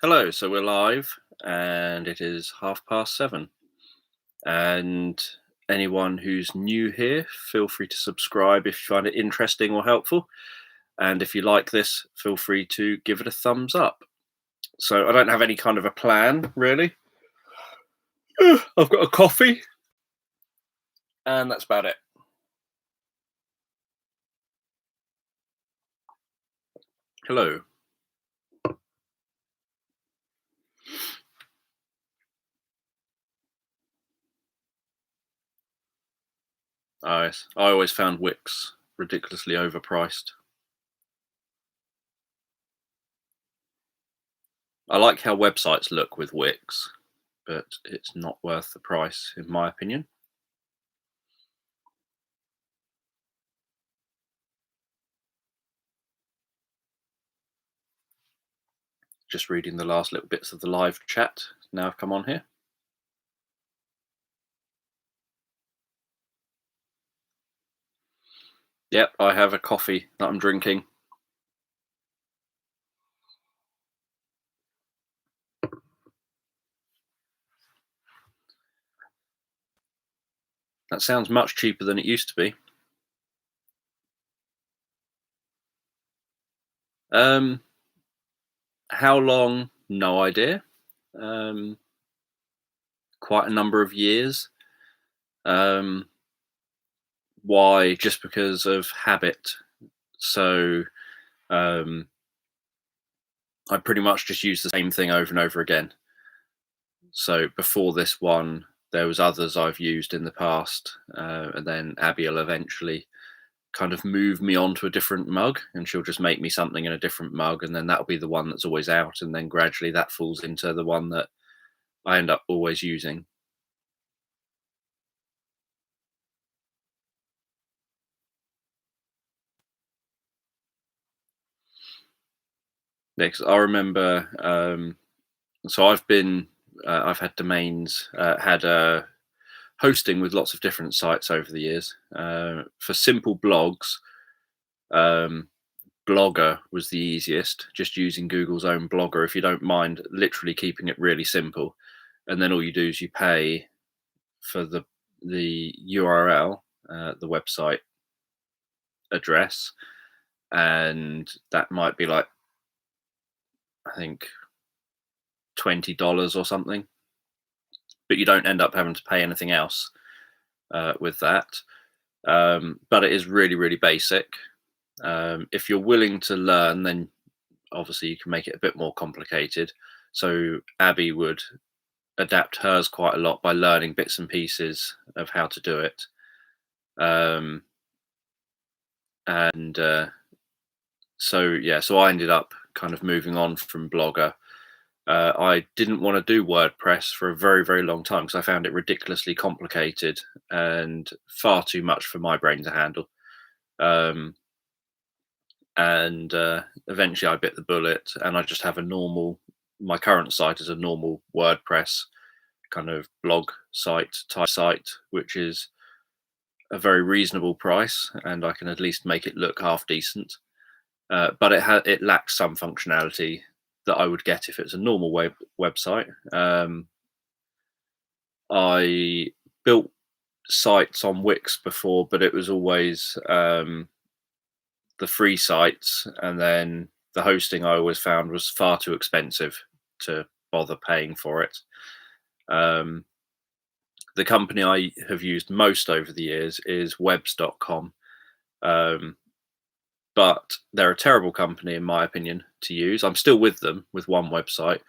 Hello, so we're live and it is 7:30. And anyone who's new here, feel free to subscribe if you find it interesting or helpful. And if you like this, feel free to give it a thumbs up. So I don't have any kind of a plan, really. I've got a coffee, and that's about it. Hello. I always found Wix ridiculously overpriced. I like how websites look with Wix, but it's not worth the price, in my opinion. Just reading the last little bits of the live chat. Now I've come on here. Yep, I have a coffee that I'm drinking. That sounds much cheaper than it used to be. How long? No idea. Quite a number of years. Why? Just because of habit. So I pretty much just use the same thing over and over again. So before this one, there was others I've used in the past, and then Abby will eventually kind of move me onto a different mug, and she'll just make me something in a different mug, and then that'll be the one that's always out, and then gradually that falls into the one that I end up always using. Next, I remember. So I've had domains, had hosting with lots of different sites over the years. For simple blogs, Blogger was the easiest, just using Google's own Blogger if you don't mind literally keeping it really simple. And then all you do is you pay for the URL, the website address, and that might be like, I think, $20 or something. But you don't end up having to pay anything else with that. But it is really, really basic. If you're willing to learn, then obviously you can make it a bit more complicated. So Abby would adapt hers quite a lot by learning bits and pieces of how to do it. And so I ended up kind of moving on from Blogger. I didn't want to do WordPress for a very, very long time because I found it ridiculously complicated and far too much for my brain to handle. And eventually I bit the bullet, and I just have my current site is a normal WordPress kind of blog type site, which is a very reasonable price, and I can at least make it look half decent. But it lacks some functionality that I would get if it's a normal website. I built sites on Wix before, but it was always the free sites, and then the hosting I always found was far too expensive to bother paying for it. The company I have used most over the years is webs.com. But they're a terrible company, in my opinion, to use. I'm still with them with one website,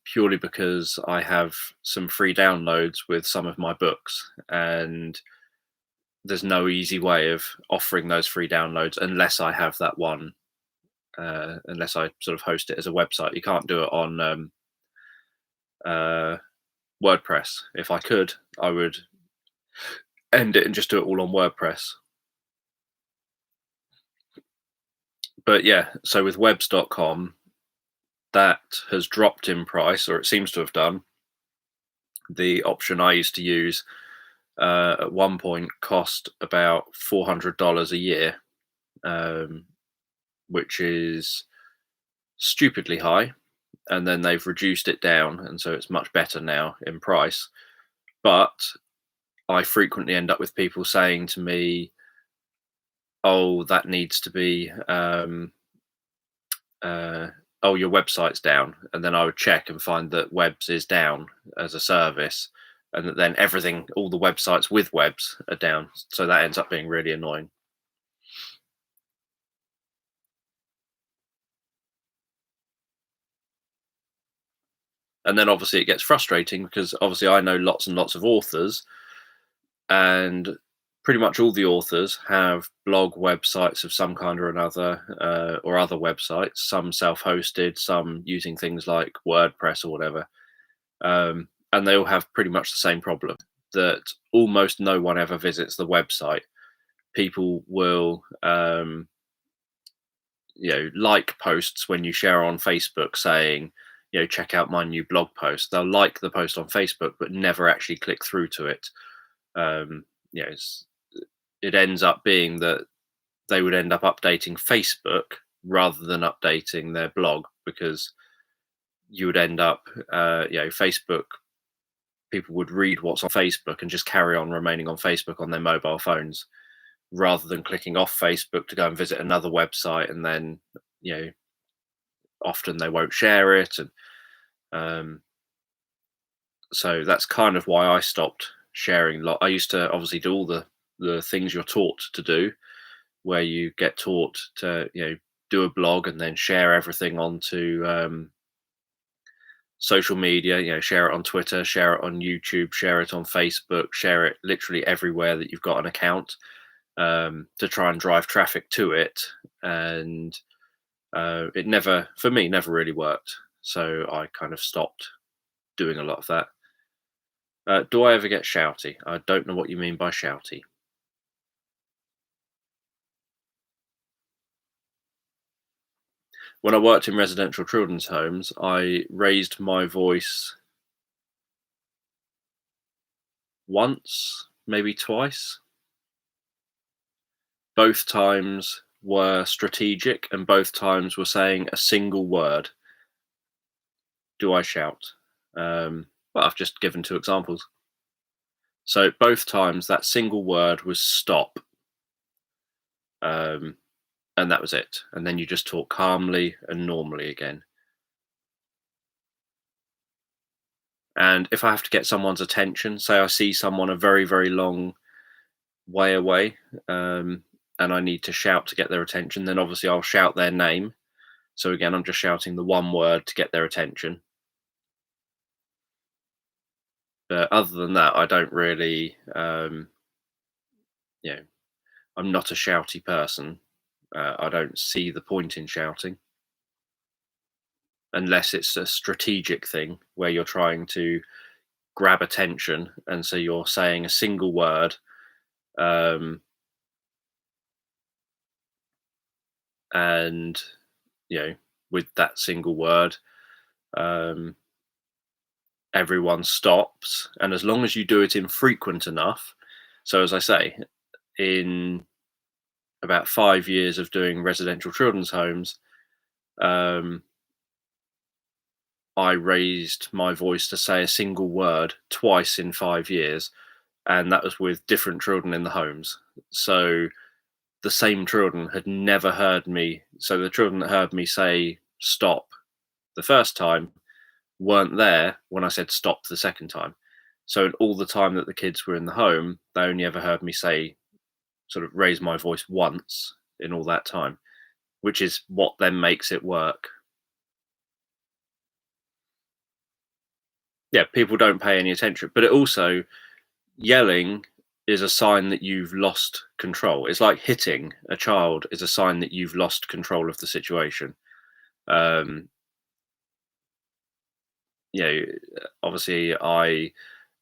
purely because I have some free downloads with some of my books, and there's no easy way of offering those free downloads unless I have that one, unless I sort of host it as a website. You can't do it on WordPress. If I could, I would end it and just do it all on WordPress. But yeah, so with webs.com, that has dropped in price, or it seems to have done. The option I used to use at one point cost about $400 a year, which is stupidly high. and then they've reduced it down, and so it's much better now in price. But I frequently end up with people saying to me, "Oh, that needs to be oh, your website's down," and then I would check and find that webs is down as a service, and that then everything, all the websites with webs are down. So that ends up being really annoying. And then obviously it gets frustrating because obviously I know lots and lots of authors, and pretty much all the authors have blog websites of some kind or another, or other websites, some self-hosted, some using things like WordPress or whatever. And they all have pretty much the same problem, that almost no one ever visits the website. People will, like posts when you share on Facebook saying, check out my new blog post. They'll like the post on Facebook, but never actually click through to it. Um, it ends up being that they would end up updating Facebook rather than updating their blog, because you would end up, Facebook, people would read what's on Facebook and just carry on remaining on Facebook on their mobile phones, rather than clicking off Facebook to go and visit another website, and then often they won't share it. And so that's kind of why I stopped sharing. I used to obviously do all the things you're taught to do, where you get taught to do a blog and then share everything onto social media, share it on Twitter, share it on YouTube, share it on Facebook, share it literally everywhere that you've got an account, to try and drive traffic to it. And it never, for me, never really worked. So I kind of stopped doing a lot of that. Do I ever get shouty? I don't know what you mean by shouty. When I worked in residential children's homes, I raised my voice once, maybe twice. Both times were strategic, and both times were saying a single word. Do I shout? Well, I've just given two examples. So both times that single word was stop. And that was it. And then you just talk calmly and normally again. And if I have to get someone's attention, say I see someone a very, very long way away, and I need to shout to get their attention, then obviously I'll shout their name. So again, I'm just shouting the one word to get their attention. But other than that, I don't really, I'm not a shouty person. I don't see the point in shouting, unless it's a strategic thing where you're trying to grab attention, and so you're saying a single word, and with that single word, everyone stops. And as long as you do it infrequent enough, so as I say, in about 5 years of doing residential children's homes, I raised my voice to say a single word twice in 5 years, and that was with different children in the homes. So the same children had never heard me. So the children that heard me say stop the first time weren't there when I said stop the second time. So in all the time that the kids were in the home, they only ever heard me say, sort of raise my voice once in all that time, which is what then makes it work. Yeah, people don't pay any attention, but it also, yelling is a sign that you've lost control. It's like hitting a child is a sign that you've lost control of the situation. Obviously I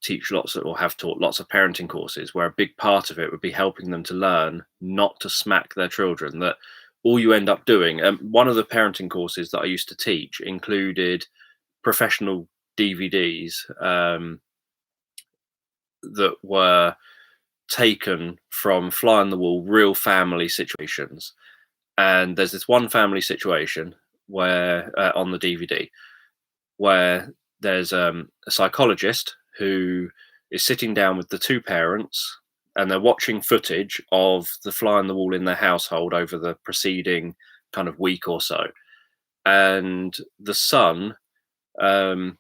teach lots of, or have taught lots of parenting courses, where a big part of it would be helping them to learn not to smack their children. That all you end up doing, one of the parenting courses that I used to teach included professional DVDs that were taken from fly on the wall real family situations. And there's this one family situation where, on the DVD, where there's a psychologist who is sitting down with the two parents, and they're watching footage of the fly on the wall in their household over the preceding kind of week or so. And the son um,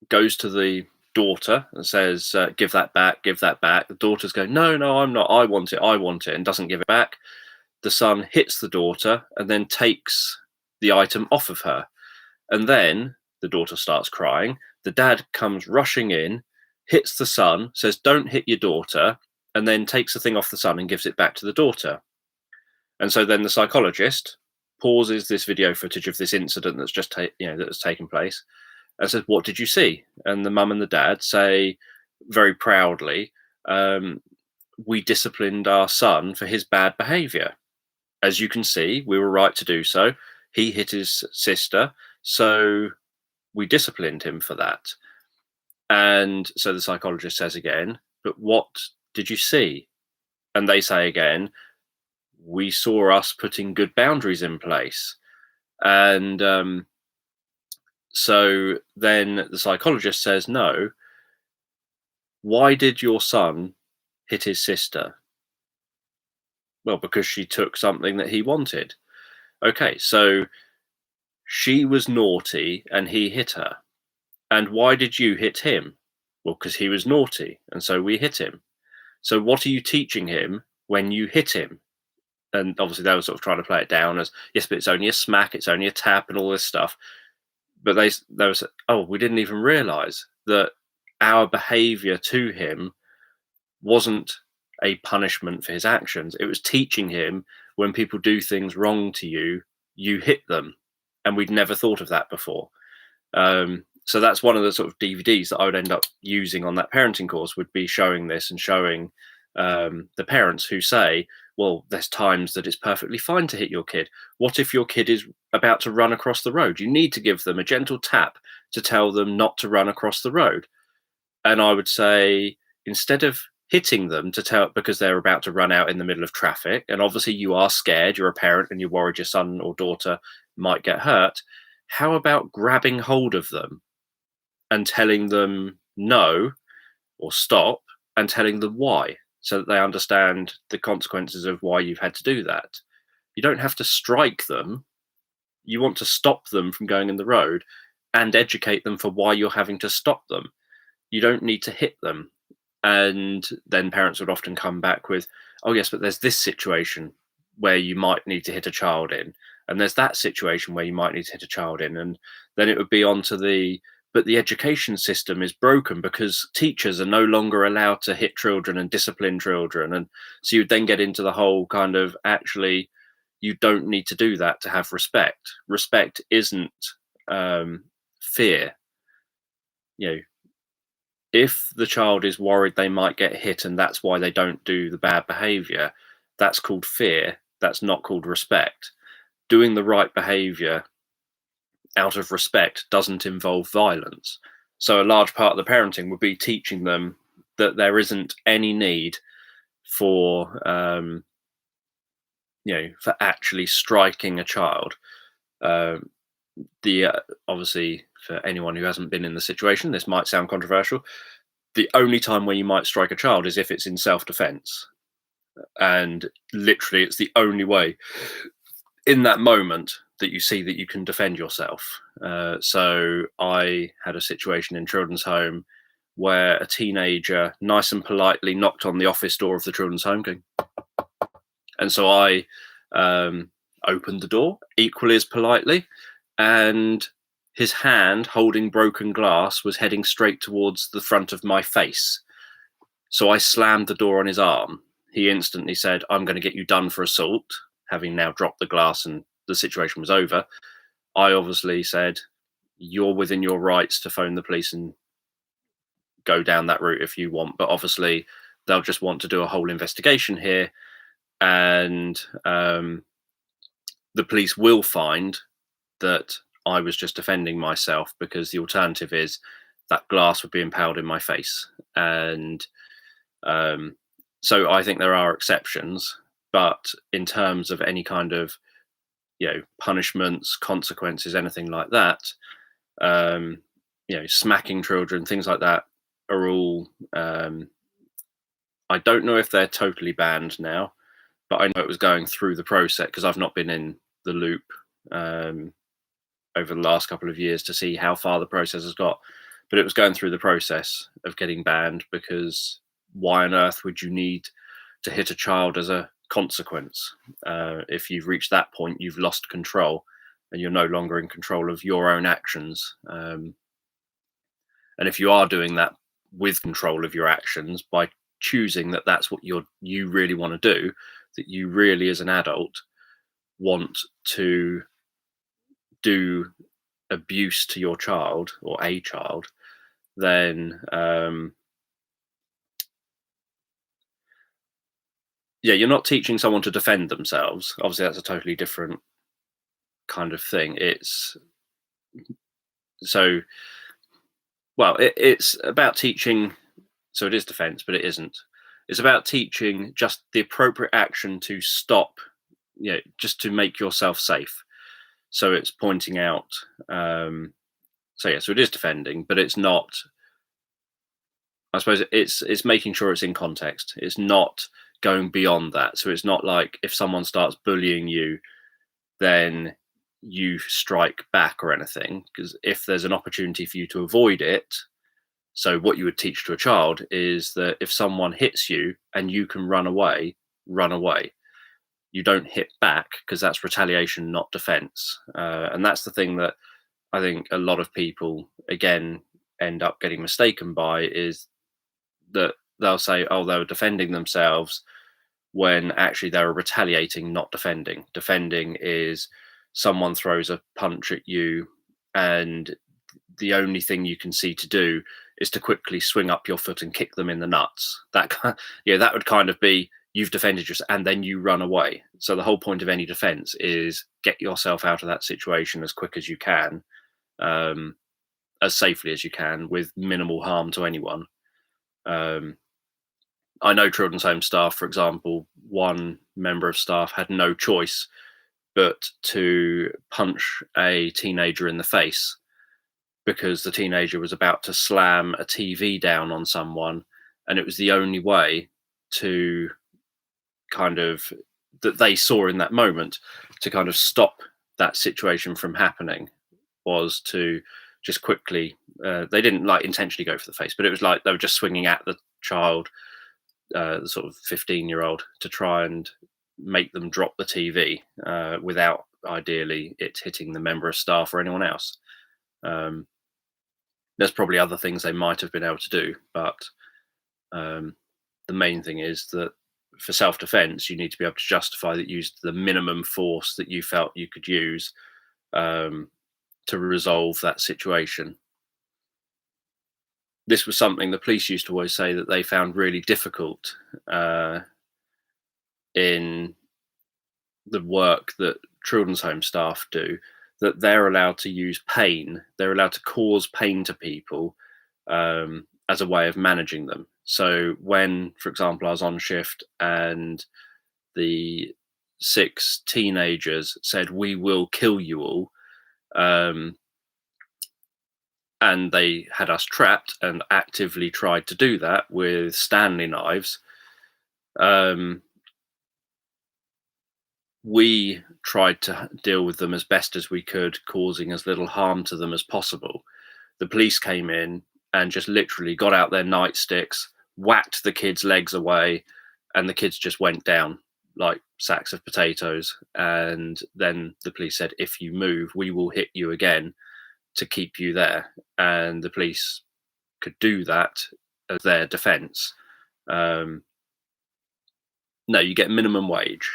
goes to the daughter and says, "Give that back, give that back." The daughter's going, "No, no, I'm not. I want it," and doesn't give it back. The son hits the daughter and then takes the item off of her. And then the daughter starts crying. The dad comes rushing in, hits the son, says, "Don't hit your daughter," and then takes the thing off the son and gives it back to the daughter. And so then the psychologist pauses this video footage of this incident that's just that has taken place, and says, "What did you see?" And the mum and the dad say very proudly, "We disciplined our son for his bad behaviour. As you can see, we were right to do so. He hit his sister, so we disciplined him for that." And so the psychologist says again, "But what did you see?" And they say again, "We saw us putting good boundaries in place." And so then the psychologist says, "No, why did your son hit his sister?" "Well, because she took something that he wanted." "Okay, so she was naughty and he hit her. And why did you hit him?" "Well, because he was naughty, and so we hit him." "So what are you teaching him when you hit him?" And obviously they were sort of trying to play it down as, "Yes, but it's only a smack, it's only a tap," and all this stuff. But they was, "Oh, we didn't even realise that our behaviour to him wasn't a punishment for his actions. It was teaching him when people do things wrong to you, you hit them, and we'd never thought of that before." So that's one of the sort of DVDs that I would end up using on that parenting course, would be showing this and showing the parents who say, "Well, there's times that it's perfectly fine to hit your kid. What if your kid is about to run across the road? You need to give them a gentle tap to tell them not to run across the road." And I would say, instead of hitting them to tell, because they're about to run out in the middle of traffic, and obviously you are scared, you're a parent and you're worried your son or daughter might get hurt, how about grabbing hold of them and telling them no or stop, and telling them why, so that they understand the consequences of why you've had to do that. You don't have to strike them. You want to stop them from going in the road and educate them for why you're having to stop them. You don't need to hit them. And then parents would often come back with, "Oh, yes, but there's this situation where you might need to hit a child in. And there's that situation where you might need to hit a child in." And then it would be on to but the education system is broken because teachers are no longer allowed to hit children and discipline children. And so you would then get into the whole kind of, actually, you don't need to do that to have respect. Respect isn't fear. You know, if the child is worried they might get hit and that's why they don't do the bad behavior, that's called fear. That's not called respect. Doing the right behavior out of respect doesn't involve violence. So a large part of the parenting would be teaching them that there isn't any need for for actually striking a child. Obviously, for anyone who hasn't been in the situation, this might sound controversial. The only time where you might strike a child is if it's in self-defense, and literally it's the only way in that moment that you see that you can defend yourself. So I had a situation in children's home where a teenager nice and politely knocked on the office door of the children's home, and so I opened the door equally as politely, and his hand holding broken glass was heading straight towards the front of my face. So I slammed the door on his arm. He instantly said, "I'm going to get you done for assault," having now dropped the glass and the situation was over. I obviously said, "You're within your rights to phone the police and go down that route if you want, but obviously they'll just want to do a whole investigation here, and the police will find that I was just defending myself, because the alternative is that glass would be impaled in my face." And so I think there are exceptions, but in terms of any kind of punishments, consequences, anything like that, um, smacking children, things like that are all. I don't know if they're totally banned now, but I know it was going through the process because I've not been in the loop um, over the last couple of years to see how far the process has got. But it was going through the process of getting banned because why on earth would you need to hit a child as a consequence? If you've reached that point, you've lost control and you're no longer in control of your own actions. And if you are doing that with control of your actions by choosing that that's what you really want to do, that you really as an adult want to do abuse to your child or a child, then you're not teaching someone to defend themselves. Obviously, that's a totally different kind of thing. It's so well, it's about teaching. So it is defense, but it isn't. It's about teaching just the appropriate action to stop, just to make yourself safe. So it's pointing out. So it is defending, but it's not. I suppose it's making sure it's in context. It's not going beyond that. So it's not like if someone starts bullying you, then you strike back or anything. Because if there's an opportunity for you to avoid it, so what you would teach to a child is that if someone hits you and you can run away, run away. You don't hit back because that's retaliation, not defense. And that's the thing that I think a lot of people, again, end up getting mistaken by is that they'll say, oh, they were defending themselves when actually they were retaliating, not defending. Defending is someone throws a punch at you and the only thing you can see to do is to quickly swing up your foot and kick them in the nuts. That that would kind of be you've defended yourself and then you run away. So the whole point of any defense is get yourself out of that situation as quick as you can, as safely as you can, with minimal harm to anyone. I know children's home staff, for example, one member of staff had no choice but to punch a teenager in the face because the teenager was about to slam a TV down on someone. And it was the only way to kind of, that they saw in that moment, to kind of stop that situation from happening, was to just quickly, they didn't like intentionally go for the face, but it was like they were just swinging at the child, the sort of 15-year-old, to try and make them drop the TV without ideally it hitting the member of staff or anyone else. There's probably other things they might have been able to do, but the main thing is that for self-defense, you need to be able to justify that you used the minimum force that you felt you could use to resolve that situation. This was something the police used to always say that they found really difficult in the work that children's home staff do, that they're allowed to use pain. They're allowed to cause pain to people as a way of managing them. So when, for example, I was on shift and the 6 teenagers said, "We will kill you all," and they had us trapped and actively tried to do that with Stanley knives, we tried to deal with them as best as we could, causing as little harm to them as possible. The police came in and just literally got out their nightsticks, whacked the kids' legs away, and the kids just went down like sacks of potatoes. And then the police said, "If you move, we will hit you again to keep you there." And the police could do that as their defense. No, you get minimum wage.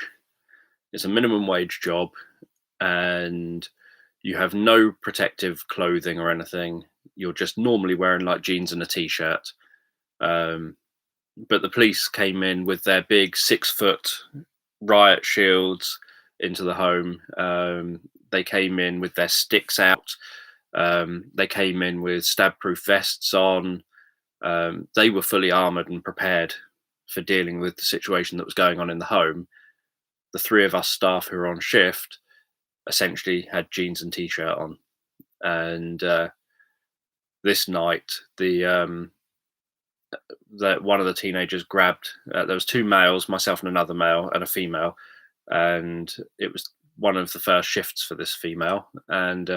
It's a minimum wage job, and you have no protective clothing or anything. You're just normally wearing like jeans and a t-shirt. But the police came in with their big 6-foot riot shields into the home. They came in with their sticks out. They came in with stab-proof vests on. They were fully armored and prepared for dealing with the situation that was going on in the home. The 3 of us staff who were on shift essentially had jeans and t-shirt on. And this night, one of the teenagers grabbed. There was two males, myself and another male, and a female, and it was one of the first shifts for this female. And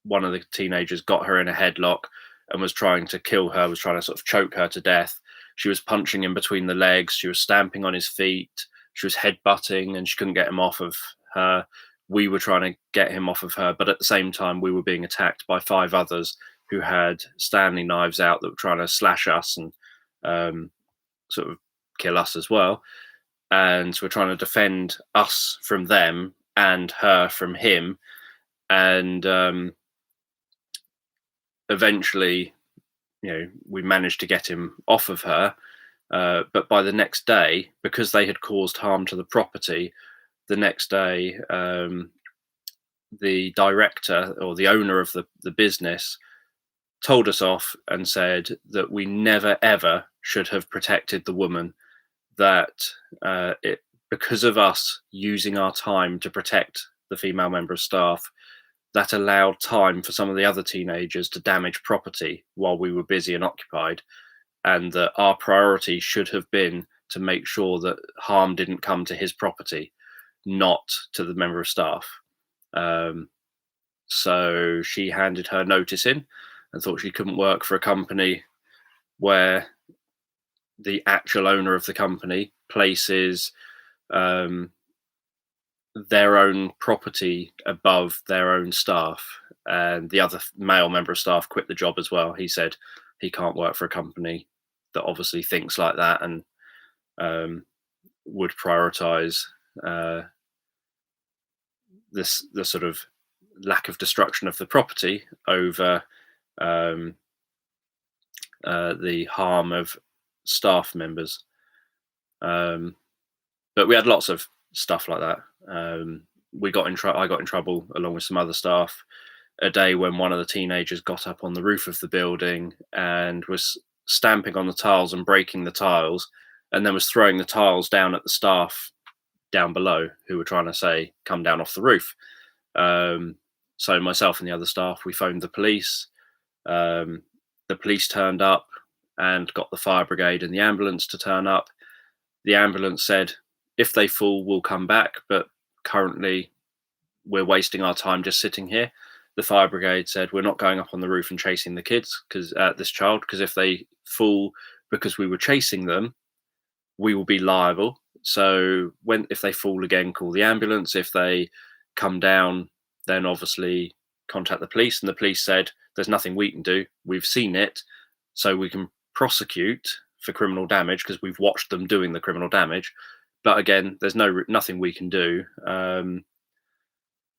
one of the teenagers got her in a headlock and was trying to kill her, was trying to sort of choke her to death. She was punching him between the legs. She was stamping on his feet. She was headbutting, and she couldn't get him off of her. We were trying to get him off of her, but at the same time, we were being attacked by five others who had Stanley knives out that were trying to slash us and sort of kill us as well. And we're trying to defend us from them and her from him. And eventually, we managed to get him off of her. But by the next day, because they had caused harm to the property, the next day, the director or the owner of the business told us off and said that we never ever should have protected the woman, that because of us using our time to protect the female member of staff, that allowed time for some of the other teenagers to damage property while we were busy and occupied, and that our priority should have been to make sure that harm didn't come to his property, not to the member of staff. So she handed her notice in and thought she couldn't work for a company where the actual owner of the company places their own property above their own staff. And the other male member of staff quit the job as well. He said he can't work for a company that obviously thinks like that and would prioritize the sort of lack of destruction of the property over the harm of staff members. But we had lots of stuff like that. I got in trouble along with some other staff a day when one of the teenagers got up on the roof of the building and was stamping on the tiles and breaking the tiles, and then was throwing the tiles down at the staff down below who were trying to say, come down off the roof. So myself and the other staff, we phoned the police. The police turned up and got the fire brigade and the ambulance to turn up. The ambulance said, if they fall, we'll come back, but currently we're wasting our time just sitting here. The fire brigade said, we're not going up on the roof and chasing the kids, because this child, because if they fall because we were chasing them, we will be liable. So if they fall again, call the ambulance. If they come down, then obviously contact the police. And the police said, there's nothing we can do. We've seen it, so we can prosecute for criminal damage because we've watched them doing the criminal damage. But again, there's nothing we can do.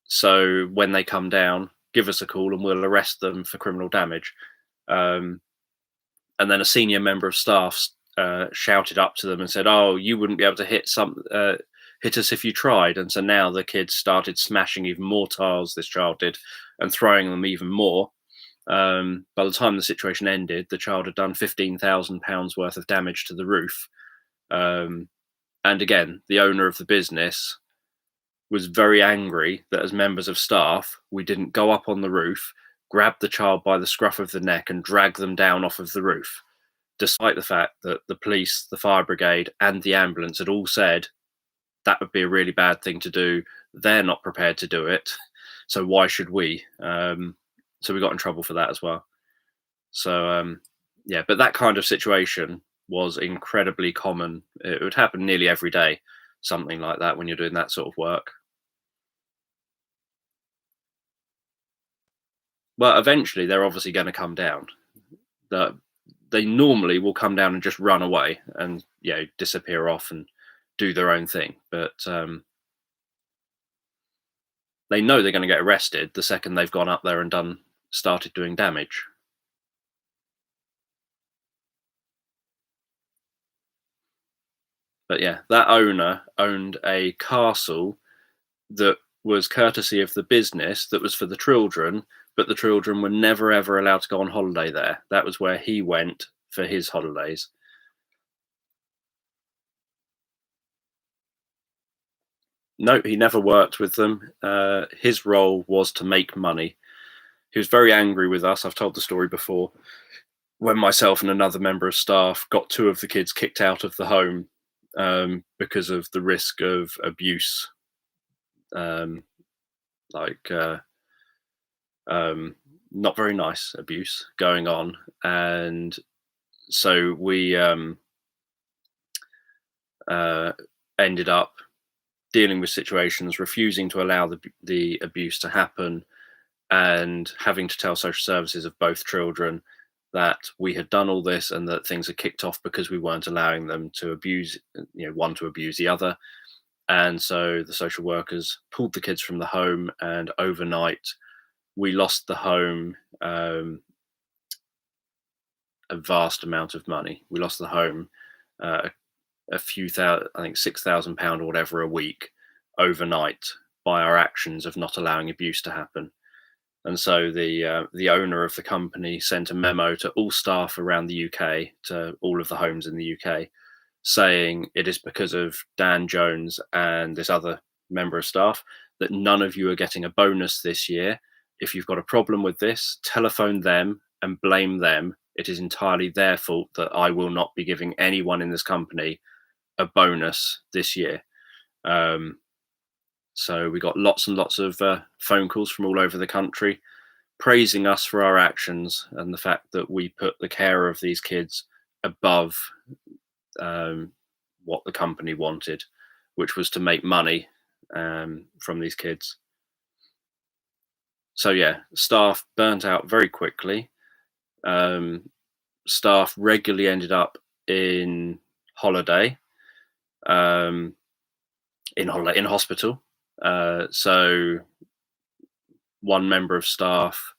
So when they come down, give us a call and we'll arrest them for criminal damage. And then a senior member of staff shouted up to them and said, oh, you wouldn't be able to hit us if you tried. And so now the kids started smashing even more tiles, this child did, and throwing them even more. By the time the situation ended, the child had done £15,000 worth of damage to the roof. And again, the owner of the business was very angry that as members of staff, we didn't go up on the roof, grab the child by the scruff of the neck and drag them down off of the roof, despite the fact that the police, the fire brigade and the ambulance had all said that would be a really bad thing to do. They're not prepared to do it. So why should we? So we got in trouble for that as well. So, yeah, but that kind of situation was incredibly common. It would happen nearly every day, something like that, when you're doing that sort of work. Well, eventually they're obviously going to come down. They normally will come down and just run away and disappear off and do their own thing. But they know they're going to get arrested the second they've gone up there and started doing damage. But yeah, that owner owned a castle that was courtesy of the business that was for the children, but the children were never ever allowed to go on holiday there. That was where he went for his holidays. No, he never worked with them. His role was to make money. He was very angry with us. I've told the story before, when myself and another member of staff got two of the kids kicked out of the home because of the risk of abuse, um, like not very nice abuse going on. And so we ended up dealing with situations, refusing to allow the abuse to happen, and having to tell social services of both children that we had done all this and that things had kicked off because we weren't allowing them to abuse, one to abuse the other. And so the social workers pulled the kids from the home, and overnight we lost the home a vast amount of money. We lost the home a few thousand, I think £6,000 or whatever a week overnight by our actions of not allowing abuse to happen. And so the owner of the company sent a memo to all staff around the UK, to all of the homes in the UK, saying it is because of Dan Jones and this other member of staff that none of you are getting a bonus this year. If you've got a problem with this, telephone them and blame them. It is entirely their fault that I will not be giving anyone in this company a bonus this year. So we got lots and lots of phone calls from all over the country praising us for our actions and the fact that we put the care of these kids above what the company wanted, which was to make money from these kids. So yeah, staff burnt out very quickly. Staff regularly ended up in holiday, in hospital. So one member of staff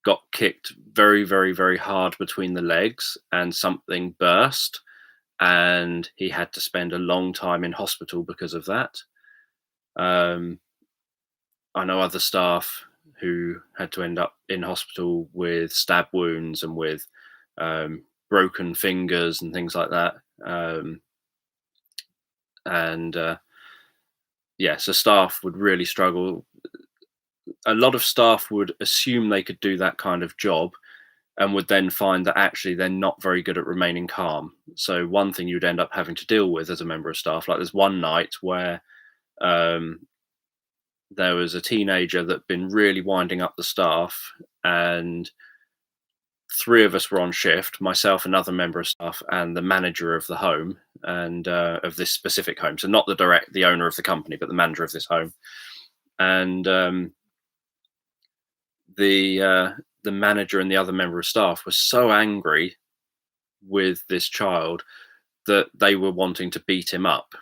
got kicked very, very, very hard between the legs, and something burst, and he had to spend a long time in hospital because of that. I know other staff who had to end up in hospital with stab wounds and with broken fingers and things like that. So staff would really struggle. A lot of staff would assume they could do that kind of job and would then find that actually they're not very good at remaining calm. So one thing you'd end up having to deal with as a member of staff, like there's one night where there was a teenager that'd been really winding up the staff, and three of us were on shift, myself, another member of staff, and the manager of the home, and of this specific home. So not the owner of the company, but the manager of this home. And the manager and the other member of staff were so angry with this child that they were wanting to beat him up.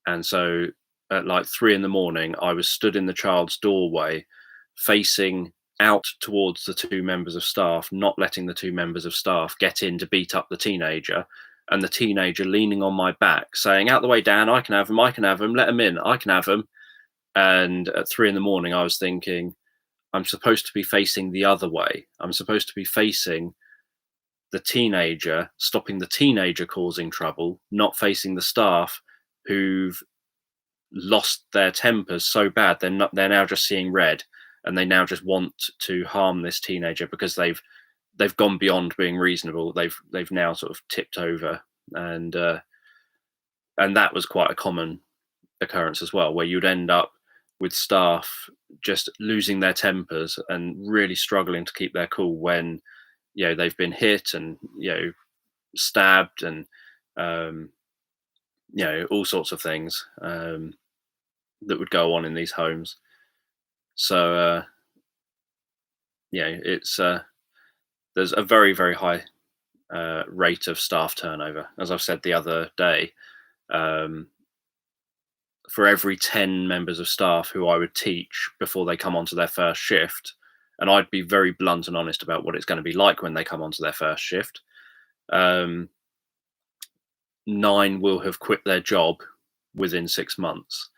And so at like 3 a.m, I was stood in the child's doorway facing out towards the two members of staff, not letting the two members of staff get in to beat up the teenager, and the teenager leaning on my back saying, "Out the way, Dan, I can have him, let him in, I can have him." And at 3 a.m, I was thinking, I'm supposed to be facing the other way. I'm supposed to be facing the teenager, stopping the teenager causing trouble, not facing the staff who've lost their tempers so bad they're now just seeing red, and they now just want to harm this teenager because they've gone beyond being reasonable. They've now sort of tipped over, and that was quite a common occurrence as well, where you'd end up with staff just losing their tempers and really struggling to keep their cool when they've been hit and stabbed and all sorts of things that would go on in these homes. So it's there's a very, very high rate of staff turnover. As I've said the other day, for every 10 members of staff who I would teach before they come onto their first shift, and I'd be very blunt and honest about what it's going to be like when they come onto their first shift, 9 will have quit their job within 6 months.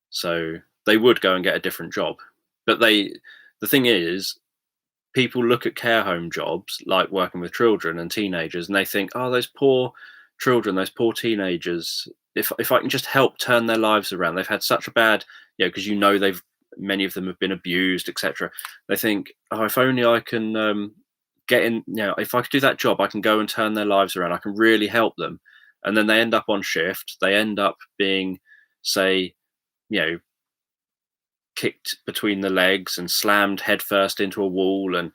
So they would go and get a different job. But the thing is, people look at care home jobs like working with children and teenagers, and they think, oh, those poor children, those poor teenagers, if I can just help turn their lives around. They've had such a bad, because they've Many of them have been abused, etc. They think, oh, if only I can get in, if I could do that job, I can go and turn their lives around. I can really help them. And then they end up on shift. They end up being, say, you know, kicked between the legs and slammed headfirst into a wall, and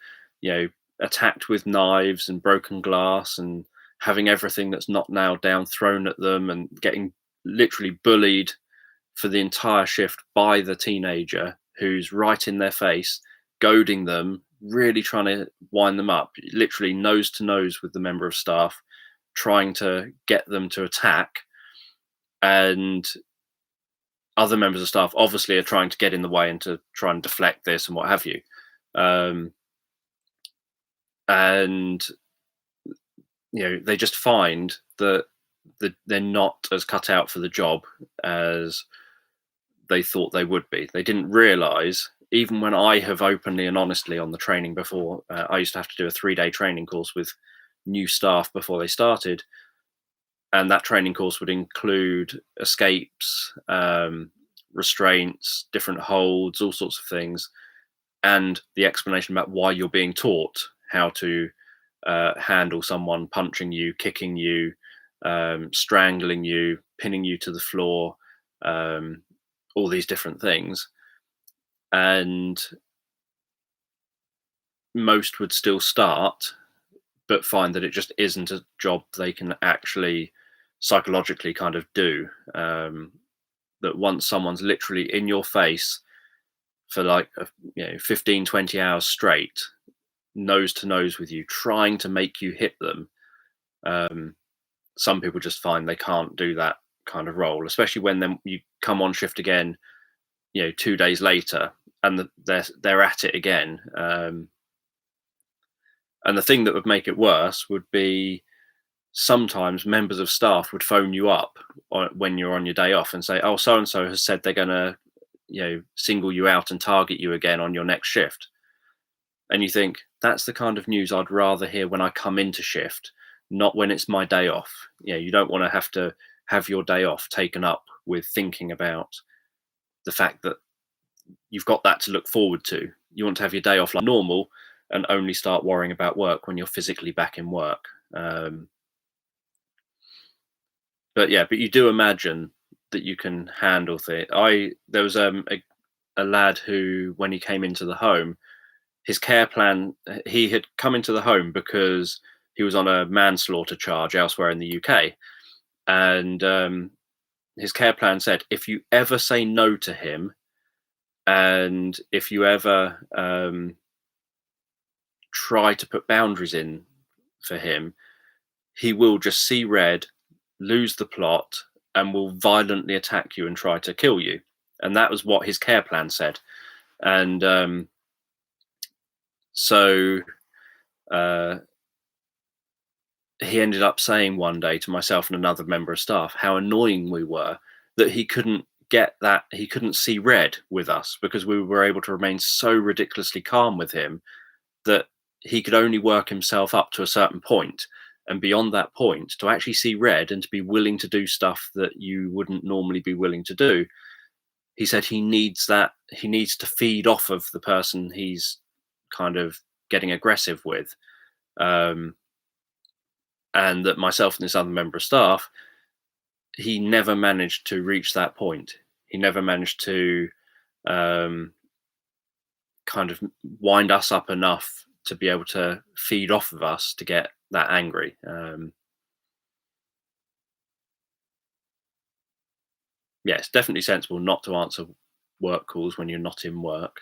attacked with knives and broken glass, and having everything that's not nailed down thrown at them, and getting literally bullied for the entire shift by the teenager who's right in their face, goading them, really trying to wind them up, literally nose to nose with the member of staff, trying to get them to attack. And other members of staff obviously are trying to get in the way and to try and deflect this and what have you. And they just find that they're not as cut out for the job as they thought they would be. They didn't realize, even when I have openly and honestly on the training before, I used to have to do a 3-day training course with new staff before they started. And that training course would include escapes, restraints, different holds, all sorts of things, and the explanation about why you're being taught how to handle someone punching you, kicking you, strangling you, pinning you to the floor, all these different things. And most would still start, but find that it just isn't a job they can actually psychologically kind of do. That once someone's literally in your face for like 15, 20 hours straight, nose to nose with you, trying to make you hit them, some people just find they can't do that kind of role, especially when then you come on shift again 2 days later, and they're at it again. And the thing that would make it worse would be, sometimes members of staff would phone you up when you're on your day off and say, oh, so and so has said they're going to single you out and target you again on your next shift. And you think, that's the kind of news I'd rather hear when I come into shift, not when it's my day off. You don't want to have your day off taken up with thinking about the fact that you've got that to look forward to. You want to have your day off like normal and only start worrying about work when you're physically back in work. But you do imagine that you can handle things. There was a lad who, when he came into the home, his care plan, he had come into the home because he was on a manslaughter charge elsewhere in the UK. And his care plan said, if you ever say no to him, and if you ever try to put boundaries in for him, he will just see red, lose the plot, and will violently attack you and try to kill you. And that was what his care plan said. And so he ended up saying one day to myself and another member of staff how annoying we were that he couldn't get that, he couldn't see red with us, because we were able to remain so ridiculously calm with him that he could only work himself up to a certain point, and beyond that point, to actually see red and to be willing to do stuff that you wouldn't normally be willing to do. He said he needs to feed off of the person he's kind of getting aggressive with. And that myself and this other member of staff, he never managed to reach that point. He never managed to kind of wind us up enough to be able to feed off of us to get that angry. It's definitely sensible not to answer work calls when you're not in work.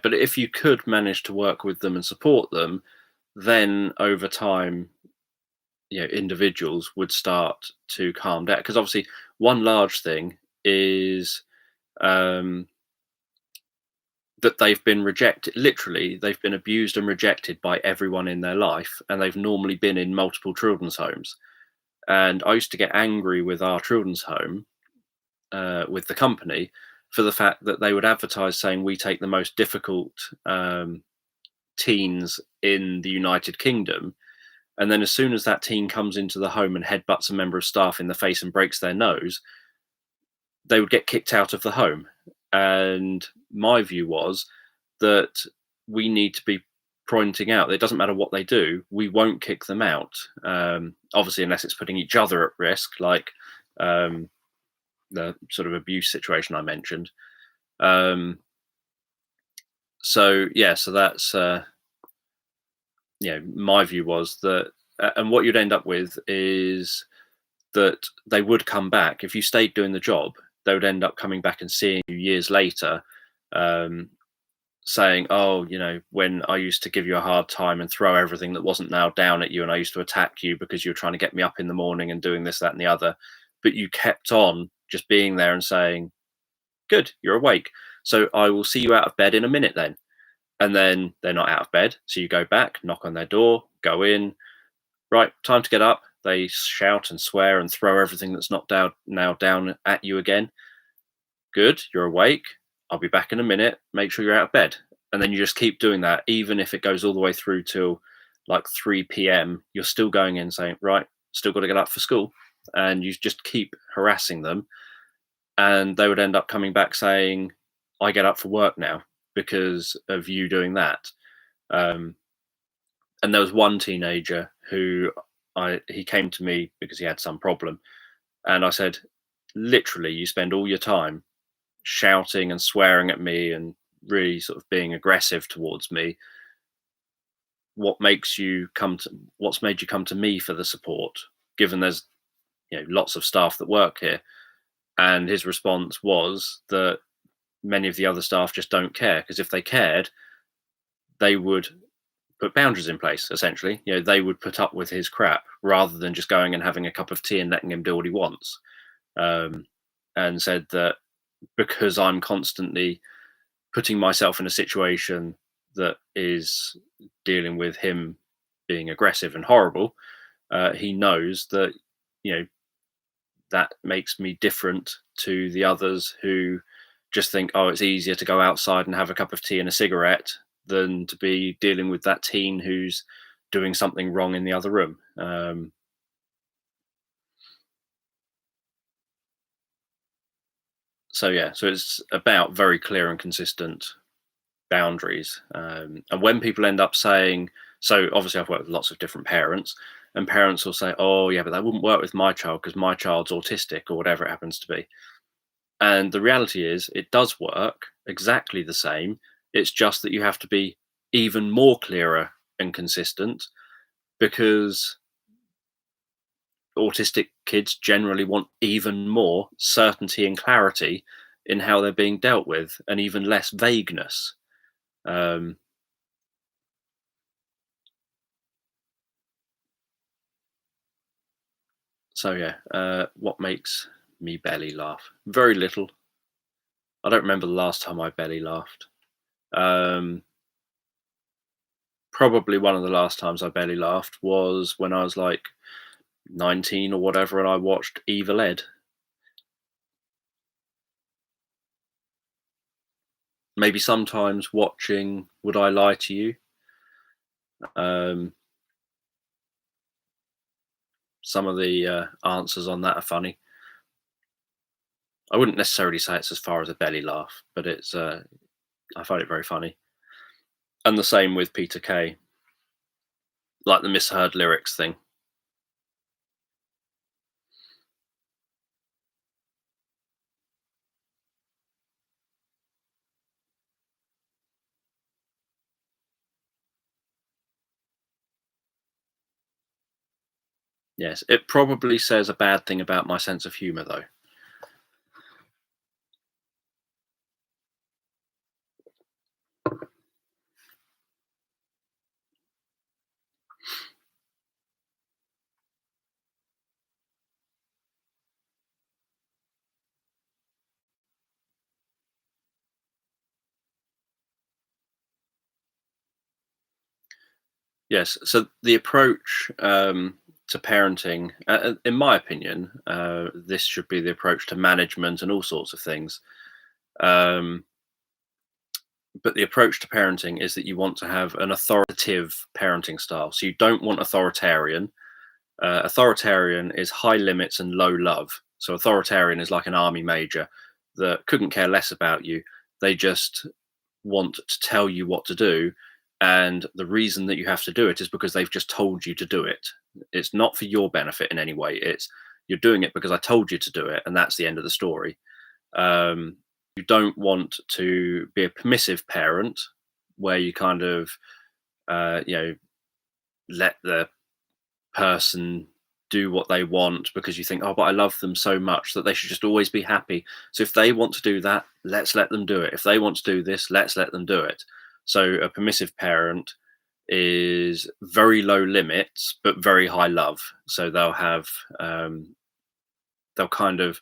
But if you could manage to work with them and support them, then over time, individuals would start to calm down. Because obviously, one large thing is that they've been rejected. Literally, they've been abused and rejected by everyone in their life, and they've normally been in multiple children's homes. And I used to get angry with our children's home, with the company, for the fact that they would advertise saying we take the most difficult teens in the United Kingdom. And then as soon as that teen comes into the home and headbutts a member of staff in the face and breaks their nose, they would get kicked out of the home. And my view was that we need to be pointing out that it doesn't matter what they do, we won't kick them out. Obviously, unless it's putting each other at risk, like the sort of abuse situation I mentioned. So yeah, so that's my view was that, and what you'd end up with is that they would come back if you stayed doing the job. They would end up coming back and seeing you years later, saying, "Oh, when I used to give you a hard time and throw everything that wasn't nailed down at you, and I used to attack you because you were trying to get me up in the morning and doing this, that, and the other, but you kept on just being there and saying, 'Good, you're awake. So I will see you out of bed in a minute then.'" And then they're not out of bed. So you go back, knock on their door, go in, right, time to get up. They shout and swear and throw everything that's not nailed down at you again. Good, you're awake. I'll be back in a minute. Make sure you're out of bed. And then you just keep doing that, even if it goes all the way through till like 3 p.m. You're still going in saying, right, still got to get up for school. And you just keep harassing them. And they would end up coming back saying, I get up for work now because of you doing that. And there was one teenager who he came to me because he had some problem. And I said, literally, you spend all your time shouting and swearing at me and really sort of being aggressive towards me. What's made you come to me for the support, given there's lots of staff that work here? And his response was that many of the other staff just don't care, because if they cared, they would put boundaries in place. Essentially, they would put up with his crap rather than just going and having a cup of tea and letting him do what he wants. And said that because I'm constantly putting myself in a situation that is dealing with him being aggressive and horrible, he knows that that makes me different to the others who just think, oh, it's easier to go outside and have a cup of tea and a cigarette than to be dealing with that teen who's doing something wrong in the other room. So it's about very clear and consistent boundaries. And when people end up saying, so obviously I've worked with lots of different parents, and parents will say, oh yeah, but that wouldn't work with my child because my child's autistic or whatever it happens to be. And the reality is it does work exactly the same. It's just that you have to be even more clearer and consistent, because autistic kids generally want even more certainty and clarity in how they're being dealt with, and even less vagueness. So yeah, what makes me belly laugh? Very little. I don't remember the last time I belly laughed. Probably one of the last times I belly laughed was when I was like 19 or whatever, and I watched Evil Ed. Maybe sometimes watching Would I Lie to You? Some of the answers on that are funny. I wouldn't necessarily say it's as far as a belly laugh, but it's I find it very funny. And the same with Peter Kay, like the misheard lyrics thing. Yes, it probably says a bad thing about my sense of humour, though. Yes. So the approach to parenting, in my opinion, this should be the approach to management and all sorts of things. Um, but the approach to parenting is that you want to have an authoritative parenting style. So you don't want authoritarian. Authoritarian is high limits and low love. So authoritarian is like an army major that couldn't care less about you. They just want to tell you what to do. And the reason that you have to do it is because they've just told you to do it. It's not for your benefit in any way. It's you're doing it because I told you to do it, and that's the end of the story. Um, you don't want to be a permissive parent where you kind of, let the person do what they want because you think, oh, but I love them so much that they should just always be happy. So if they want to do that, let's let them do it. If they want to do this, let's let them do it. So a permissive parent is very low limits but very high love. So they'll have they'll kind of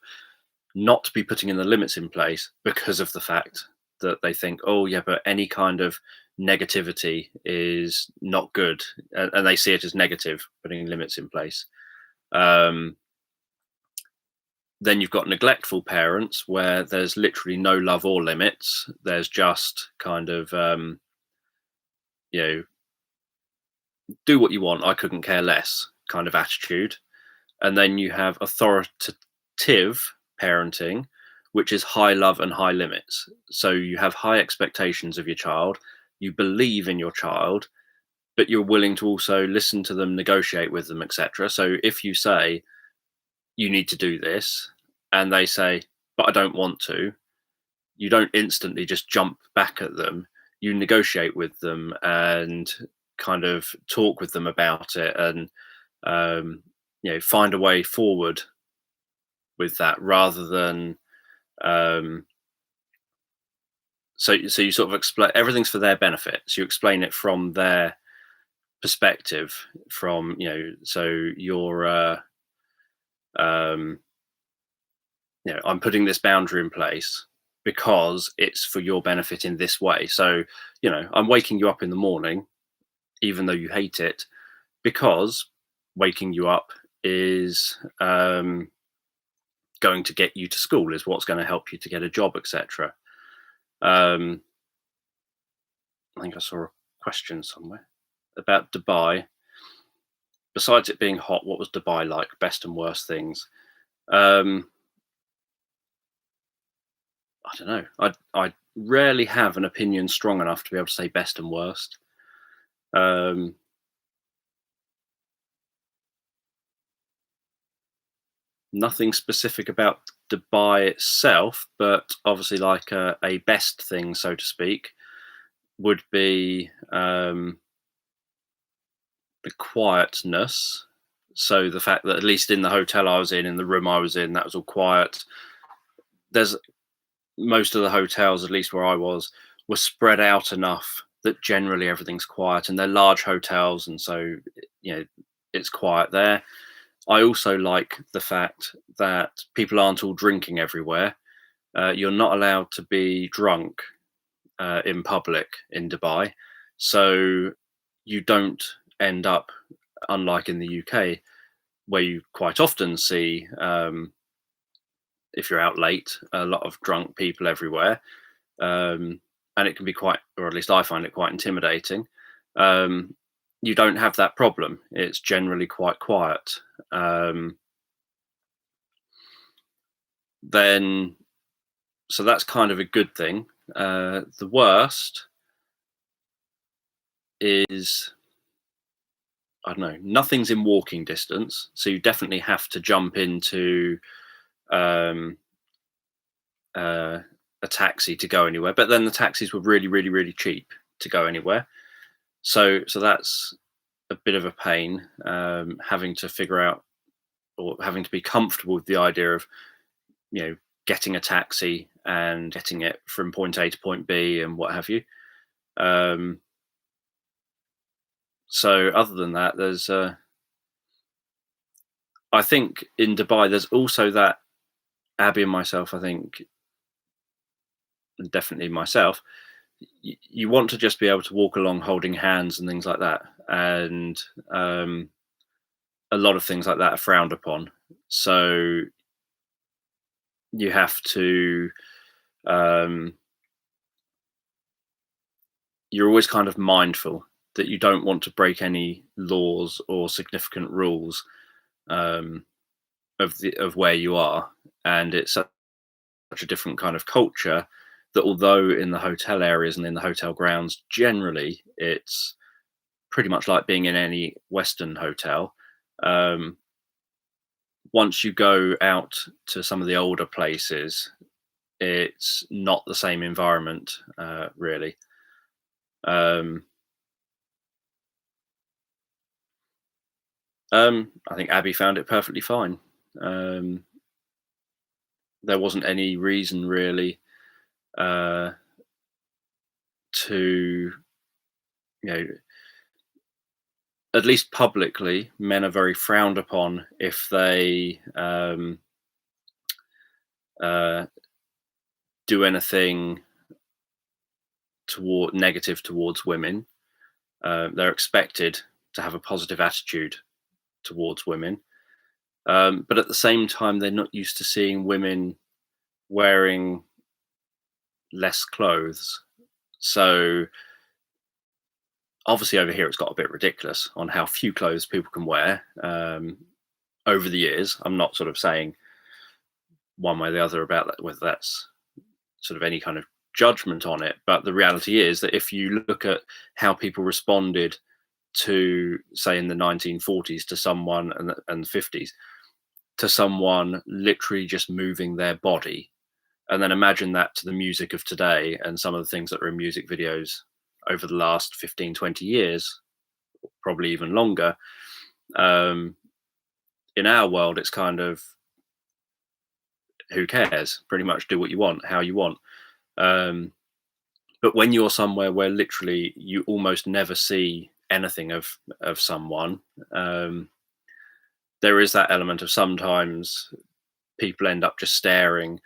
not be putting in the limits in place because of the fact that they think, oh yeah, but any kind of negativity is not good, and they see it as negative, putting limits in place. Um, then you've got neglectful parents where there's literally no love or limits. There's just kind of, you know, do what you want. I couldn't care less kind of attitude. And then you have authoritative parenting, which is high love and high limits. So you have high expectations of your child. You believe in your child, but you're willing to also listen to them, negotiate with them, etc. So if you say, you need to do this, and they say, but I don't want to, you don't instantly just jump back at them. You negotiate with them and kind of talk with them about it, and find a way forward with that, rather than um, so you sort of explain everything's for their benefit. So you explain it from their perspective, from so you're um, I'm putting this boundary in place because it's for your benefit in this way. So, I'm waking you up in the morning, even though you hate it, because waking you up is going to get you to school, is what's going to help you to get a job, etc. Um, I think I saw a question somewhere about Dubai. Besides it being hot, what was Dubai like? Best and worst things. I don't know. I rarely have an opinion strong enough to be able to say best and worst. Um, Nothing specific about Dubai itself, but obviously, like a best thing, so to speak, would be the quietness. So the fact that at least in the hotel I was in the room I was in, that was all quiet. There's most of the hotels, at least where I was, were spread out enough that generally everything's quiet, and they're large hotels, and so it's quiet there. I also like the fact that people aren't all drinking everywhere. You're not allowed to be drunk in public in Dubai, so you don't end up, unlike in the UK, where you quite often see, if you're out late, a lot of drunk people everywhere. And it can be quite, or at least I find it quite intimidating. Um, you don't have that problem. It's generally quite quiet. Um, then, so that's kind of a good thing. The worst is, I don't know, nothing's in walking distance. So you definitely have to jump into um, a taxi to go anywhere. But then the taxis were really, really, really cheap to go anywhere. So that's a bit of a pain, having to figure out, or having to be comfortable with the idea of getting a taxi and getting it from point A to point B and what have you. So other than that, there's I think in Dubai there's also that, Abby and myself, I think, and definitely myself, you want to just be able to walk along holding hands and things like that, and um, a lot of things like that are frowned upon. So you have to um, you're always kind of mindful that you don't want to break any laws or significant rules um, of where you are, and it's such a different kind of culture that although in the hotel areas and in the hotel grounds generally it's pretty much like being in any Western hotel. Um, Once you go out to some of the older places, it's not the same environment, really. Um, I think Abby found it perfectly fine. Um, there wasn't any reason really uh, to, you know, at least publicly, men are very frowned upon if they uh, do anything toward negative towards women. They're expected to have a positive attitude towards women, but at the same time, they're not used to seeing women wearing less clothes. So obviously, over here, it's got a bit ridiculous on how few clothes people can wear over the years. I'm not sort of saying one way or the other about that, whether that's sort of any kind of judgment on it. But the reality is that if you look at how people responded to, say, in the 1940s to someone and the 50s, to someone literally just moving their body, and then imagine that to the music of today and some of the things that are in music videos over the last 15, 20 years, probably even longer. Um, in our world, it's kind of who cares? Pretty much do what you want, how you want. Um, but when you're somewhere where literally you almost never see anything of someone, um, there is that element of sometimes people end up just staring,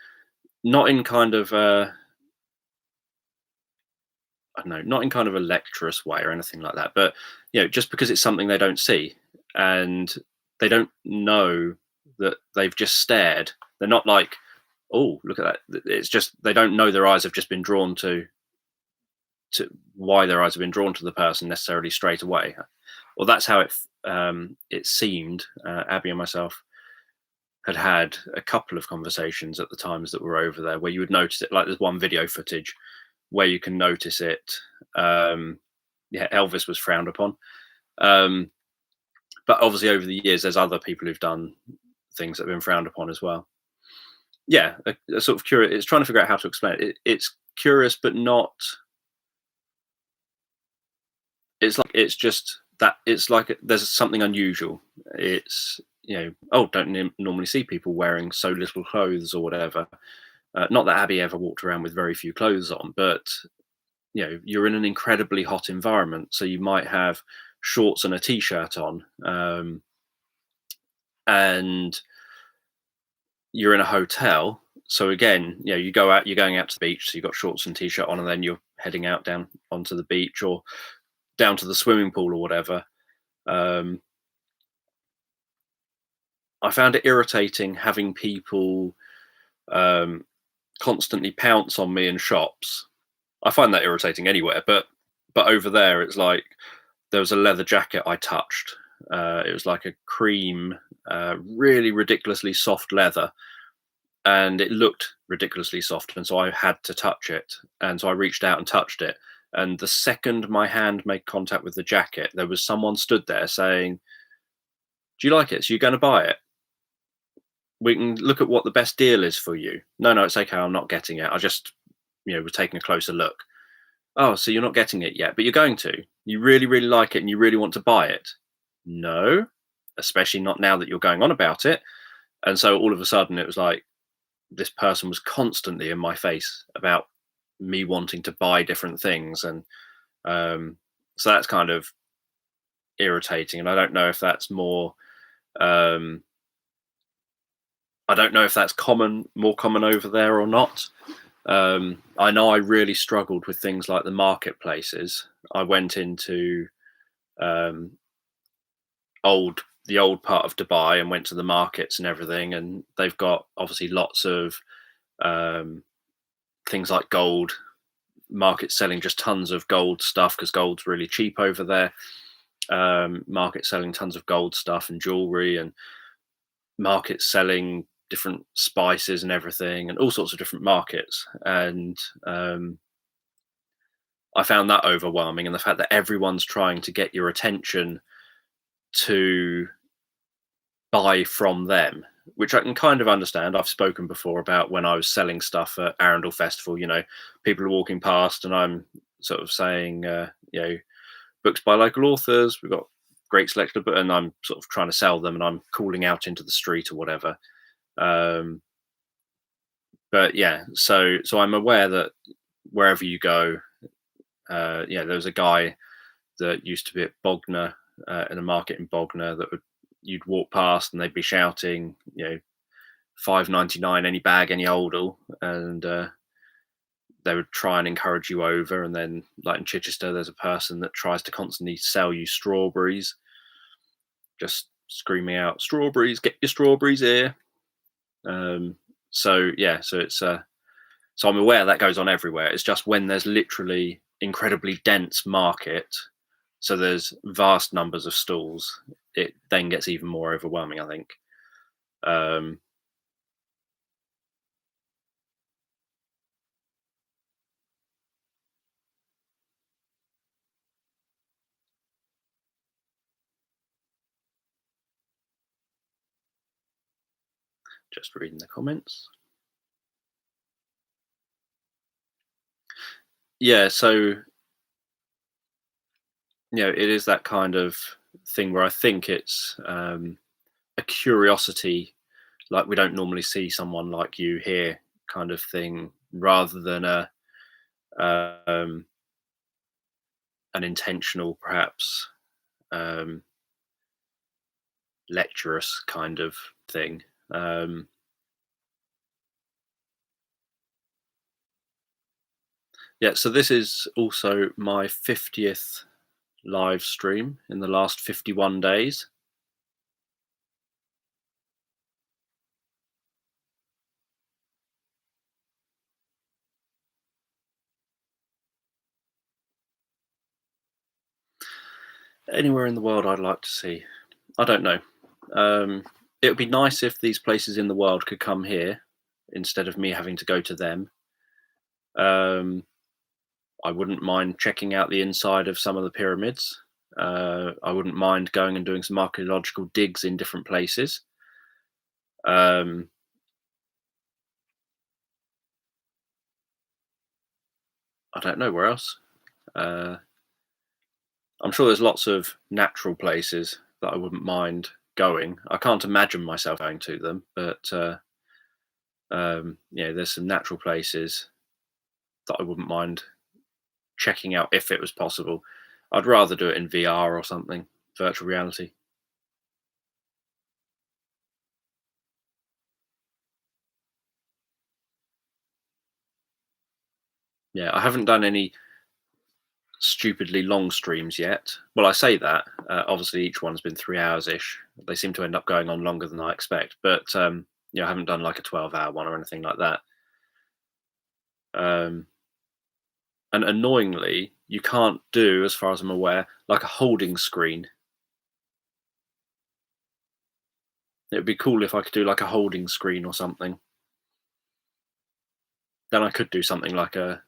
not in kind of I don't know, not in kind of a lecturous way or anything like that, but just because it's something they don't see and they don't know that they've just stared. They're not like, oh, look at that. It's just they don't know their eyes have just been drawn to why their eyes have been drawn to the person necessarily straight away. Well, that's how it seemed. Abby and myself had a couple of conversations at the times that we're over there where you would notice it. Like there's one video footage where you can notice it. Yeah, Elvis was frowned upon. But obviously over the years, there's other people who've done things that have been frowned upon as well. Yeah, a sort of curious. It's trying to figure out how to explain it. It's curious, but not. It's like it's just that it's like there's something unusual. It's oh, don't normally see people wearing so little clothes or whatever. Not that Abby ever walked around with very few clothes on, but you're in an incredibly hot environment, so you might have shorts and a t-shirt on, and you're in a hotel. So again, you go out, you're going out to the beach, so you've got shorts and t-shirt on, and then you're heading out down onto the beach or down to the swimming pool or whatever. I found it irritating having people constantly pounce on me in shops. I find that irritating anywhere, but over there, it's like there was a leather jacket I touched. It was like a cream, really ridiculously soft leather, and it looked ridiculously soft, and so I had to touch it, and so I reached out and touched it. And the second my hand made contact with the jacket, there was someone stood there saying, "Do you like it? So you're going to buy it? We can look at what the best deal is for you." No, it's okay. I'm not getting it. I just, we're taking a closer look. Oh, so you're not getting it yet, but you're going to. You really, really like it and you really want to buy it. No, especially not now that you're going on about it. And so all of a sudden it was like this person was constantly in my face about me wanting to buy different things. And so that's kind of irritating. And I don't know if that's more, I don't know if that's more common over there or not. I know I really struggled with things like the marketplaces. I went into um, the old part of Dubai and went to the markets and everything, and they've got obviously lots of um, things like gold market selling just tons of gold stuff because gold's really cheap over there. Market selling tons of gold stuff and jewelry, and market selling different spices and everything, and all sorts of different markets. And I found that overwhelming, and the fact that everyone's trying to get your attention to buy from them, which I can kind of understand. I've spoken before about when I was selling stuff at Arundel Festival. People are walking past, and I'm sort of saying, books by local authors. We've got great selection of books, and I'm sort of trying to sell them, and I'm calling out into the street or whatever. Um, but yeah, so I'm aware that wherever you go, there was a guy that used to be at Bognor in a market in Bognor that you'd walk past and they'd be shouting, £5.99 any bag, any holdall, and they would try and encourage you over. And then, like in Chichester, there's a person that tries to constantly sell you strawberries, just screaming out, "Strawberries! Get your strawberries here!" So yeah, so I'm aware that goes on everywhere. It's just when there's literally incredibly dense market, so there's vast numbers of stalls, it then gets even more overwhelming, I think. Um, just reading the comments. Yeah, so it is that kind of thing where I think it's a curiosity, like we don't normally see someone like you here, kind of thing, rather than um, an intentional, perhaps um, lecherous kind of thing. Um, yeah, so this is also my 50th live stream in the last 51 days. Anywhere in the world I'd like to see. I don't know. It would be nice if these places in the world could come here instead of me having to go to them. Um, I wouldn't mind checking out the inside of some of the pyramids. I wouldn't mind going and doing some archaeological digs in different places. Um, I don't know where else. Uh, I'm sure there's lots of natural places that I wouldn't mind going. I can't imagine myself going to them, but there's some natural places that I wouldn't mind checking out if it was possible. I'd rather do it in VR or something, virtual reality. Yeah, I haven't done any stupidly long streams yet. Well, I say that. Obviously, each one's been 3 hours ish. They seem to end up going on longer than I expect, but I haven't done like a 12-hour one or anything like that. Um, and annoyingly, you can't do, as far as I'm aware, like a holding screen. It would be cool if I could do like a holding screen or something. Then I could do something like a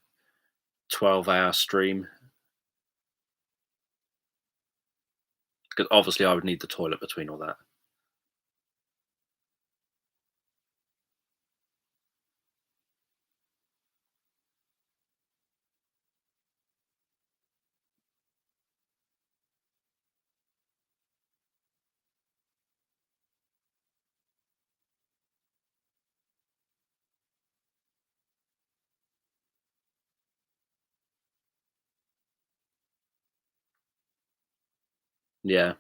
12-hour stream. Because obviously, I would need the toilet between all that. Yeah.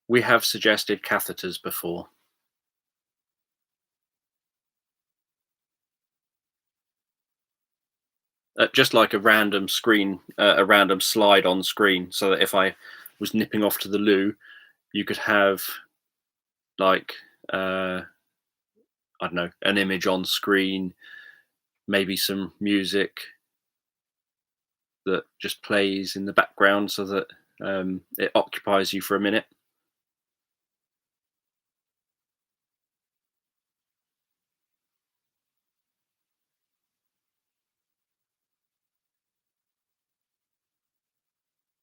We have suggested catheters before. just like a random screen, a random slide on screen, so that if I was nipping off to the loo, you could have like I don't know, an image on screen, maybe some music that just plays in the background, so that it occupies you for a minute.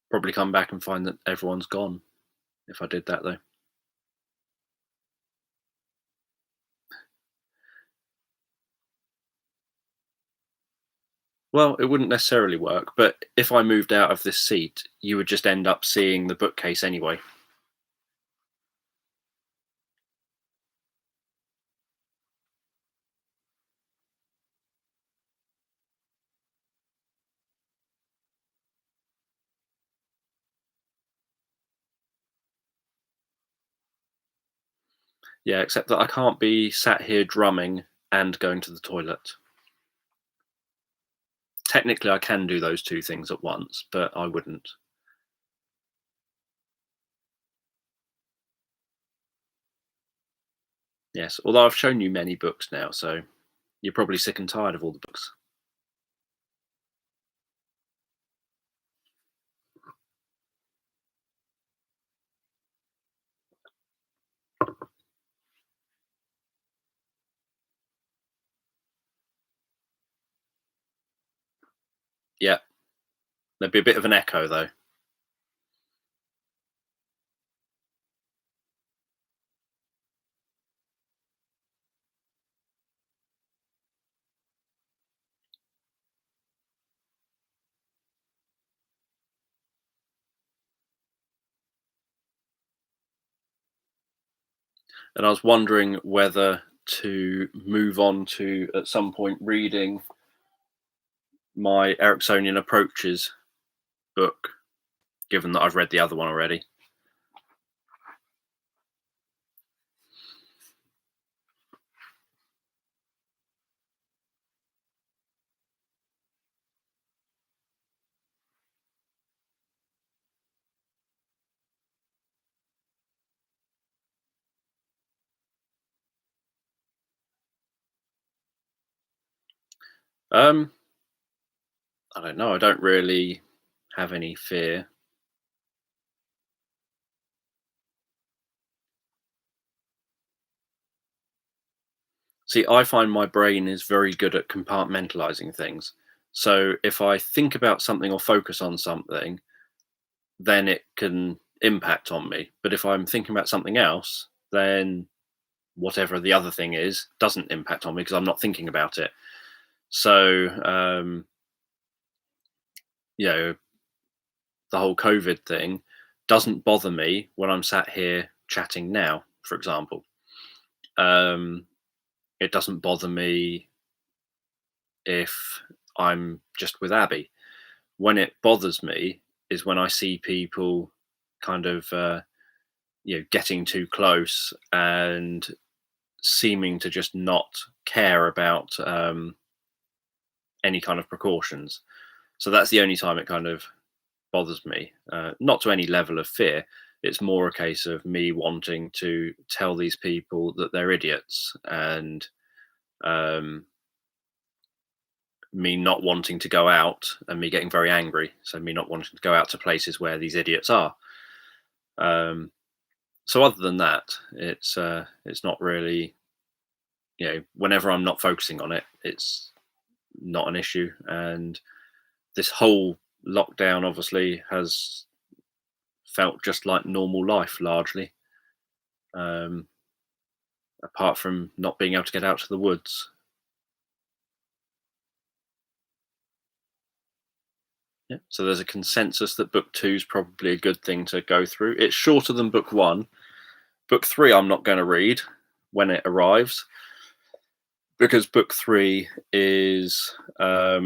Probably come back and find that everyone's gone if I did that though. Well, it wouldn't necessarily work, but if I moved out of this seat, you would just end up seeing the bookcase anyway. Yeah, except that I can't be sat here drumming and going to the toilet. Technically, I can do those two things at once, but I wouldn't. Yes, although I've shown you many books now, so you're probably sick and tired of all the books. Yeah, there'd be a bit of an echo though. And I was wondering whether to move on to, at some point, reading my Ericksonian Approaches book, given that I've read the other one already. Um, I don't know. I don't really have any fear. See, I find my brain is very good at compartmentalizing things. So if I think about something or focus on something, then it can impact on me. But if I'm thinking about something else, then whatever the other thing is doesn't impact on me because I'm not thinking about it. So, you know, the whole COVID thing doesn't bother me when I'm sat here chatting now, for example. Um, it doesn't bother me if I'm just with Abby. When it bothers me is when I see people kind of, getting too close and seeming to just not care about any kind of precautions. So that's the only time it kind of bothers me. Not to any level of fear. It's more a case of me wanting to tell these people that they're idiots, and um, me not wanting to go out, and me getting very angry. So me not wanting to go out to places where these idiots are. So other than that, it's not really, whenever I'm not focusing on it, it's not an issue. And this whole lockdown obviously has felt just like normal life largely, um, apart from not being able to get out to the woods. Yeah. So there's a consensus that book two is probably a good thing to go through. It's shorter than book one. Book three, I'm not going to read when it arrives, because book three is uh,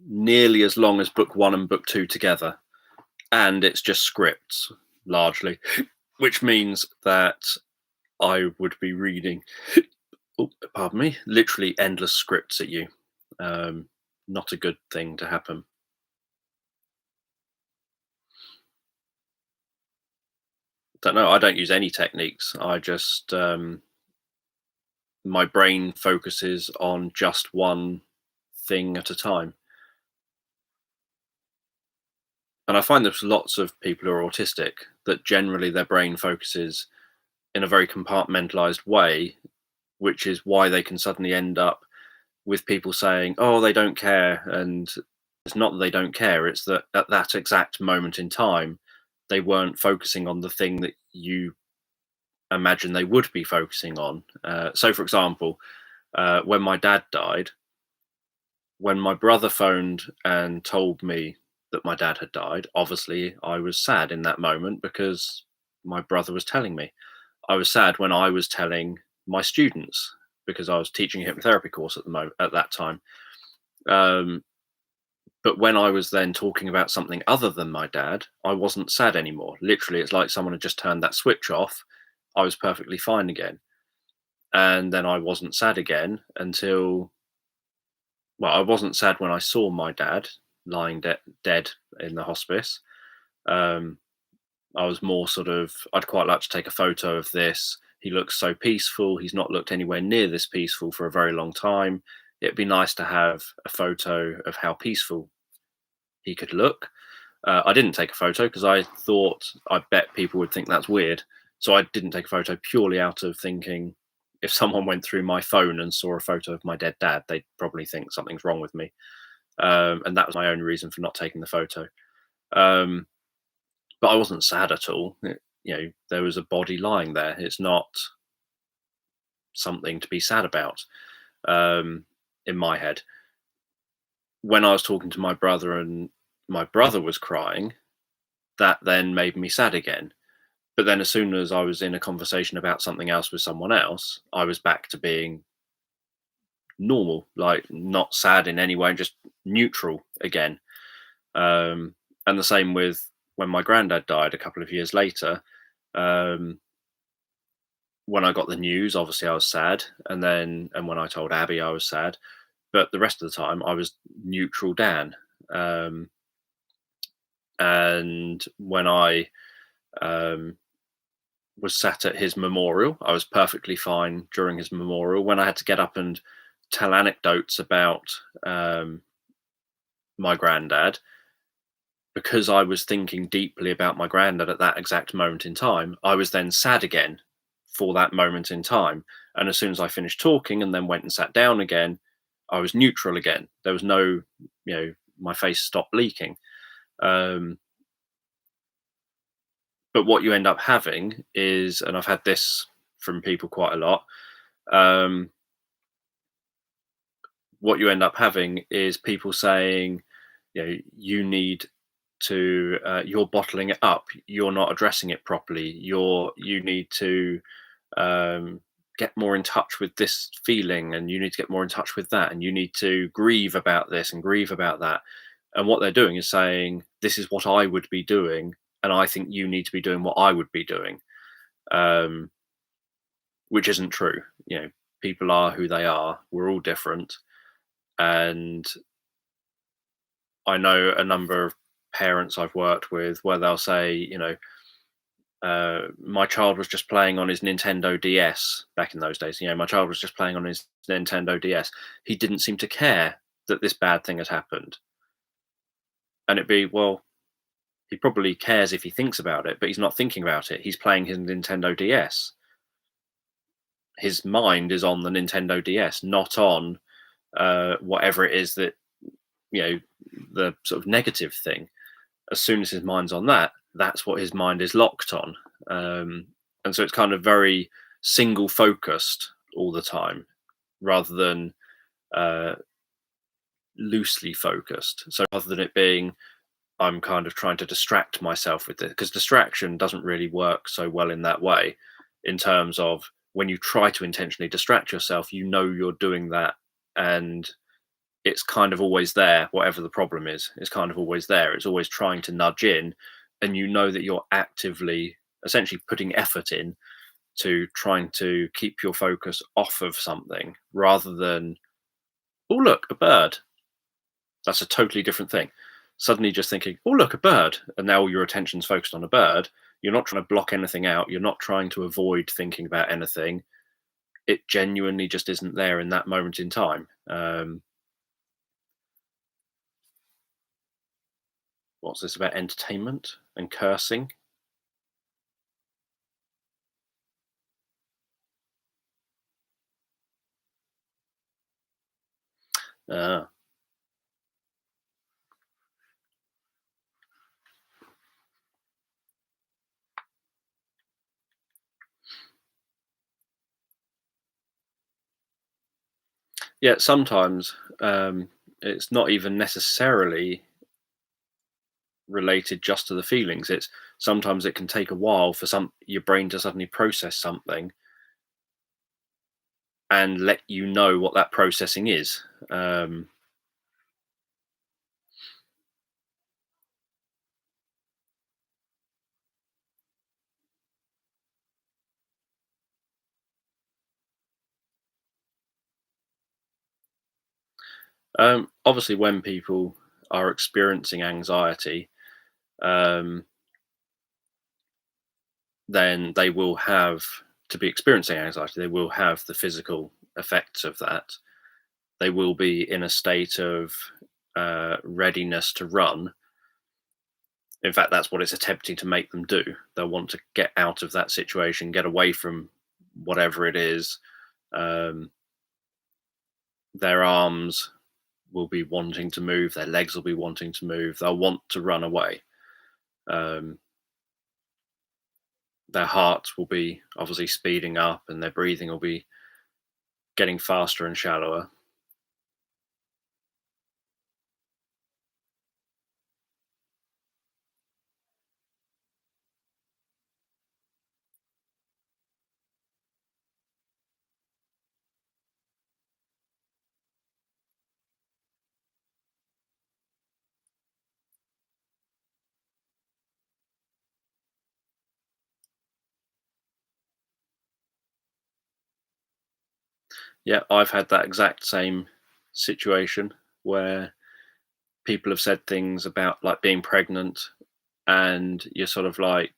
nearly as long as book one and book two together, and it's just scripts largely, which means that I would be reading Oh, pardon me, literally endless scripts at you. Um, Not a good thing to happen. Don't know. I don't use any techniques. I just my brain focuses on just one thing at a time. And I find there's lots of people who are autistic that generally their brain focuses in a very compartmentalized way, which is why they can suddenly end up with people saying, "Oh, they don't care," and it's not that they don't care; it's that at that exact moment in time, they weren't focusing on the thing that you imagine they would be focusing on. So, for example, when my dad died, when my brother phoned and told me that my dad had died, obviously I was sad in that moment because my brother was telling me. I was sad when I was telling my students because I was teaching a hypnotherapy course at that time. Um, but when I was then talking about something other than my dad, I wasn't sad anymore. Literally, it's like someone had just turned that switch off. I was perfectly fine again. And then I wasn't sad again until, well, I wasn't sad when I saw my dad lying dead in the hospice. Um, I was more sort of, I'd quite like to take a photo of this. He looks so peaceful. He's not looked anywhere near this peaceful for a very long time. It'd be nice to have a photo of how peaceful he could look. I didn't take a photo because I thought, I bet people would think that's weird. So I didn't take a photo purely out of thinking if someone went through my phone and saw a photo of my dead dad, they'd probably think something's wrong with me. And that was my own reason for not taking the photo. Um, but I wasn't sad at all. There was a body lying there. It's not something to be sad about, in my head. When I was talking to my brother and my brother was crying, that then made me sad again. But then as soon as I was in a conversation about something else with someone else, I was back to being normal, like not sad in any way, just neutral again. And the same with when my granddad died a couple of years later. Um, when I got the news, obviously I was sad, and when I told Abby, I was sad. But the rest of the time, I was neutral Dan. Um, and when I um, was sat at his memorial, I was perfectly fine during his memorial. When I had to get up and tell anecdotes about my granddad, because I was thinking deeply about my granddad at that exact moment in time, I was then sad again for that moment in time. And as soon as I finished talking and then went and sat down again, I was neutral again. There was no, my face stopped leaking. Um, but what you end up having is, and I've had this from people quite a lot, um, what you end up having is people saying, you need to, you're bottling it up, you're not addressing it properly, you need to um, get more in touch with this feeling, and you need to get more in touch with that, and you need to grieve about this and grieve about that. And what they're doing is saying, this is what I would be doing, and I think you need to be doing what I would be doing, um, which isn't true. People are who they are, we're all different. And I know a number of parents I've worked with where they'll say, my child was just playing on his Nintendo DS back in those days. My child was just playing on his Nintendo DS. He didn't seem to care that this bad thing had happened. And it'd be, well, he probably cares if he thinks about it, but he's not thinking about it. He's playing his Nintendo DS. His mind is on the Nintendo DS, not on whatever it is that, the sort of negative thing. As soon as his mind's on that, that's what his mind is locked on. And so it's kind of very single focused all the time rather than uh, loosely focused. So rather than it being, I'm kind of trying to distract myself with it, because distraction doesn't really work so well in that way, in terms of when you try to intentionally distract yourself, you're doing that, and it's kind of always there. Whatever the problem is, it's kind of always there. It's always trying to nudge in, and that you're actively, essentially putting effort in to trying to keep your focus off of something rather than, oh, look, a bird. That's a totally different thing. Suddenly just thinking, oh, look, a bird. And now all your attention's focused on a bird. You're not trying to block anything out. You're not trying to avoid thinking about anything. It genuinely just isn't there in that moment in time. What's this about entertainment and cursing? Uh, yeah, sometimes it's not even necessarily related just to the feelings. It's sometimes it can take a while for your brain to suddenly process something and let you know what that processing is. Um, Obviously, when people are experiencing anxiety, um, then they will have to be experiencing anxiety. They will have the physical effects of that. They will be in a state of readiness to run. In fact, that's what it's attempting to make them do. They'll want to get out of that situation, get away from whatever it is. Um, their arms will be wanting to move, their legs will be wanting to move, they'll want to run away. Um, their heart will be obviously speeding up and their breathing will be getting faster and shallower. Yeah, I've had that exact same situation where people have said things about like being pregnant, and you're sort of like,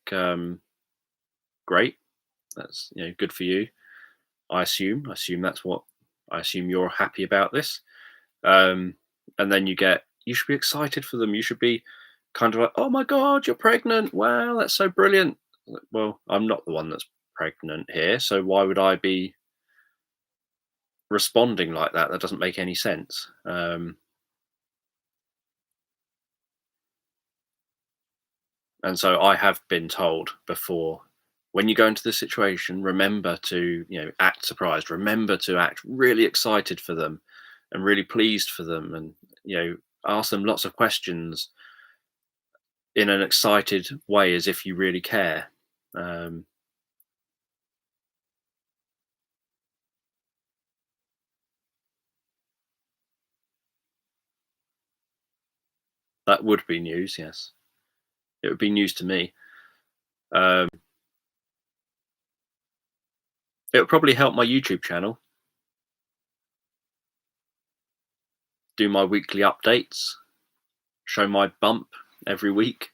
great, that's, good for you. I assume that's what I assume you're happy about this. Um, and then you should be excited for them. You should be kind of like, oh my God, you're pregnant. Wow, that's so brilliant. Well, I'm not the one that's pregnant here. So why would I be responding like that? That doesn't make any sense. And so I have been told before, when you go into this situation, remember to, act surprised. Remember to act really excited for them and really pleased for them, and ask them lots of questions in an excited way, as if you really care. Um, that would be news. Yes, it would be news to me. Um, it would probably help my YouTube channel, do my weekly updates, show my bump every week.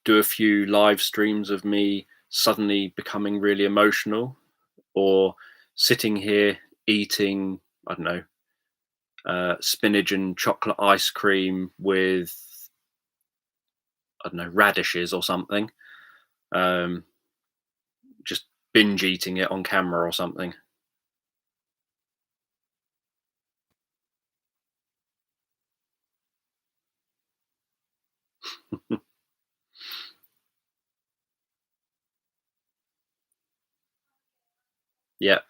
Do a few live streams of me suddenly becoming really emotional, or sitting here eating, I don't know, spinach and chocolate ice cream with, I don't know, radishes or something. Um, just binge eating it on camera or something. Yeah,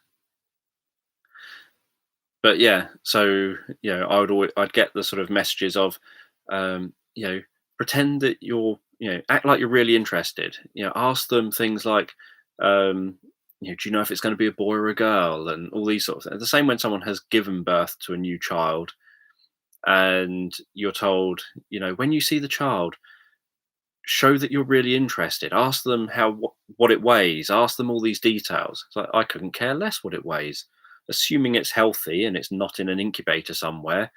but yeah, so I'd get the sort of messages of, um, you know, pretend that you're act like you're really interested. Ask them things like, um, do you know if it's going to be a boy or a girl, and all these sorts of things. The same when someone has given birth to a new child, and you're told, when you see the child, show that you're really interested. Ask them what it weighs. Ask them all these details. It's like, I couldn't care less what it weighs, assuming it's healthy and it's not in an incubator somewhere,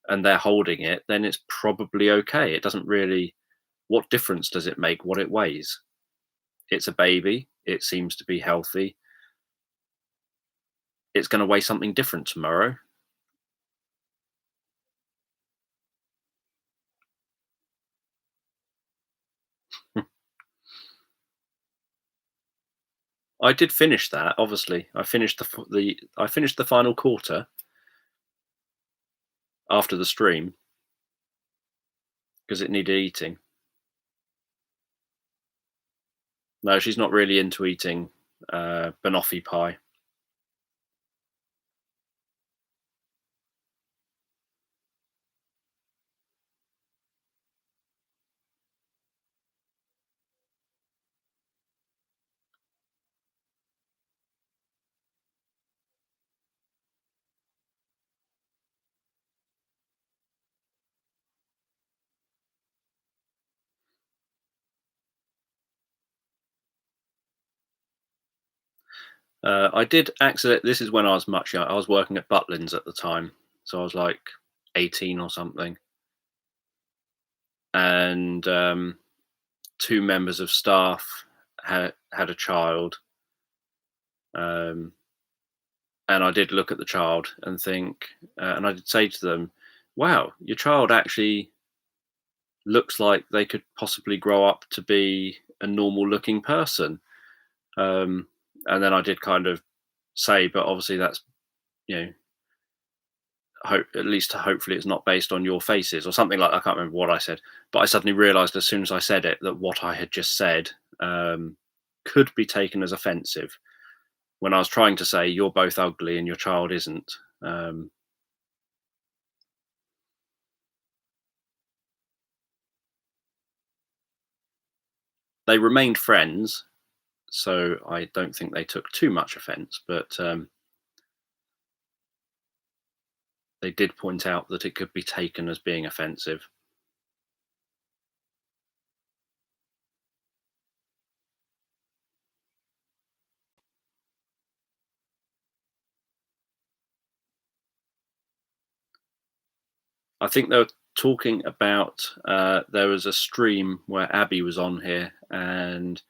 and they're holding it. Then it's probably okay. It doesn't really. What difference does it make what it weighs? It's a baby. It seems to be healthy. It's going to weigh something different tomorrow. I did finish that. Obviously, I finished the final quarter after the stream because it needed eating. No, she's not really into eating banoffee pie. I did accident. This is when I was much younger. I was working at Butlins at the time, so I was like 18 or something, and two members of staff had a child, um, and I did look at the child and think, and I did say to them, "Wow, your child actually looks like they could possibly grow up to be a normal-looking person." Um, and then I did kind of say, but obviously that's you know at least hopefully it's not based on your faces or something like that. I can't remember what I said, but I suddenly realized as soon as I said it that what I had just said could be taken as offensive when I was trying to say you're both ugly and your child isn't. They remained friends, so I don't think they took too much offense, but they did point out that it could be taken as being offensive. I think they were talking about there was a stream where Abby was on here, and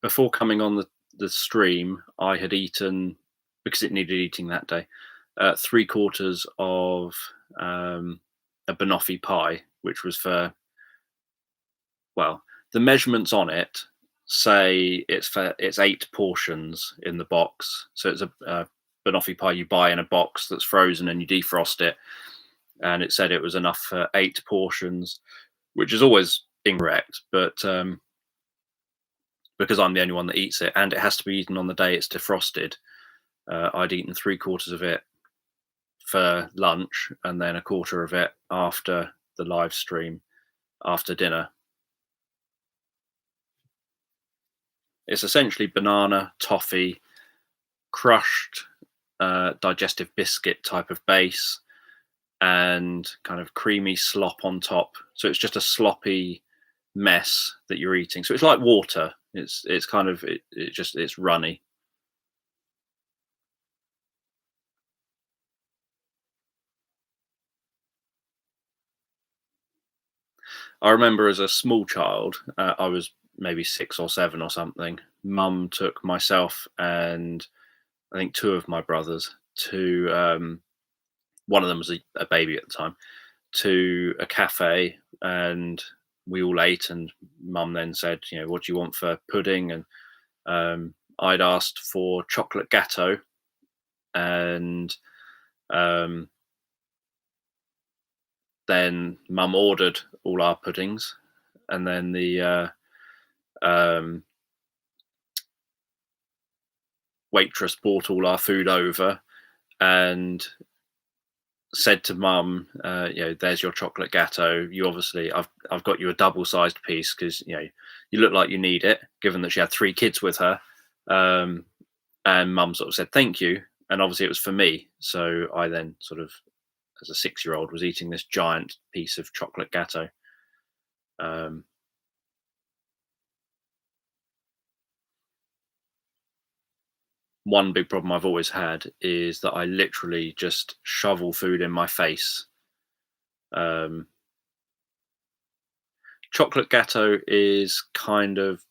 before coming on the stream, I had eaten, because it needed eating that day, 3/4 of a banoffee pie, which was well, the measurements on it say it's 8 portions in the box. So it's a banoffee pie you buy in a box that's frozen and you defrost it, and it said it was enough for 8 portions, which is always incorrect, but because I'm the only one that eats it, and it has to be eaten on the day it's defrosted. I'd eaten 3/4 of it for lunch, and then 1/4 of it after the live stream, after dinner. It's essentially banana, toffee, crushed digestive biscuit type of base, and kind of creamy slop on top. So it's just a sloppy mess that you're eating. So it's like water. It's kind of it's runny. I remember as a small child, I was maybe 6 or 7 or something. Mum took myself and I think two of my brothers to one of them was a baby at the time, to a cafe, and we all ate. And Mum then said, "What do you want for pudding?" And I'd asked for chocolate gatto, and um, then Mum ordered all our puddings, and then the um, waitress brought all our food over, and said to mum, there's your chocolate gatto. You obviously, I've got you a double-sized piece because you look like you need it, given that she had 3 kids with her. Um, and mum sort of said thank you, and obviously it was for me. So I then sort of, as a 6-year-old, was eating this giant piece of chocolate gatto. Um, One big problem I've always had is that I literally just shovel food in my face. Um, Chocolate gatto is kind of,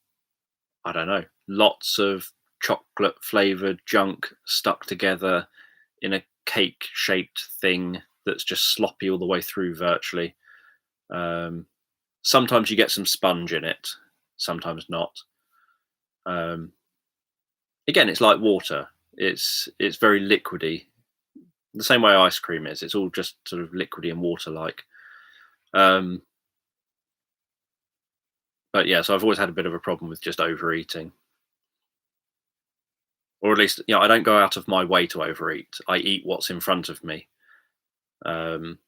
I don't know, lots of chocolate flavored junk stuck together in a cake shaped thing that's just sloppy all the way through virtually. Um, Sometimes you get some sponge in it, sometimes not. Um, Again, it's like water. It's very liquidy, the same way ice cream is. It's all just sort of liquidy and water like. Um, but yeah, so I've always had a bit of a problem with just overeating, or at least I don't go out of my way to overeat. I eat what's in front of me. Um,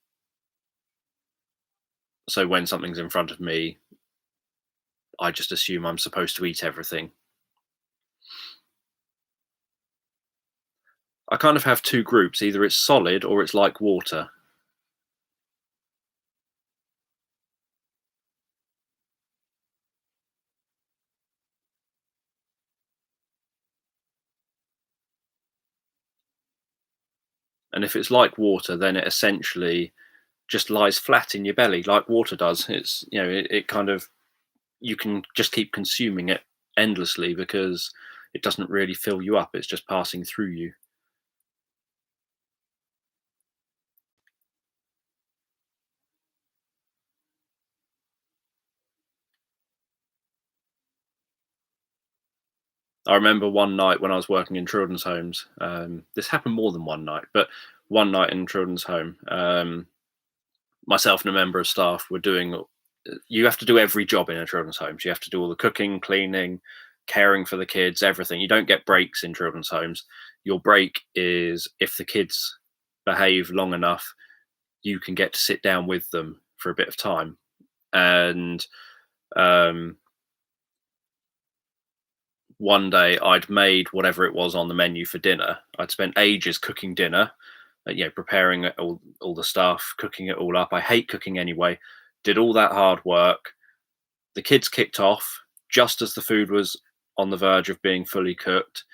so when something's in front of me, I just assume I'm supposed to eat everything. I kind of have two groups: either it's solid or it's like water. And if it's like water, then it essentially just lies flat in your belly like water does. It's it kind of, you can just keep consuming it endlessly because it doesn't really fill you up. It's just passing through you. I remember one night when I was working in children's homes. This happened more than one night, but one night in children's home, myself and a member of staff were doing. You have to do every job in a children's home. So you have to do all the cooking, cleaning, caring for the kids, everything. You don't get breaks in children's homes. Your break is if the kids behave long enough, you can get to sit down with them for a bit of time. And um, one day I'd made whatever it was on the menu for dinner. I'd spent ages cooking dinner, preparing all the stuff, cooking it all up. I hate cooking anyway. Did all that hard work. The kids kicked off just as the food was on the verge of being fully cooked.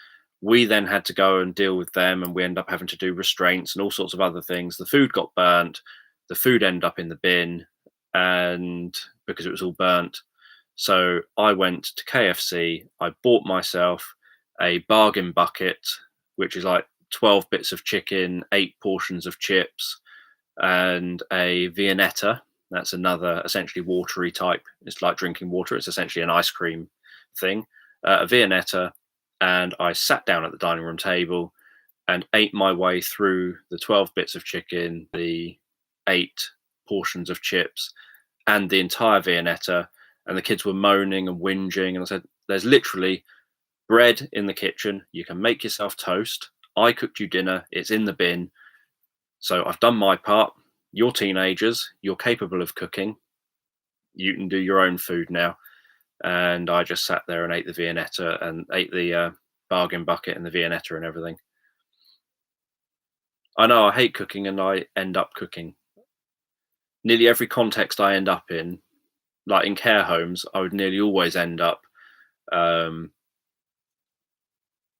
We then had to go and deal with them, and we end up having to do restraints and all sorts of other things. The food got burnt. The food ended up in the bin, and because it was all burnt, so I went to KFC. I bought myself a bargain bucket, which is like 12 bits of chicken, 8 portions of chips, and a Viennetta. That's another essentially watery type. It's like drinking water. It's essentially an ice cream thing. A Viennetta, and I sat down at the dining room table and ate my way through the 12 bits of chicken, the 8 portions of chips, and the entire Viennetta. And the kids were moaning and whinging. And I said, there's literally bread in the kitchen. You can make yourself toast. I cooked you dinner. It's in the bin. So I've done my part. You're teenagers. You're capable of cooking. You can do your own food now. And I just sat there and ate the Viennetta and ate the bargain bucket and the Viennetta and everything. I know I hate cooking and I end up cooking. Nearly every context I end up in, like in care homes, I would nearly always end up um,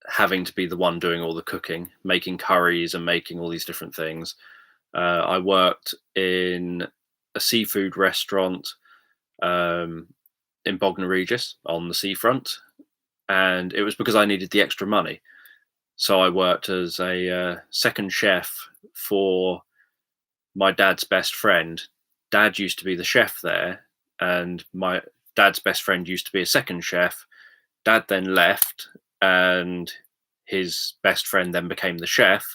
having to be the one doing all the cooking, making curries and making all these different things. I worked in a seafood restaurant um, in Bognor Regis on the seafront, and it was because I needed the extra money. So I worked as a second chef for my dad's best friend. Dad used to be the chef there, and my dad's best friend used to be a second chef. Dad then left, and his best friend then became the chef.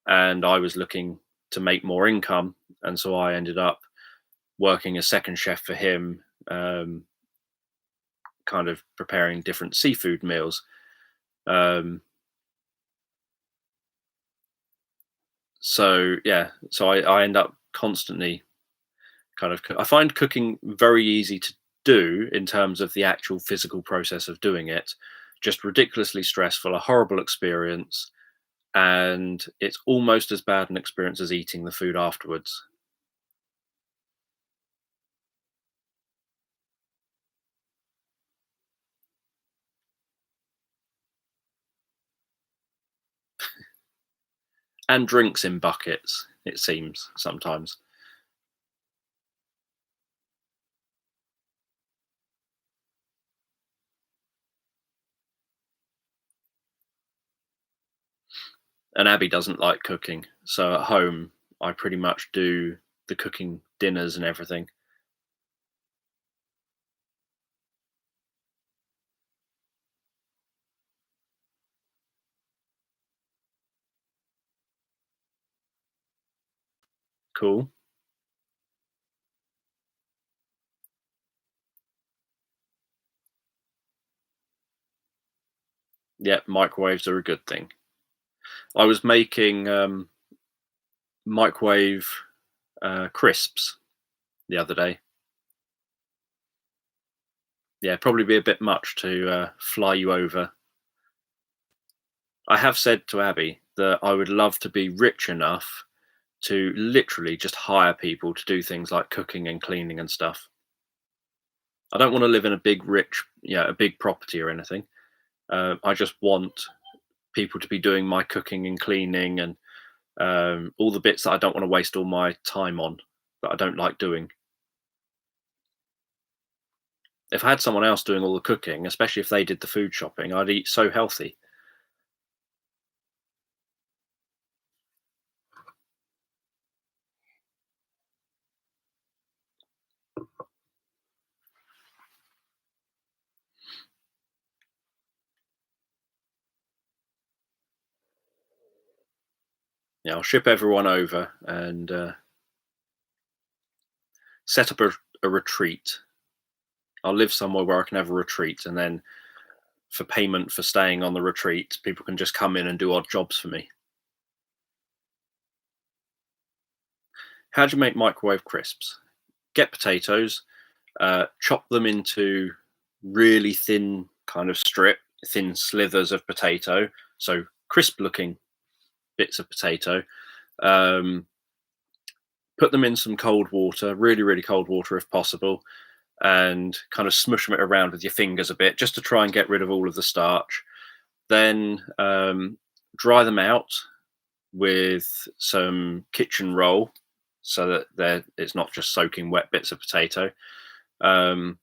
And I was looking to make more income, and so I ended up working as second chef for him, kind of preparing different seafood meals. Um, So yeah, so I end up constantly kind of. I find cooking very easy to do in terms of the actual physical process of doing it. Just ridiculously stressful, a horrible experience, and it's almost as bad an experience as eating the food afterwards. And drinks in buckets, it seems sometimes. And Abby doesn't like cooking, so at home I pretty much do the cooking dinners and everything. Cool. Yeah, microwaves are a good thing. I was making microwave crisps the other day. Yeah, probably be a bit much to fly you over. I have said to Abby that I would love to be rich enough to literally just hire people to do things like cooking and cleaning and stuff. I don't want to live in a big, rich, a big property or anything. I just want people to be doing my cooking and cleaning and all the bits that I don't want to waste all my time on that I don't like doing. If I had someone else doing all the cooking, especially if they did the food shopping, I'd eat so healthy. Yeah, I'll ship everyone over and set up a retreat. I'll live somewhere where I can have a retreat, and then for payment for staying on the retreat, people can just come in and do odd jobs for me. How do you make microwave crisps? Get potatoes, chop them into really thin kind of thin slithers of potato, so crisp looking bits of potato. Um, Put them in some cold water, really, really cold water if possible, and kind of smush them around with your fingers a bit just to try and get rid of all of the starch. Then dry them out with some kitchen roll so that it's not just soaking wet bits of potato. Um,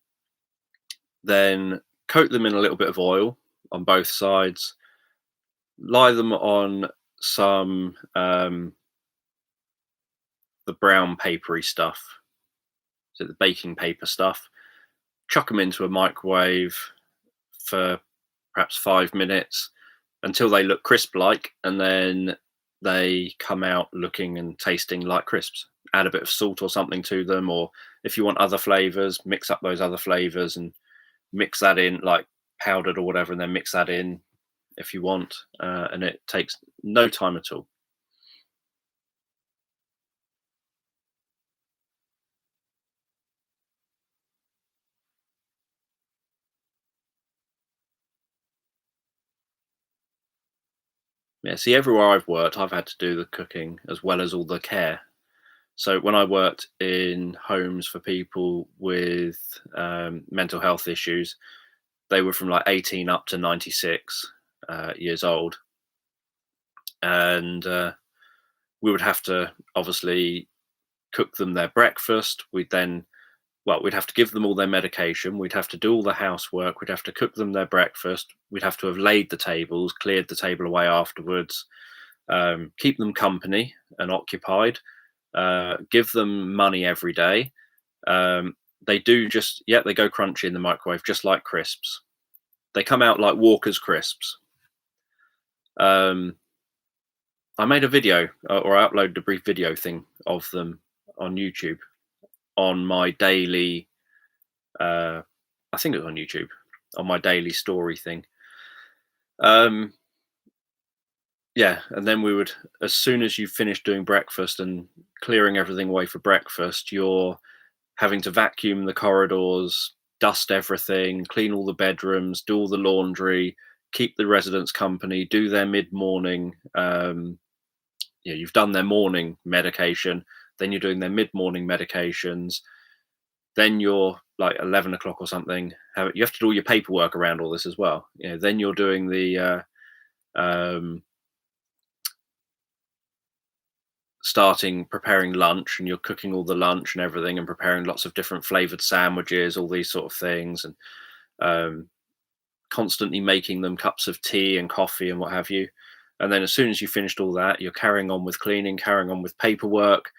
then coat them in a little bit of oil on both sides, lie them on some the brown papery stuff, so the baking paper stuff, chuck them into a microwave for perhaps 5 minutes until they look crisp like, and then they come out looking and tasting like crisps. Add a bit of salt or something to them, or if you want other flavors, mix up those other flavors and mix that in, like powdered or whatever, and then mix that in if you want. And it takes no time at all. Yeah, see, everywhere I've worked, I've had to do the cooking as well as all the care. So when I worked in homes for people with mental health issues, they were from like 18 up to 96 years old, and we would have to obviously cook them their breakfast. We'd have to give them all their medication. We'd have to do all the housework. We'd have to cook them their breakfast. We'd have to have laid the tables, cleared the table away afterwards, keep them company and occupied, give them money every day. Um, they do just, yeah, they go crunchy in the microwave, just like crisps. They come out like Walker's crisps. Um, I made a video, or I uploaded a brief video thing of them on YouTube on my daily, uh, I think it was on YouTube, on my daily story thing. Um, yeah, and then we would, as soon as you finish doing breakfast and clearing everything away for breakfast, you're having to vacuum the corridors, dust everything, clean all the bedrooms, do all the laundry, keep the residents company, do their mid-morning. You've done their morning medication, then you're doing their mid-morning medications, then you're like 11 o'clock or something. You have to do all your paperwork around all this as well. Then you're doing the um, starting preparing lunch, and you're cooking all the lunch and everything, and preparing lots of different flavored sandwiches, all these sort of things, and um, constantly making them cups of tea and coffee and what have you. And then as soon as you finished all that, you're carrying on with cleaning, carrying on with paperwork.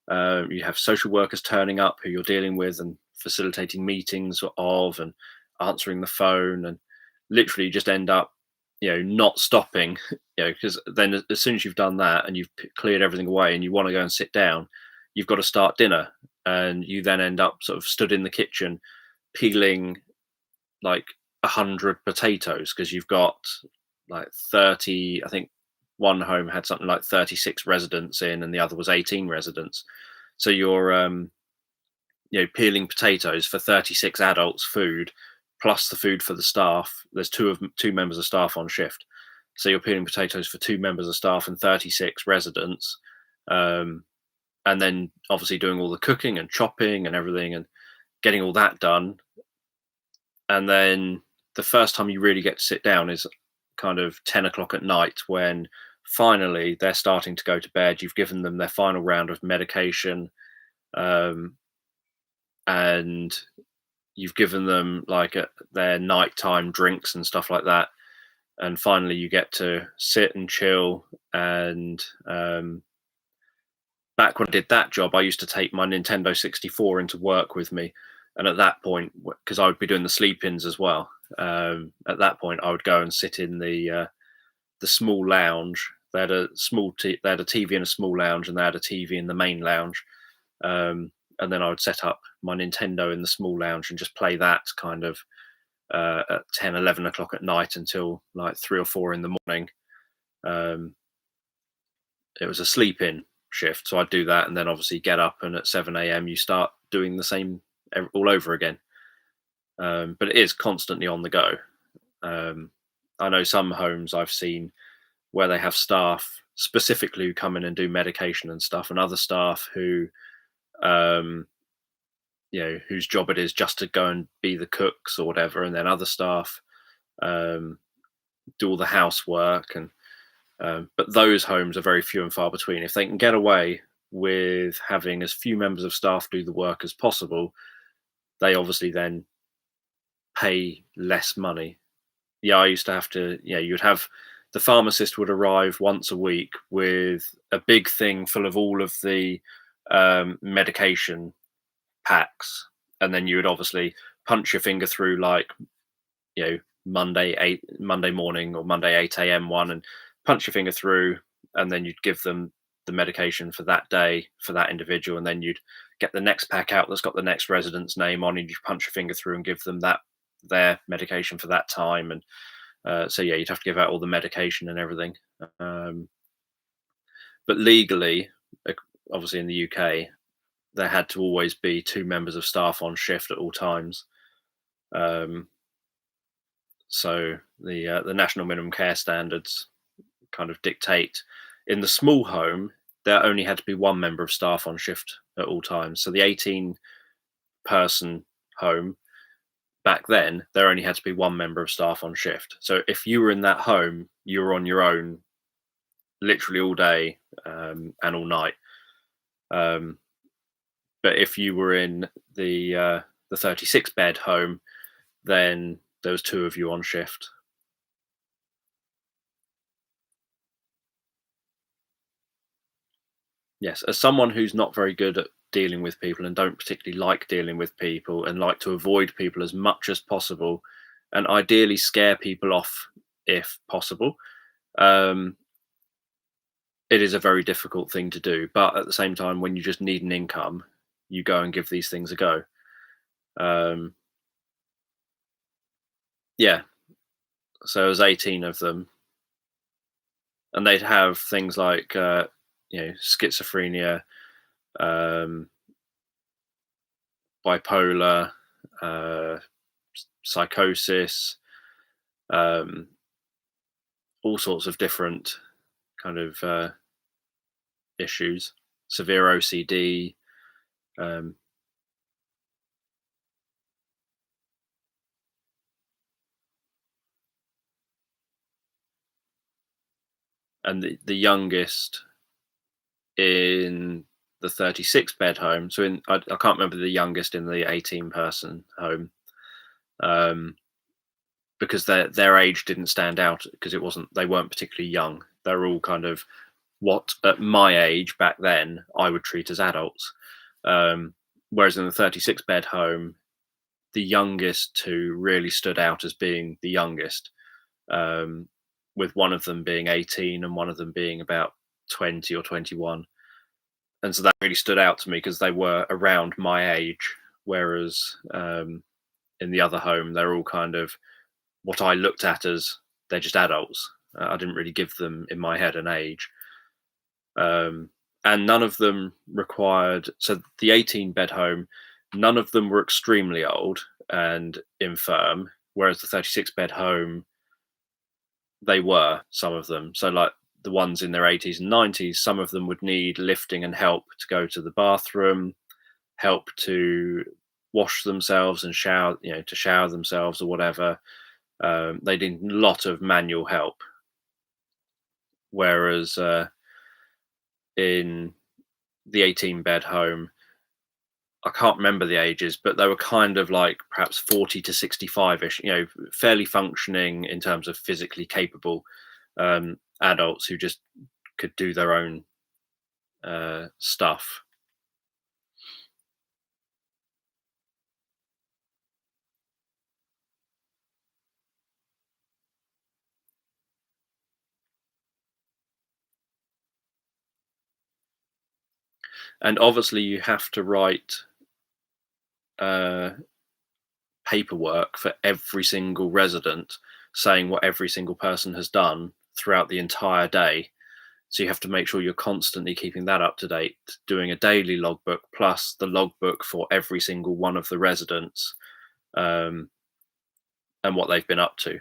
You have social workers turning up who you're dealing with and facilitating meetings of, and answering the phone, and literally just end up, not stopping, because then as soon as you've done that and you've cleared everything away and you want to go and sit down, you've got to start dinner, and you then end up sort of stood in the kitchen peeling like 100 potatoes, because you've got like 30. I think one home had something like 36 residents in, and the other was 18 residents. So you're peeling potatoes for 36 adults food, plus the food for the staff. There's two members of staff on shift, so you're peeling potatoes for two members of staff and 36 residents. um, and then obviously doing all the cooking and chopping and everything, and getting all that done. And then the first time you really get to sit down is kind of 10 o'clock at night, when finally they're starting to go to bed. You've given them their final round of medication, um, and you've given them like their nighttime drinks and stuff like that. And finally, you get to sit and chill. And back when I did that job, I used to take my Nintendo 64 into work with me. And at that point, because I would be doing the sleep-ins as well, at that point I would go and sit in the small lounge. They had they had a TV in a small lounge, and they had a TV in the main lounge. And then I would set up my Nintendo in the small lounge and just play that kind of at 10, 11 o'clock at night until like 3 or 4 in the morning. Um, it was a sleep in shift. So I'd do that, and then obviously get up, and at 7 a.m. you start doing the same all over again. But it is constantly on the go. Um, I know some homes I've seen where they have staff specifically who come in and do medication and stuff, and other staff who, um, whose job it is just to go and be the cooks or whatever, and then other staff um, do all the housework. And but those homes are very few and far between. If they can get away with having as few members of staff do the work as possible, they obviously then pay less money. Yeah, I used to have to. You'd have the pharmacist would arrive once a week with a big thing full of all of the medication packs, and then you would obviously punch your finger through like Monday morning or Monday 8 a.m. one, and punch your finger through, and then you'd give them the medication for that day for that individual, and then you'd get the next pack out that's got the next resident's name on, and you punch your finger through and give them their medication for that time. And so yeah, you'd have to give out all the medication and everything. um, but legally, obviously in the UK, there had to always be two members of staff on shift at all times. um, so the national minimum care standards kind of dictate, in the small home there only had to be one member of staff on shift at all times. So the 18 person home, back then there only had to be one member of staff on shift. So if you were in that home, you were on your own literally all day and all night. um, but if you were in the 36 bed home, then there was two of you on shift. Yes, as someone who's not very good at dealing with people, and don't particularly like dealing with people, and like to avoid people as much as possible, and ideally scare people off if possible, um, it is a very difficult thing to do. But at the same time, when you just need an income, you go and give these things a go. Um, yeah, so there's 18 of them. and they'd have things like schizophrenia, um, bipolar, uh, psychosis, um, all sorts of different kind of issues, severe OCD. Um, and the youngest in the 36 bed home. So I can't remember the youngest in the 18-person home, um, because their age didn't stand out because they weren't particularly young. They're all kind of what at my age back then I would treat as adults. Um, Whereas in the 36 bed home, the youngest two really stood out as being the youngest, um, with one of them being 18 and one of them being about 20 or 21. And so that really stood out to me because they were around my age. Whereas in the other home, they're all kind of what I looked at as they're just adults. I didn't really give them in my head an age. And none of them required, so the 18 bed home, none of them were extremely old and infirm, whereas the 36 bed home, they were, some of them. So, like the ones in their 80s and 90s, some of them would need lifting and help to go to the bathroom, help to wash themselves and shower, to shower themselves or whatever. They need a lot of manual help. Whereas in the 18 bed home, I can't remember the ages, but they were kind of like perhaps 40 to 65-ish, fairly functioning in terms of physically capable adults who just could do their own stuff. And obviously you have to write uh, paperwork for every single resident saying what every single person has done throughout the entire day. So you have to make sure you're constantly keeping that up to date, doing a daily logbook plus the logbook for every single one of the residents, and what they've been up to.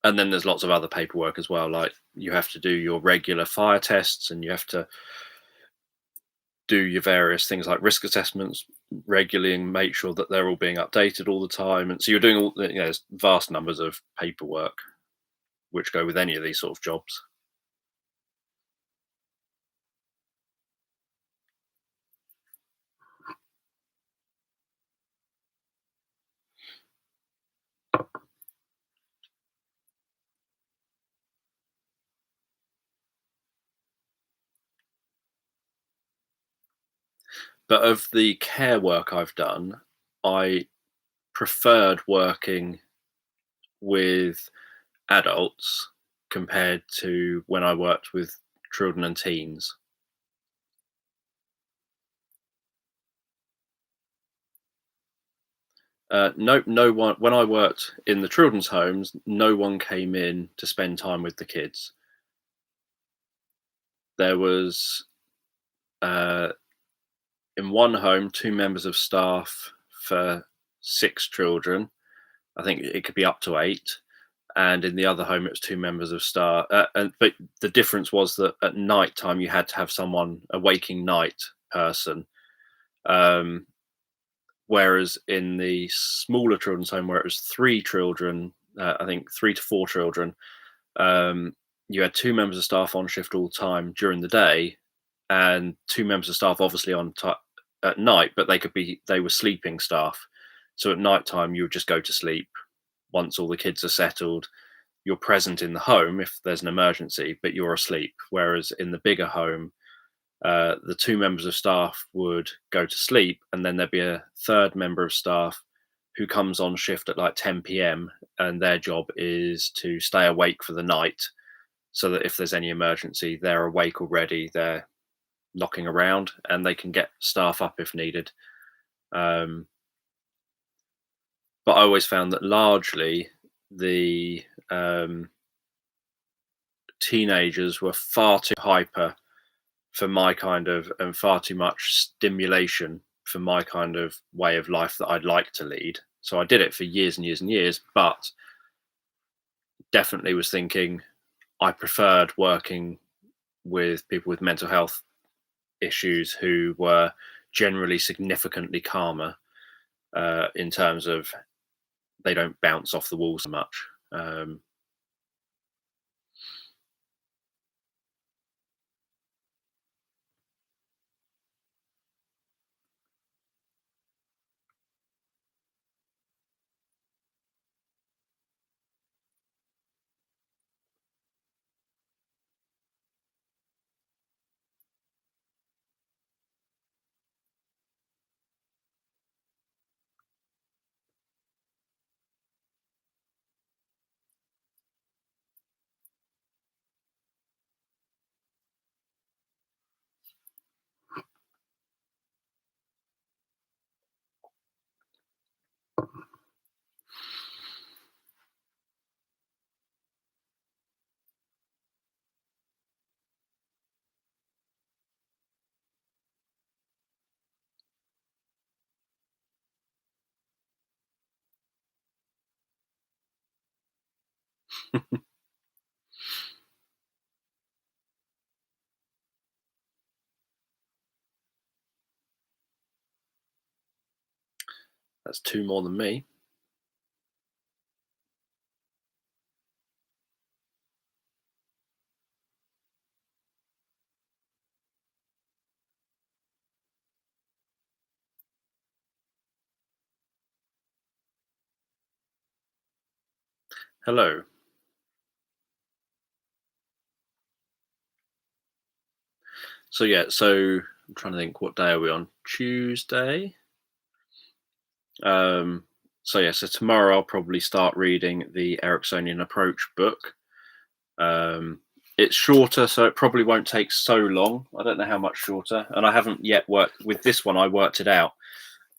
And then there's lots of other paperwork as well, like you have to do your regular fire tests and you have to do your various things like risk assessments regularly and make sure that they're all being updated all the time. And so you're doing all, there's vast numbers of paperwork which go with any of these sort of jobs. But of the care work I've done, I preferred working with adults compared to when I worked with children and teens. No one. When I worked in the children's homes, no one came in to spend time with the kids. There was uh, in one home 2 members of staff for 6 children. I think it could be up to 8. And in the other home, it was 2 members of staff. But the difference was that at night time, you had to have someone, a waking night person. Um, Whereas in the smaller children's home, where it was 3 children, I think 3 to 4 children, you had 2 members of staff on shift all the time during the day, and 2 members of staff obviously at night, but they were sleeping staff. So at night time, you would just go to sleep. Once all the kids are settled, you're present in the home if there's an emergency, but you're asleep. Whereas in the bigger home, the 2 members of staff would go to sleep, and then there'd be a third member of staff who comes on shift at like 10 p.m. and their job is to stay awake for the night, so that if there's any emergency, they're awake already, they're knocking around, and they can get staff up if needed. But I always found that largely the teenagers were far too hyper for my kind of, and far too much stimulation for my kind of way of life that I'd like to lead. So I did it for years and years and years, but definitely was thinking I preferred working with people with mental health issues who were generally significantly calmer, in terms of they don't bounce off the wall so much. That's two more than me. Hello. So yeah, so I'm trying to think, what day are we on? Tuesday. Um, so yeah, so tomorrow I'll probably start reading the Ericksonian Approach book. It's shorter, so it probably won't take so long. I don't know how much shorter, and I haven't yet worked with this one. I worked it out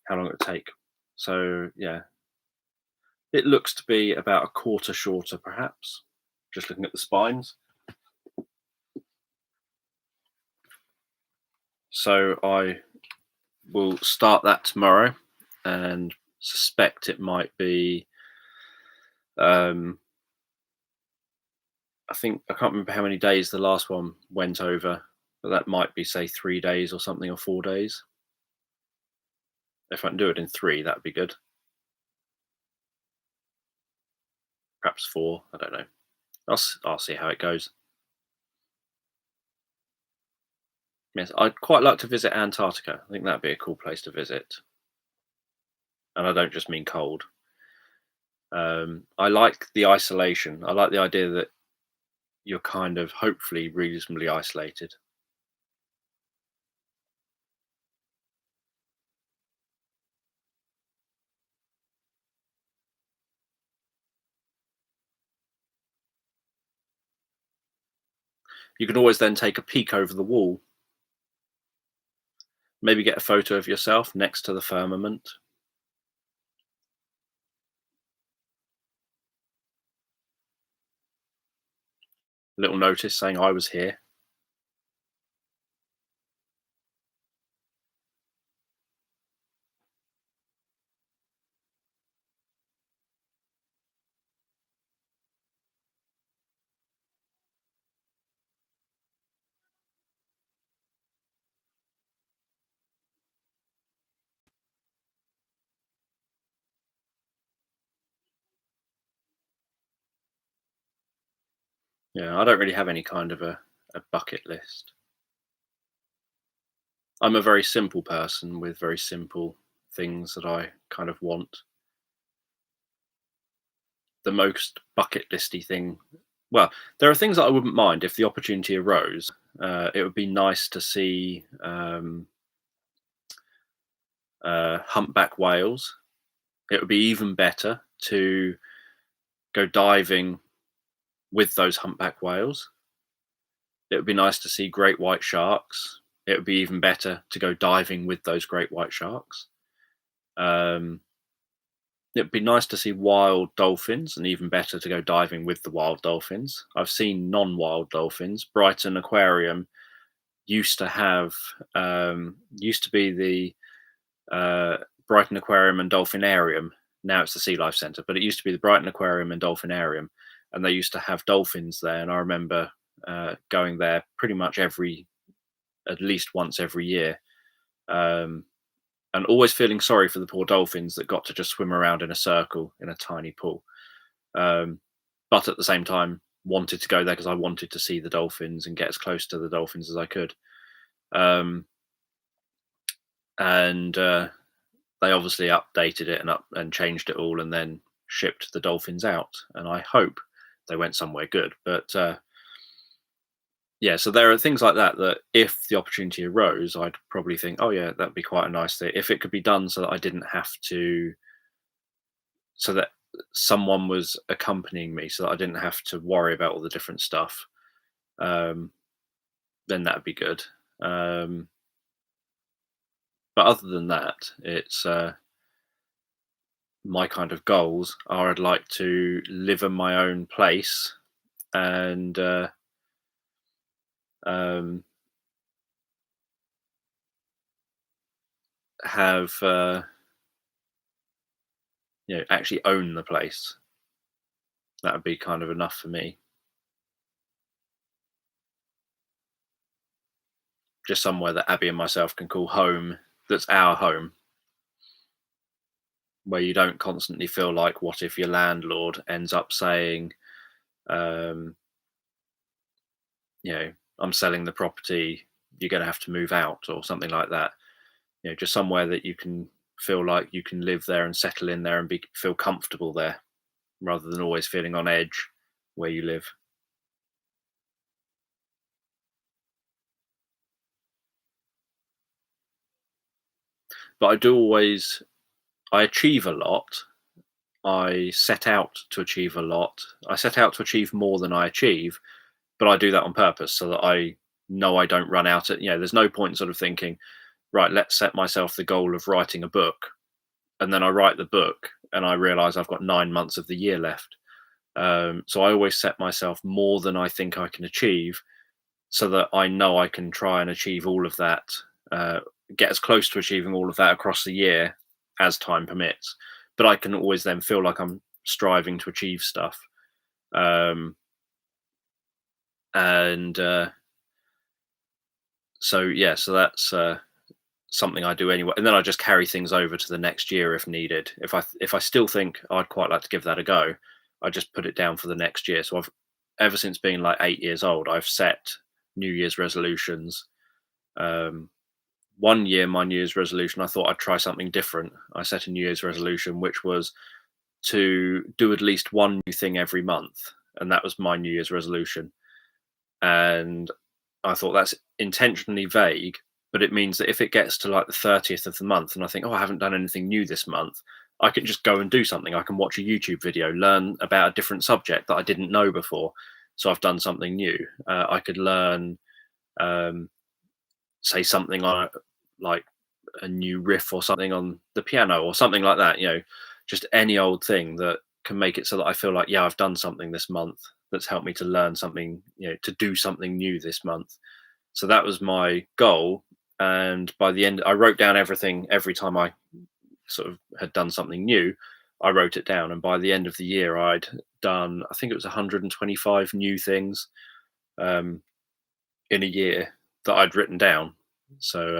how long it would take. So yeah, it looks to be about a quarter shorter, perhaps. Just looking at the spines. So I will start that tomorrow, and suspect it might be. I think I can't remember how many days the last one went over, but that might be, say, 3 days or something, or 4 days. If I can do it in three, that'd be good. Perhaps four. I don't know. I'll see how it goes. Yes, I'd quite like to visit Antarctica. I think that'd be a cool place to visit, and I don't just mean cold. I like the isolation. I like the idea that you're kind of hopefully reasonably isolated. You could always then take a peek over the wall, maybe get a photo of yourself next to the firmament. A little notice saying I was here. Yeah, I don't really have any kind of a bucket list. I'm a very simple person with very simple things that I kind of want. The most bucket listy thing, well, there are things that I wouldn't mind if the opportunity arose. It would be nice to see humpback whales. It would be even better to go diving with those humpback whales. It would be nice to see great white sharks. It would be even better to go diving with those great white sharks. Um, it'd be nice to see wild dolphins, and even better to go diving with the wild dolphins. I've seen non-wild dolphins. Brighton Aquarium used to have used to be the Brighton Aquarium and Dolphinarium. Now it's the Sea Life Centre, but it used to be the Brighton Aquarium and Dolphinarium, and they used to have dolphins there. And I remember going there pretty much at least once every year, um, and always feeling sorry for the poor dolphins that got to just swim around in a circle in a tiny pool. Um, but at the same time, wanted to go there because I wanted to see the dolphins and get as close to the dolphins as I could. Um, and They obviously updated it and changed it all, and then shipped the dolphins out. And I hope they went somewhere good. But yeah, so there are things like that that if the opportunity arose, I'd probably think, oh yeah, that'd be quite a nice thing if it could be done, so that I didn't have to, so that someone was accompanying me, so that I didn't have to worry about all the different stuff. Um, then that'd be good. Um, but other than that, it's my kind of goals are I'd like to live in my own place and um, have actually own the place. That would be kind of enough for me. Just somewhere that Abby and myself can call home. That's our home, where you don't constantly feel like, what if your landlord ends up saying, um, I'm selling the property, you're going to have to move out, or something like that. Just somewhere that you can feel like you can live there and settle in there and feel comfortable there, rather than always feeling on edge where you live. But I achieve a lot. I set out to achieve a lot. I set out to achieve more than I achieve, but I do that on purpose so that I know I don't run out there's no point in sort of thinking, right, let's set myself the goal of writing a book. And then I write the book and I realize I've got 9 months of the year left. So I always set myself more than I think I can achieve, so that I know I can try and achieve all of that, uh, get as close to achieving all of that across the year as time permits. But I can always then feel like I'm striving to achieve stuff. Um, and So yeah, so that's something I do anyway, and then I just carry things over to the next year if needed. If I still think I'd quite like to give that a go, I just put it down for the next year. So I've ever since being like 8 years old, I've set New Year's resolutions. Um, one year, my New Year's resolution, I thought I'd try something different. I set a New Year's resolution, which was to do at least one new thing every month, and that was my New Year's resolution. And I thought that's intentionally vague, but it means that if it gets to like the 30th of the month and I think, oh, I haven't done anything new this month, I can just go and do something. I can watch a YouTube video, learn about a different subject that I didn't know before. So I've done something new. I could learn, um, say, something on like a new riff or something on the piano or something like that, just any old thing that can make it so that I feel like, yeah, I've done something this month that's helped me to learn something, to do something new this month. So that was my goal. And by the end, I wrote down everything every time I sort of had done something new. I wrote it down. And by the end of the year, I'd done, I think it was 125 new things um, in a year that I'd written down. So,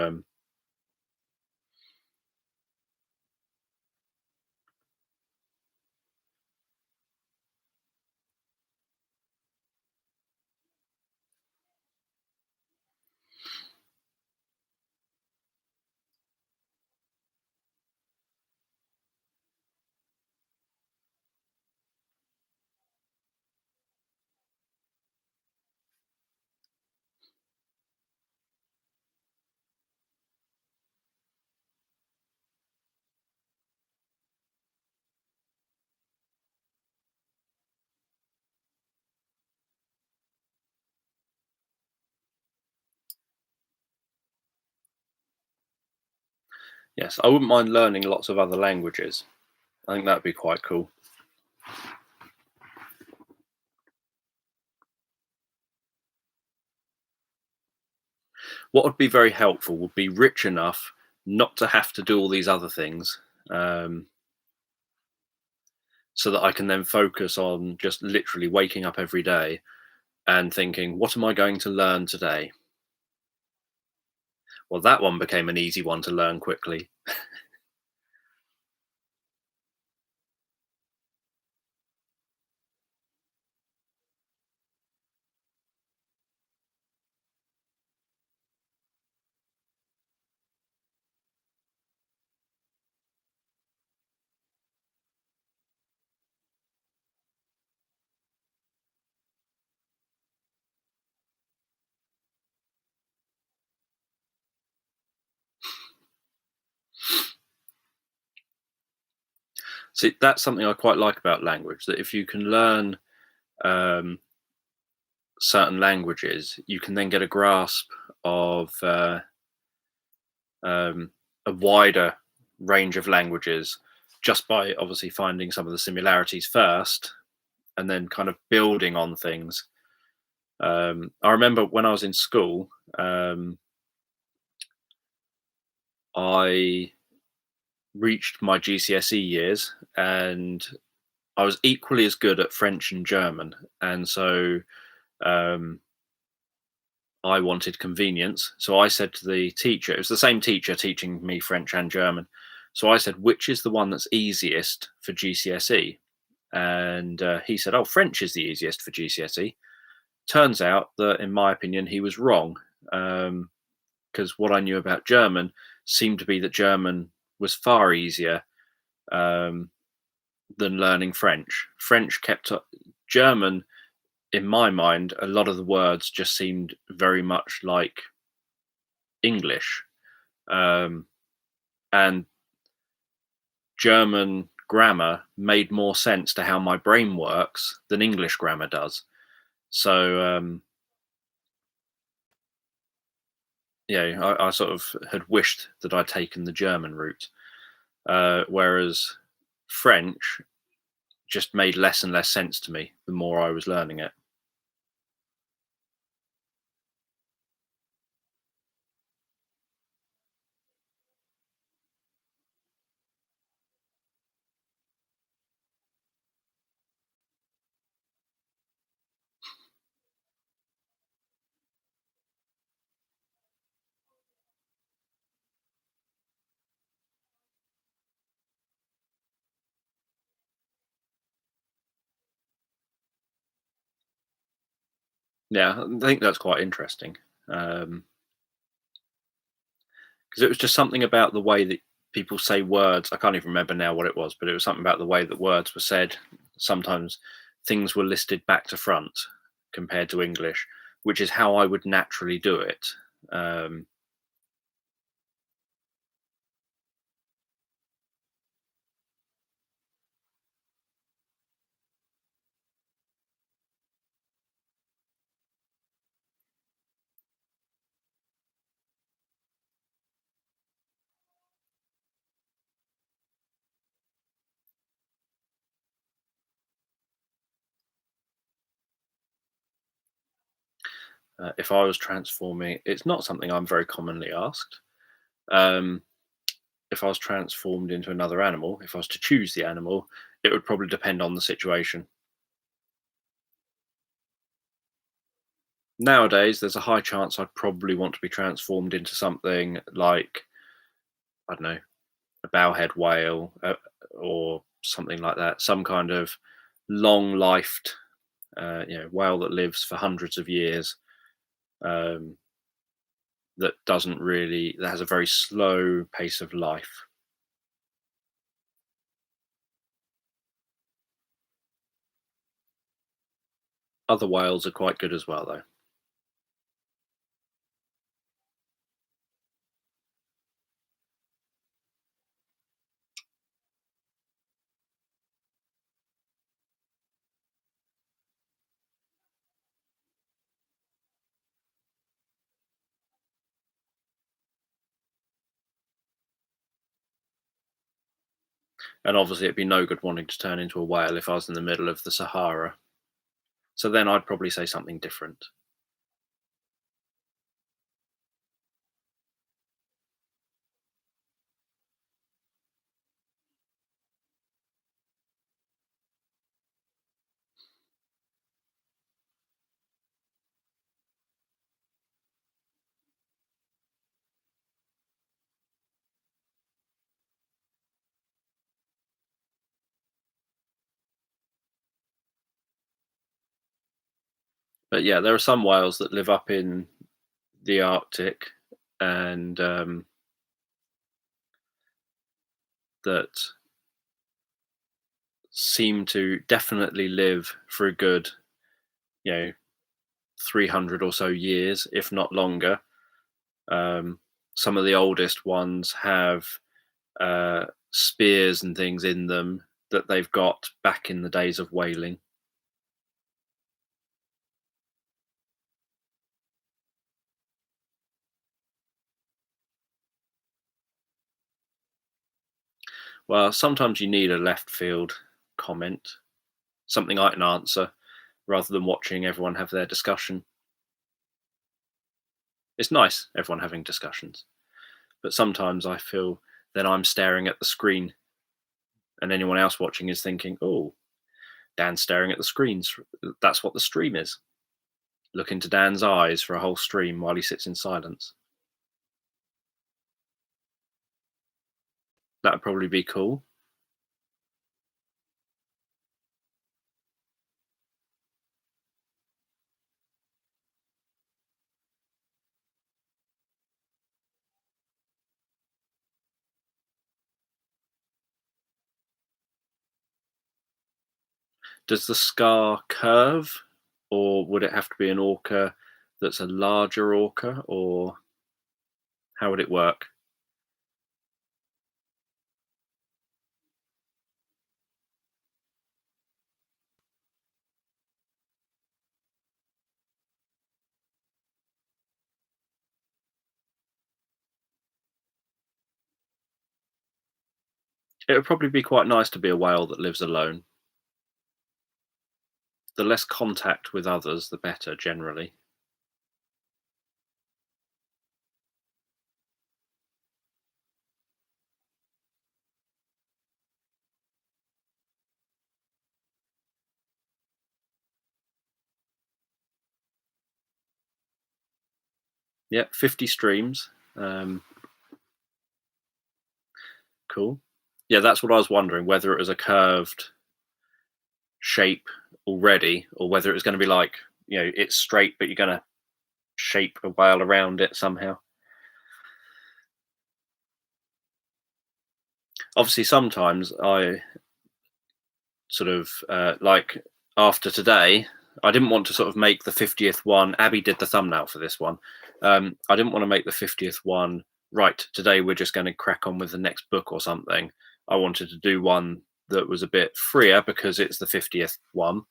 yes, I wouldn't mind learning lots of other languages. I think that'd be quite cool. What would be very helpful would be rich enough not to have to do all these other things, um, so that I can then focus on just literally waking up every day and thinking, what am I going to learn today? Well, that one became an easy one to learn quickly. See, that's something I quite like about language, that if you can learn um, certain languages, you can then get a grasp of um, a wider range of languages just by obviously finding some of the similarities first and then kind of building on things. I remember when I was in school, I reached my GCSE years and I was equally as good at French and German. And so um, I wanted convenience. So I said to the teacher, it was the same teacher teaching me French and German. So I said, which is the one that's easiest for GCSE? And he said, oh, French is the easiest for GCSE. Turns out that, in my opinion, he was wrong. Because what I knew about German seemed to be that German was far easier um, than learning French. French kept up, German, in my mind, a lot of the words just seemed very much like English. Um, and German grammar made more sense to how my brain works than English grammar does. So, yeah, I sort of had wished that I'd taken the German route, whereas French just made less and less sense to me the more I was learning it. Yeah, I think that's quite interesting. Um, because it was just something about the way that people say words. I can't even remember now what it was, but it was something about the way that words were said. Sometimes things were listed back to front compared to English, which is how I would naturally do it. Um, if I was transforming, it's not something I'm very commonly asked. Um, if I was transformed into another animal, if I was to choose the animal, it would probably depend on the situation. Nowadays, there's a high chance I'd probably want to be transformed into something like, I don't know, a bowhead whale or something like that, some kind of long-lifed, whale that lives for hundreds of years, um, that has a very slow pace of life. Other whales are quite good as well, though. And obviously, it'd be no good wanting to turn into a whale if I was in the middle of the Sahara. So then I'd probably say something different. But yeah, there are some whales that live up in the Arctic, and that seem to definitely live for a good, you know, 300 or so years, if not longer. Some of the oldest ones have spears and things in them that they've got back in the days of whaling. Well, sometimes you need a left field comment, something I can answer, rather than watching everyone have their discussion. It's nice, everyone having discussions, but sometimes I feel that I'm staring at the screen and anyone else watching is thinking, oh, Dan's staring at the screens. That's what the stream is. Look into Dan's eyes for a whole stream while he sits in silence. That would probably be cool. Does the scar curve, or would it have to be an orca that's a larger orca, or how would it work? It would probably be quite nice to be a whale that lives alone. The less contact with others, the better, generally. Yeah, 50 streams. Cool. Yeah, that's what I was wondering, whether it was a curved shape already, or whether it was going to be like, it's straight, but you're going to shape a whale around it somehow. Obviously, sometimes I sort of like after today, I didn't want to sort of make the 50th one. Abby did the thumbnail for this one. I didn't want to make the 50th one. Right, today we're just going to crack on with the next book or something. I wanted to do one that was a bit freer because it's the 50th one,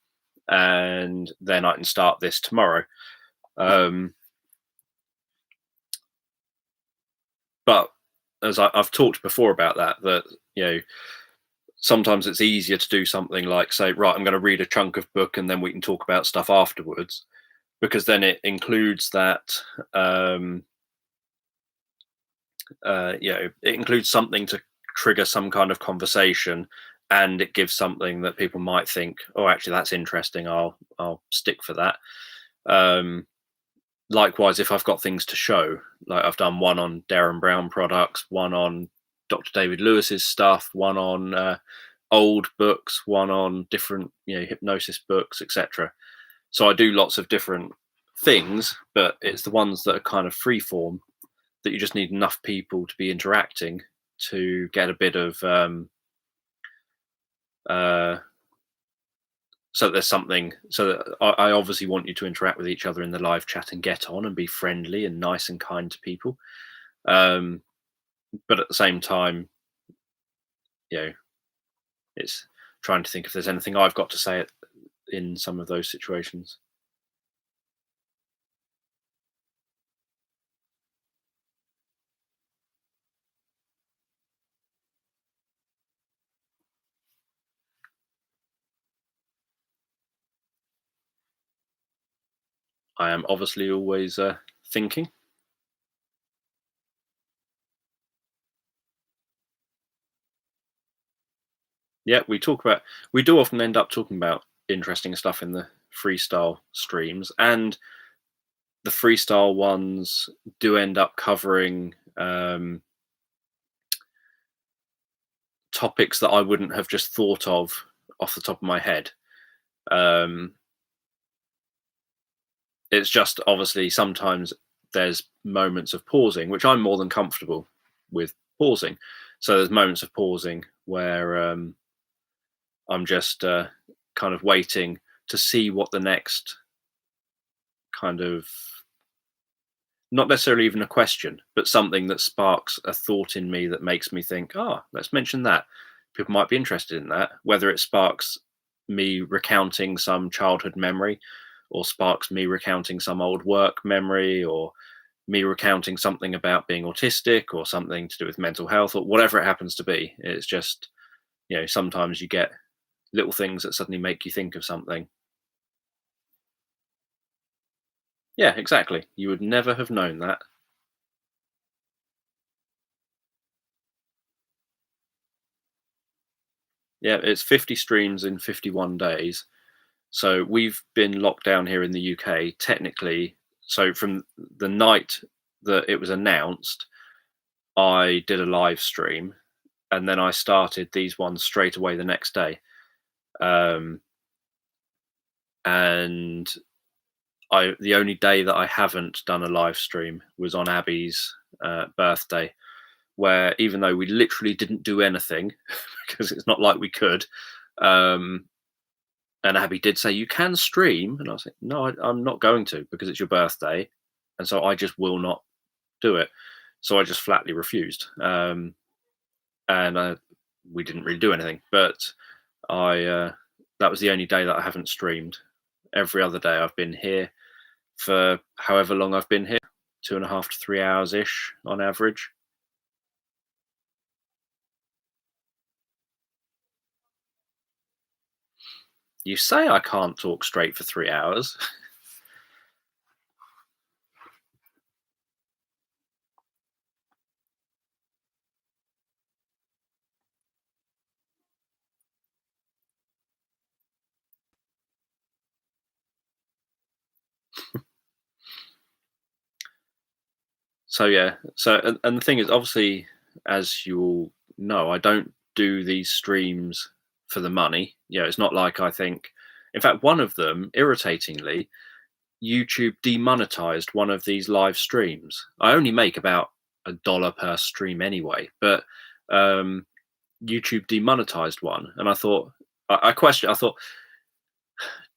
and then I can start this tomorrow. But as I've talked before about that sometimes it's easier to do something like say, right, I'm going to read a chunk of book and then we can talk about stuff afterwards, because then it includes that it includes something to trigger some kind of conversation, and it gives something that people might think, oh, actually that's interesting, I'll stick for that. Likewise, if I've got things to show, like I've done one on Darren Brown products, one on Dr. David Lewis's stuff, one on old books, one on different hypnosis books, etc. So I do lots of different things, but it's the ones that are kind of free form that you just need enough people to be interacting to get a bit of uh, so there's something, so that I obviously want you to interact with each other in the live chat and get on and be friendly and nice and kind to people, but at the same time, it's trying to think if there's anything I've got to say in some of those situations. I am obviously always thinking. Yeah, we do often end up talking about interesting stuff in the freestyle streams, and the freestyle ones do end up covering topics that I wouldn't have just thought of off the top of my head. Um, it's just obviously sometimes there's moments of pausing, which I'm more than comfortable with pausing. So there's moments of pausing where I'm just kind of waiting to see what the next kind of, not necessarily even a question, but something that sparks a thought in me that makes me think, oh, let's mention that. People might be interested in that. Whether it sparks me recounting some childhood memory, or sparks me recounting some old work memory, or me recounting something about being autistic, or something to do with mental health, or whatever it happens to be. It's just, sometimes you get little things that suddenly make you think of something. Yeah, exactly. You would never have known that. Yeah, it's 50 streams in 51 days. So we've been locked down here in the UK technically. So from the night that it was announced, I did a live stream, and then I started these ones straight away the next day. Um, and the only day that I haven't done a live stream was on Abby's birthday, where even though we literally didn't do anything because it's not like we could, um, and Abby did say, "You can stream," and I was like, "No, I'm not going to because it's your birthday," and so I just will not do it. So I just flatly refused, and we didn't really do anything. But I that was the only day that I haven't streamed. Every other day I've been here for however long I've been here, 2.5 to 3 hours ish on average. You say I can't talk straight for 3 hours. So yeah, and the thing is, obviously, as you all know, I don't do these streams for the money. It's not like I think. In fact, one of them, irritatingly, YouTube demonetized one of these live streams. I only make about $1 per stream anyway, but um, YouTube demonetized one, and I thought, I questioned. I thought,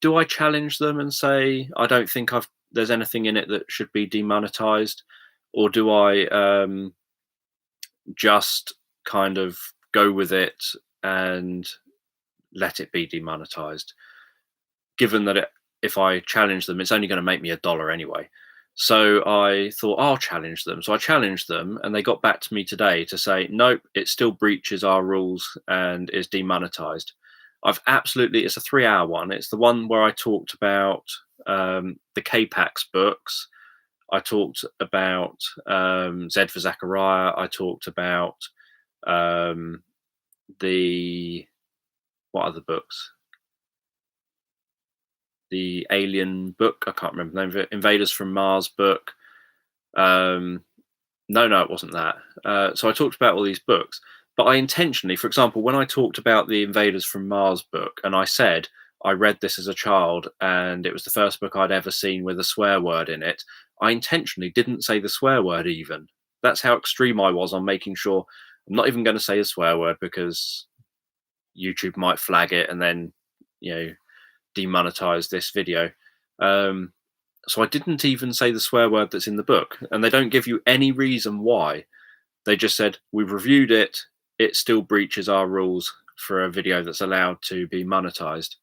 do I challenge them and say I don't think there's anything in it that should be demonetized, or do I just kind of go with it and let it be demonetized, given that if I challenge them, it's only going to make me $1 anyway. So I thought I'll challenge them. So I challenged them, and they got back to me today to say, nope, it still breaches our rules and is demonetized. It's a 3 hour one. It's the one where I talked about the K-Pax books. I talked about Z for Zachariah. I talked about um, the what other books? The Alien book. I can't remember the name of it. Invaders from Mars book. No, it wasn't that. So I talked about all these books, but I intentionally, for example, when I talked about the Invaders from Mars book, and I said I read this as a child, and it was the first book I'd ever seen with a swear word in it, I intentionally didn't say the swear word even. That's how extreme I was on making sure I'm not even going to say a swear word because YouTube might flag it and then, demonetize this video. Um, so I didn't even say the swear word that's in the book, and they don't give you any reason why. They just said, we've reviewed it, it still breaches our rules for a video that's allowed to be monetized.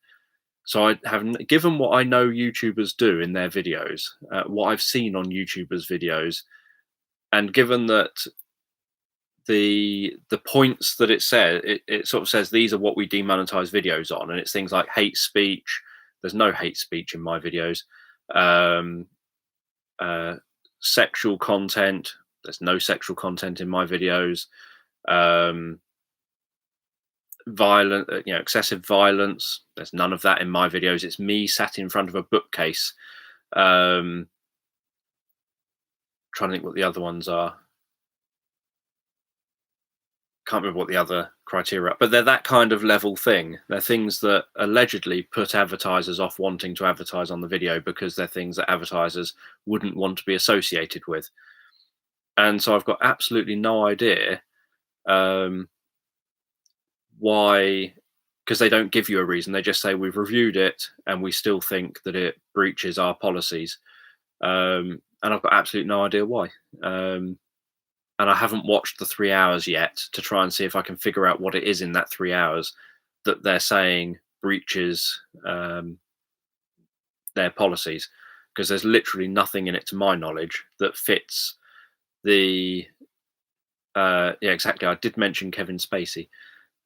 So I have, given what I know YouTubers do in their videos, what I've seen on YouTubers' videos, and given that the points that it says, it sort of says these are what we demonetize videos on, and it's things like hate speech. There's no hate speech in my videos. Um, Sexual content. There's no sexual content in my videos. Um, excessive violence. There's none of that in my videos. It's me sat in front of a bookcase. Trying to think what the other ones are. Can't remember what the other criteria are, but they're that kind of level thing. They're things that allegedly put advertisers off wanting to advertise on the video because they're things that advertisers wouldn't want to be associated with. And so I've got absolutely no idea why, because they don't give you a reason. They just say we've reviewed it and we still think that it breaches our policies. And I've got absolutely no idea why. And I haven't watched the 3 hours yet to try and see if I can figure out what it is in that 3 hours that they're saying breaches their policies, because there's literally nothing in it, to my knowledge, that fits the. Yeah, exactly. I did mention Kevin Spacey,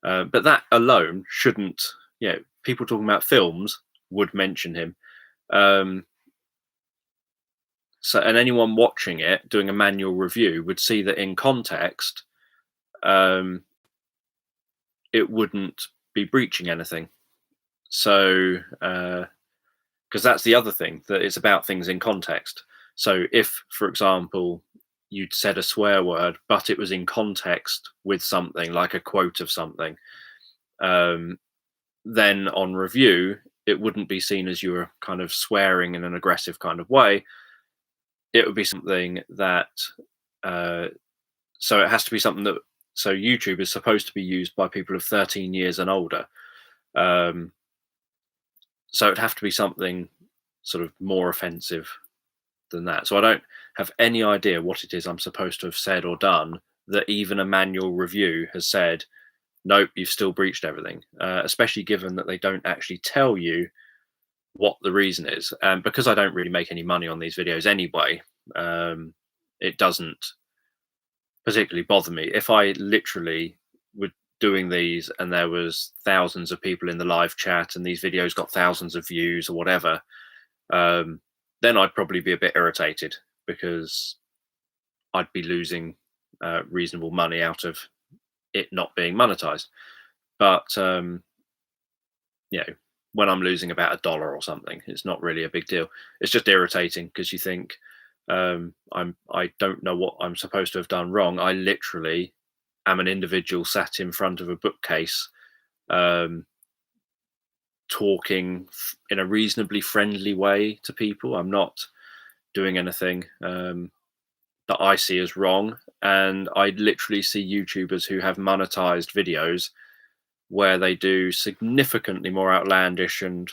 but that alone shouldn't. People talking about films would mention him. And anyone watching it, doing a manual review, would see that in context, it wouldn't be breaching anything. So, because that's the other thing, that it's about things in context. So if, for example, you'd said a swear word, but it was in context with something like a quote of something, then on review, it wouldn't be seen as you were kind of swearing in an aggressive kind of way. It would be something that, so it has to be something that, so YouTube is supposed to be used by people of 13 years and older. So it'd have to be something sort of more offensive than that. So I don't have any idea what it is I'm supposed to have said or done that even a manual review has said, nope, you've still breached everything, especially given that they don't actually tell you what the reason is. And because I don't really make any money on these videos anyway, it doesn't particularly bother me. If I literally were doing these and there was thousands of people in the live chat and these videos got thousands of views or whatever, then I'd probably be a bit irritated, because I'd be losing reasonable money out of it not being monetized. But when I'm losing about $1 or something, it's not really a big deal. It's just irritating because you think, I don't know what I'm supposed to have done wrong. I literally am an individual sat in front of a bookcase, talking in a reasonably friendly way to people. I'm not doing anything that I see as wrong. And I literally see YouTubers who have monetized videos where they do significantly more outlandish and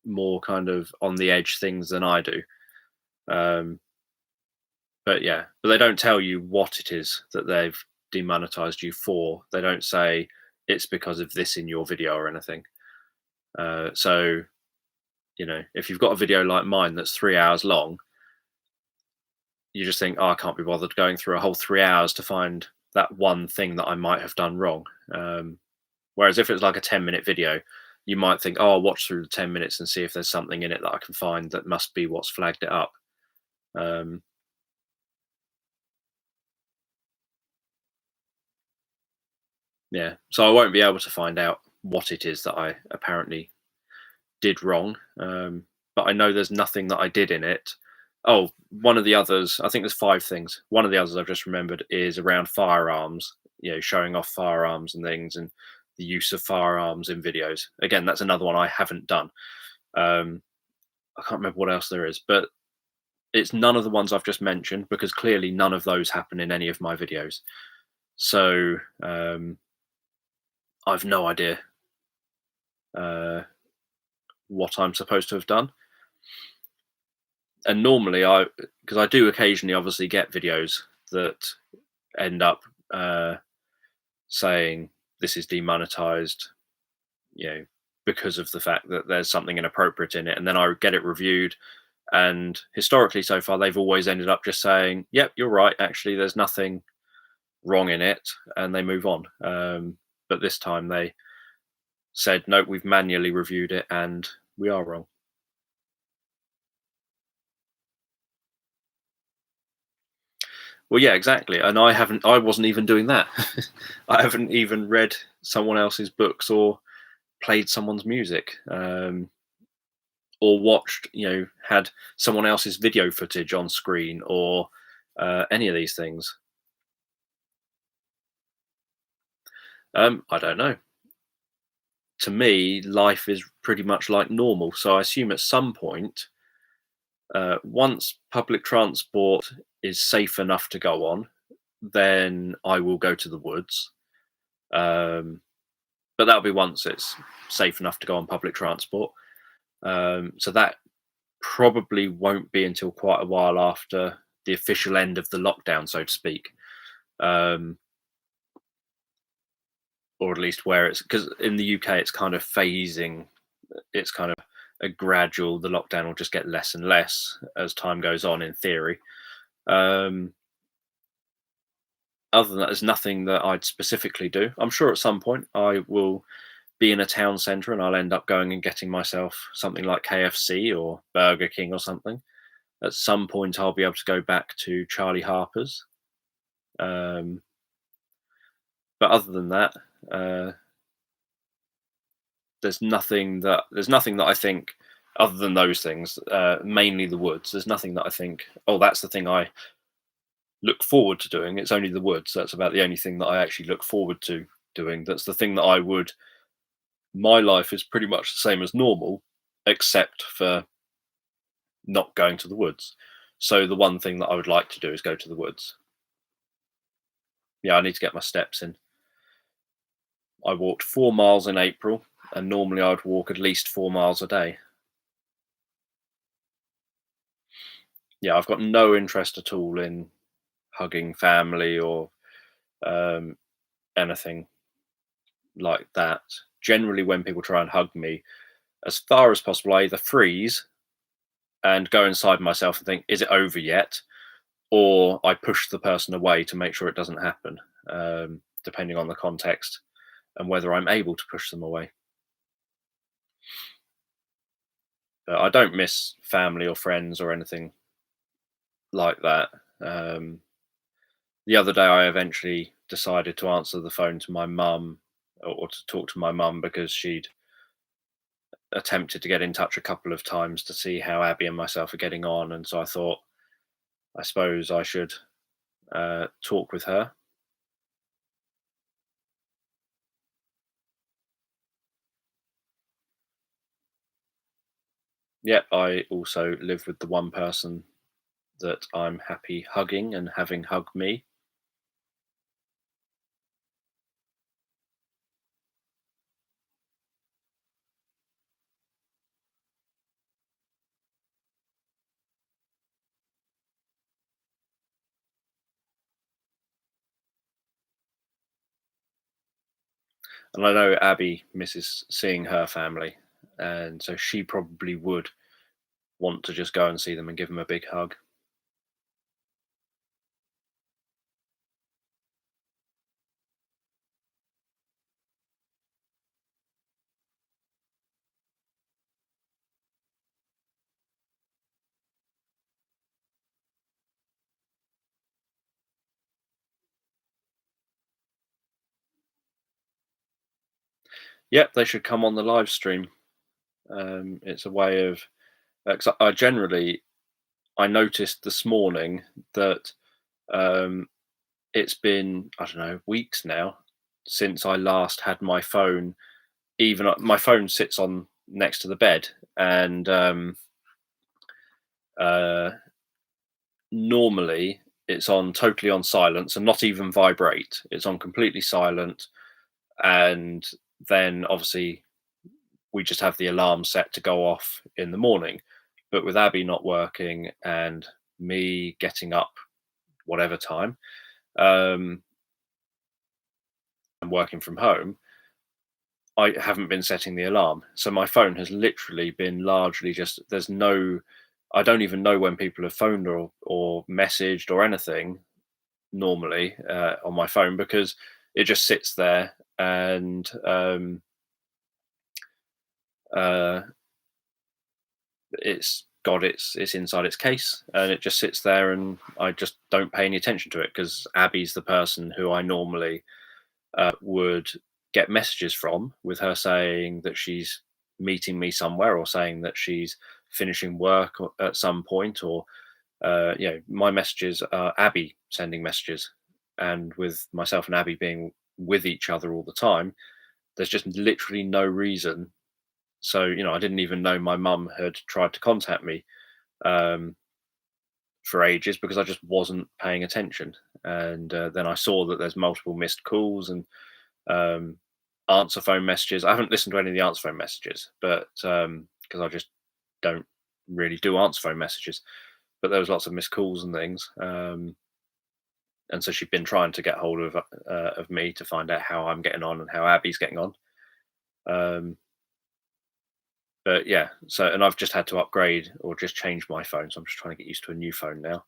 more kind of on the edge things than I do. But they don't tell you what it is that they've demonetized you for. They don't say it's because of this in your video or anything. So, if you've got a video like mine that's 3 hours long, you just think, oh, I can't be bothered going through a whole 3 hours to find that one thing that I might have done wrong. Whereas if it's like a 10-minute video, you might think, oh, I'll watch through the 10 minutes and see if there's something in it that I can find that must be what's flagged it up. So I won't be able to find out what it is that I apparently did wrong. But I know there's nothing that I did in it. Oh, one of the others, I think there's 5 things. One of the others I've just remembered is around firearms, showing off firearms and things, and the use of firearms in videos. Again, that's another one I haven't done. I can't remember what else there is, but it's none of the ones I've just mentioned, because clearly none of those happen in any of my videos. So I've no idea what I'm supposed to have done. And normally because I do occasionally obviously get videos that end up saying this is demonetized, because of the fact that there's something inappropriate in it, and then I get it reviewed, and historically so far they've always ended up just saying, yep, you're right, actually there's nothing wrong in it, and they move on. But this time they said, no, we've manually reviewed it and we are wrong. Well, yeah, exactly. And I wasn't even doing that. I haven't even read someone else's books or played someone's music, or watched, had someone else's video footage on screen, or any of these things. I don't know. To me, life is pretty much like normal. So I assume at some point, once public transport is safe enough to go on, then I will go to the woods. Um, but that'll be once it's safe enough to go on public transport. So that probably won't be until quite a while after the official end of the lockdown, so to speak. Um, or at least where it's, because in the UK it's kind of phasing. It's kind of a gradual. The lockdown will just get less and less as time goes on, in theory. Um, Other than that, there's nothing that I'd specifically do. I'm sure at some point I will be in a town centre and I'll end up going and getting myself something like KFC or Burger King or something. At some point, I'll be able to go back to Charlie Harper's. Um, but other than that, uh, there's nothing that I think, other than those things, mainly the woods. There's nothing that I think, oh, that's the thing I look forward to doing. It's only the woods. That's about the only thing that I actually look forward to doing. That's the thing that I would. My life is pretty much the same as normal, except for not going to the woods. So the one thing that I would like to do is go to the woods. Yeah, I need to get my steps in. I walked 4 miles in April, and normally I'd walk at least 4 miles a day. Yeah, I've got no interest at all in hugging family or um, anything like that. Generally, when people try and hug me, as far as possible, I either freeze and go inside myself and think, is it over yet? Or I push the person away to make sure it doesn't happen, depending on the context and whether I'm able to push them away. But I don't miss family or friends or anything like that. Um, the other day, I eventually decided to answer the phone to my mum, or to talk to my mum, because she'd attempted to get in touch a couple of times to see how Abby and myself are getting on. And so I thought, I suppose I should talk with her. Yep, I also live with the one person that I'm happy hugging and having hug me. And I know Abby misses seeing her family, and so she probably would want to just go and see them and give them a big hug. Yep, they should come on the live stream. It's a way of, 'cause I generally, I noticed this morning that um, it's been, I don't know, weeks now since I last had my phone. Even my phone sits on next to the bed, and uh, normally it's on totally on silence and not even vibrate. It's on completely silent, and then obviously we just have the alarm set to go off in the morning. But with Abby not working and me getting up whatever time, um, and working from home, I haven't been setting the alarm. So my phone has literally been largely just, there's no, I don't even know when people have phoned or messaged or anything normally on my phone, because it just sits there. And uh, it's God, it's inside its case, and it just sits there, and I just don't pay any attention to it because Abby's the person who I normally would get messages from, with her saying that she's meeting me somewhere, or saying that she's finishing work at some point, or my messages are Abby sending messages, and with myself and Abby being with each other all the time, there's just literally no reason. So I didn't even know my mum had tried to contact me um, for ages because I just wasn't paying attention. And then I saw that there's multiple missed calls and um, answer phone messages. I haven't listened to any of the answer phone messages, but because I just don't really do answer phone messages. But there was lots of missed calls and things, and so she'd been trying to get hold of me to find out how I'm getting on and how Abby's getting on. Um, but yeah, and I've just had to upgrade or just change my phone, so I'm just trying to get used to a new phone now.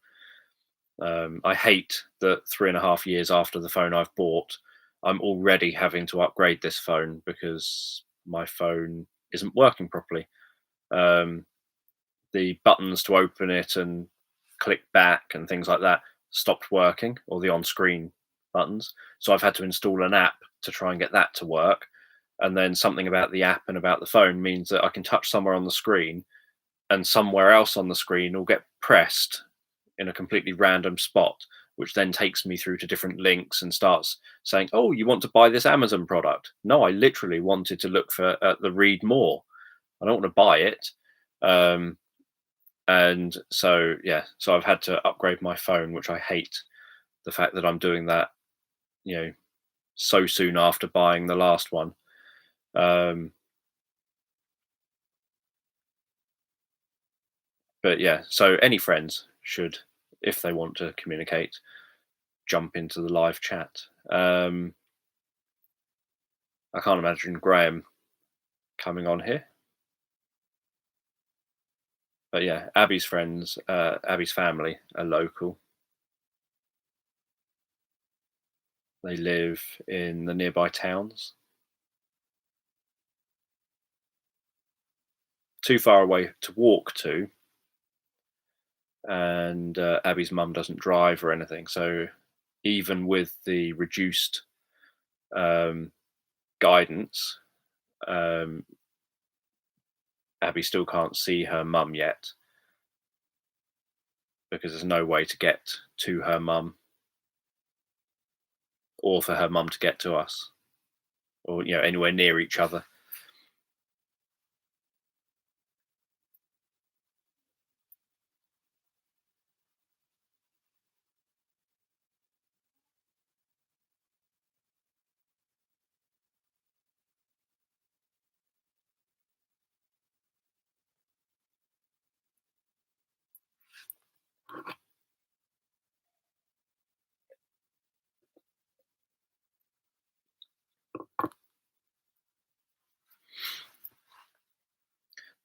I hate that 3.5 years after the phone I've bought, I'm already having to upgrade this phone because my phone isn't working properly. Um, the buttons to open it and click back and things like that stopped working, or the on-screen buttons. So I've had to install an app to try and get that to work. And then something about the app and about the phone means that I can touch somewhere on the screen, and somewhere else on the screen will get pressed in a completely random spot, which then takes me through to different links and starts saying, "Oh, you want to buy this Amazon product?" No, I literally wanted to look for the read more. I don't want to buy it. And so I've had to upgrade my phone, which I hate the fact that I'm doing that, you know, so soon after buying the last one. Um, but yeah, so any friends should, if they want to communicate, jump into the live chat. I can't imagine Graham coming on here. But yeah, Abby's friends, Abby's family are local. They live in the nearby towns. Too far away to walk to, and Abby's mum doesn't drive or anything. So even with the reduced um, guidance, um, Abby still can't see her mum yet because there's no way to get to her mum, or for her mum to get to us, or anywhere near each other.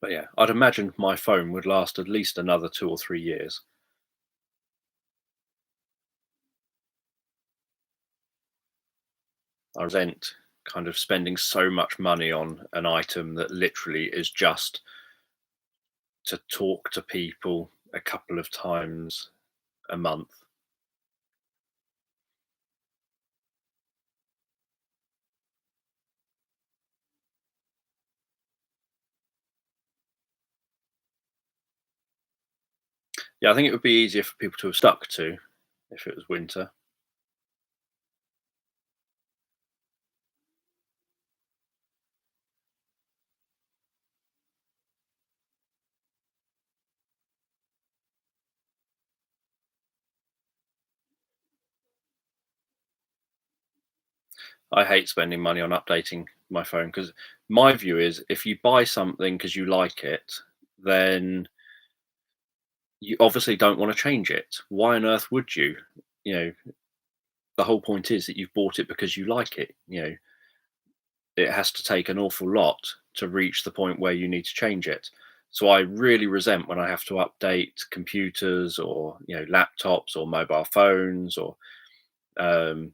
But yeah, I'd imagine my phone would last at least another 2 or 3 years. I resent kind of spending so much money on an item that literally is just to talk to people a couple of times a month. Yeah, I think it would be easier for people to have stuck to if it was winter. I hate spending money on updating my phone because my view is if you buy something because you like it, then you obviously don't want to change it. Why on earth would you? You know, the whole point is that you've bought it because you like it. It has to take an awful lot to reach the point where you need to change it. So I really resent when I have to update computers, or laptops or mobile phones, or um,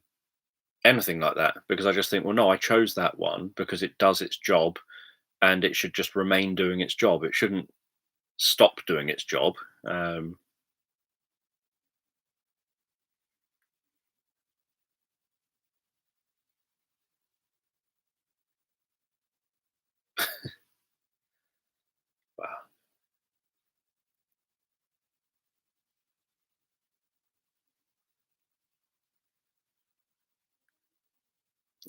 anything like that, because I just think, well, no, I chose that one because it does its job, and it should just remain doing its job. It shouldn't stop doing its job. Um, wow.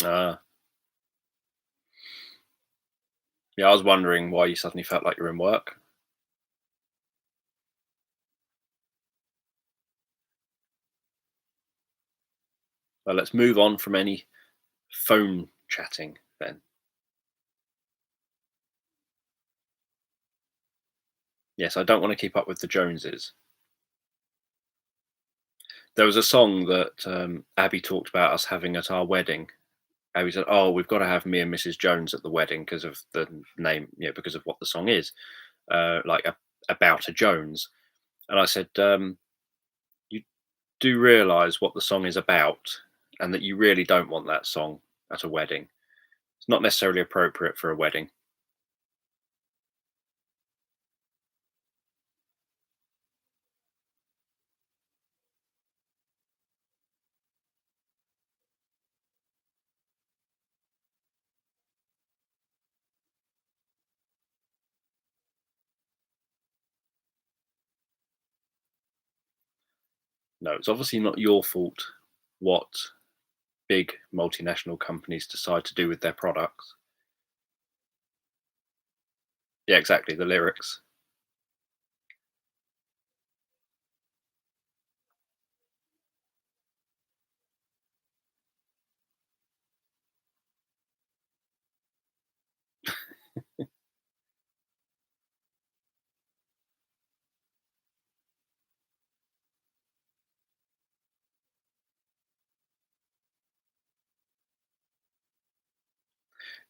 Uh, yeah, I was wondering why you suddenly felt like you're in work. Well, let's move on from any phone chatting then. Yes, I don't want to keep up with the Joneses. There was a song that Abby talked about us having at our wedding. Abby said, "Oh, we've got to have me and Mrs. Jones at the wedding because of the name, because of what the song is, like about a Jones." And I said, "You do realise what the song is about, and that you really don't want that song at a wedding. It's not necessarily appropriate for a wedding." No, it's obviously not your fault what big multinational companies decide to do with their products. Yeah, exactly. The lyrics.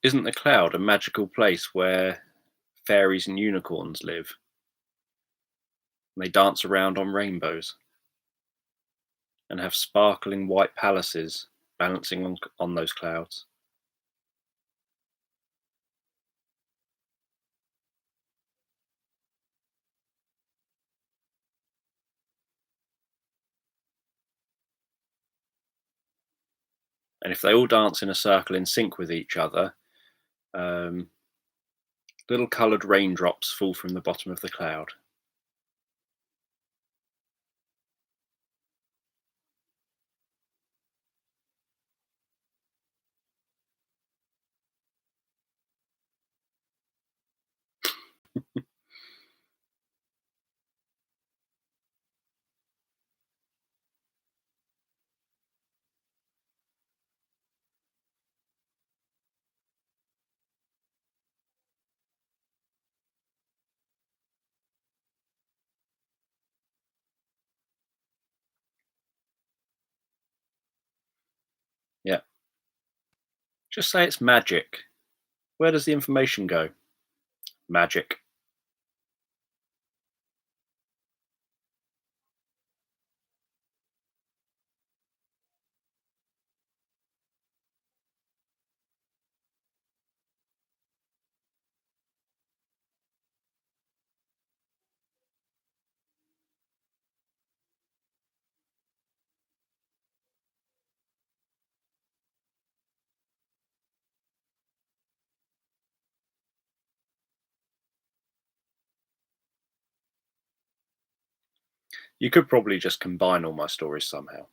Isn't the cloud a magical place where fairies and unicorns live? And they dance around on rainbows and have sparkling white palaces balancing on those clouds. And if they all dance in a circle in sync with each other, um, little coloured raindrops fall from the bottom of the cloud. Yeah. Just say it's magic. Where does the information go? Magic. You could probably just combine all my stories somehow.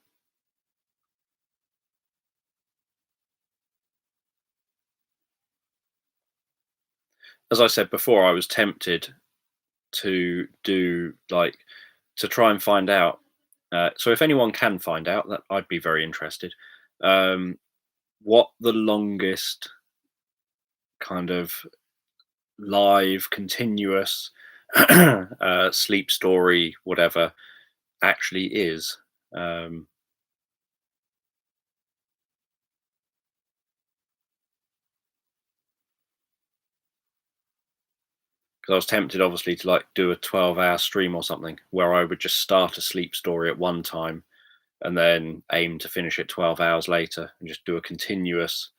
As I said before, I was tempted to do like to try and find out. So if anyone can find out, that I'd be very interested. Um, what the longest kind of live, continuous sleep story, whatever, actually is. Um, because I was tempted, obviously, to like do a 12-hour stream or something where I would just start a sleep story at one time and then aim to finish it 12 hours later and just do a continuous,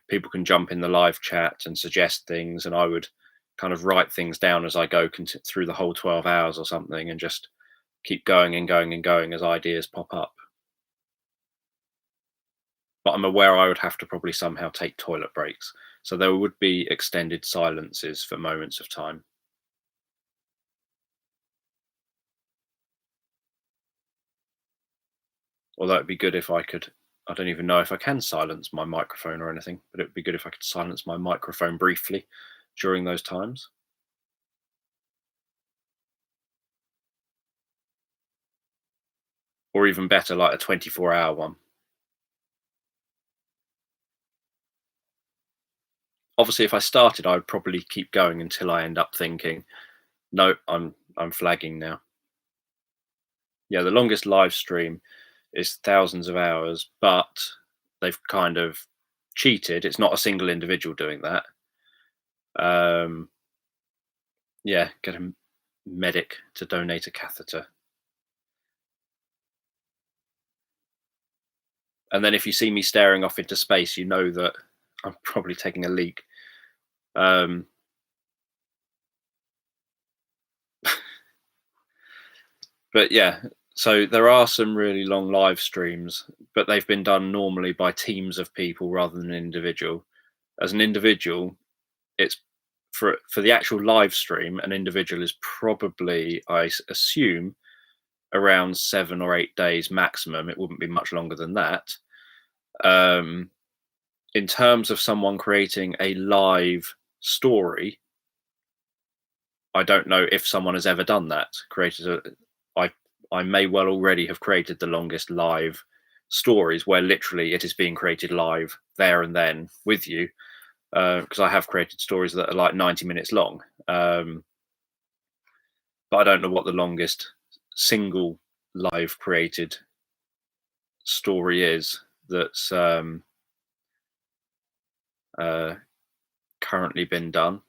people can jump in the live chat and suggest things, and I would kind of write things down as I go through the whole 12 hours or something, and just keep going and going and going as ideas pop up. But I'm aware I would have to probably somehow take toilet breaks. So there would be extended silences for moments of time. Although it'd be good if I could, I don't even know if I can silence my microphone or anything, but it would be good if I could silence my microphone briefly during those times. Or even better, like a 24-hour one. Obviously, if I started, I would probably keep going until I end up thinking, no, I'm flagging now. Yeah, the longest live stream is thousands of hours, but they've kind of cheated. It's not a single individual doing that. Um, yeah, get a medic to donate a catheter. And then if you see me staring off into space, you know that I'm probably taking a leak. Um, but yeah, so there are some really long live streams, but they've been done normally by teams of people rather than an individual. As an individual, it's for the actual live stream, an individual is probably, I assume, around 7 or 8 days maximum. It wouldn't be much longer than that. Um, in terms of someone creating a live story, I don't know if someone has ever done that. Created a, I I may well already have created the longest live stories where literally it is being created live there and then with you, because I have created stories that are like 90 minutes long. But I don't know what the longest single live created story is that's uh, currently been done.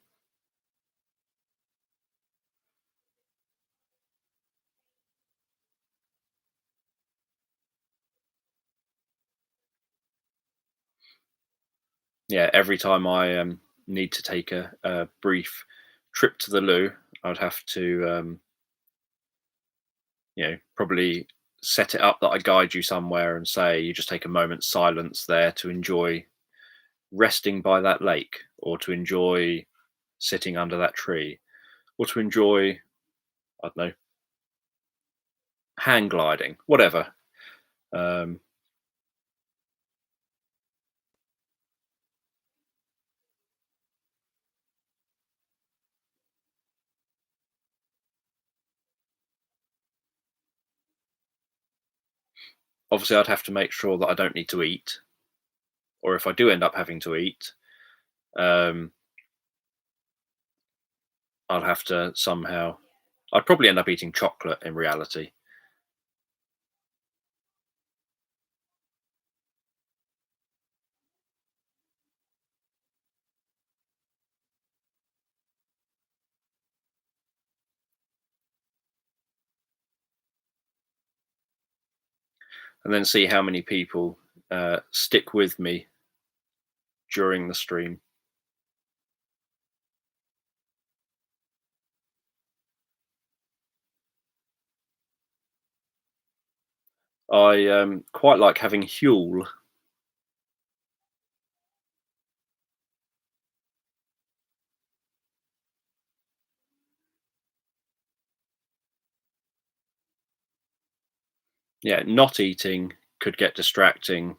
Yeah, every time I need to take a brief trip to the loo, I'd have to, probably set it up that I guide you somewhere and say you just take a moment's silence there to enjoy resting by that lake, or to enjoy sitting under that tree, or to enjoy, I don't know, hang gliding, whatever. Um, Obviously, I'd have to make sure that I don't need to eat, or if I do end up having to eat, um, I'll have to somehow. I'd probably end up eating chocolate in reality. And then see how many people stick with me during the stream. I quite like having Huel. Yeah, not eating could get distracting,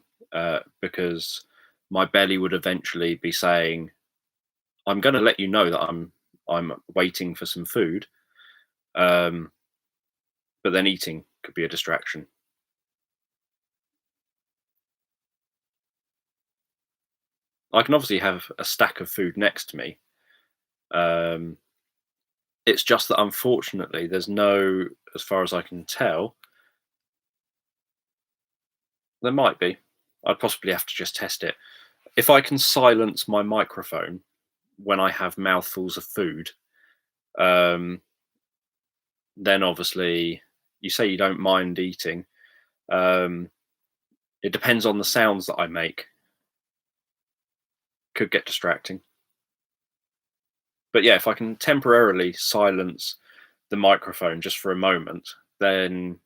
because my belly would eventually be saying, "I'm going to let you know that I'm waiting for some food," um, but then eating could be a distraction. I can obviously have a stack of food next to me. Um, it's just that unfortunately, there's no, as far as I can tell, there might be. I'd possibly have to just test it. If I can silence my microphone when I have mouthfuls of food, um, then obviously you say you don't mind eating. Um, it depends on the sounds that I make. Could get distracting. But yeah, if I can temporarily silence the microphone just for a moment, then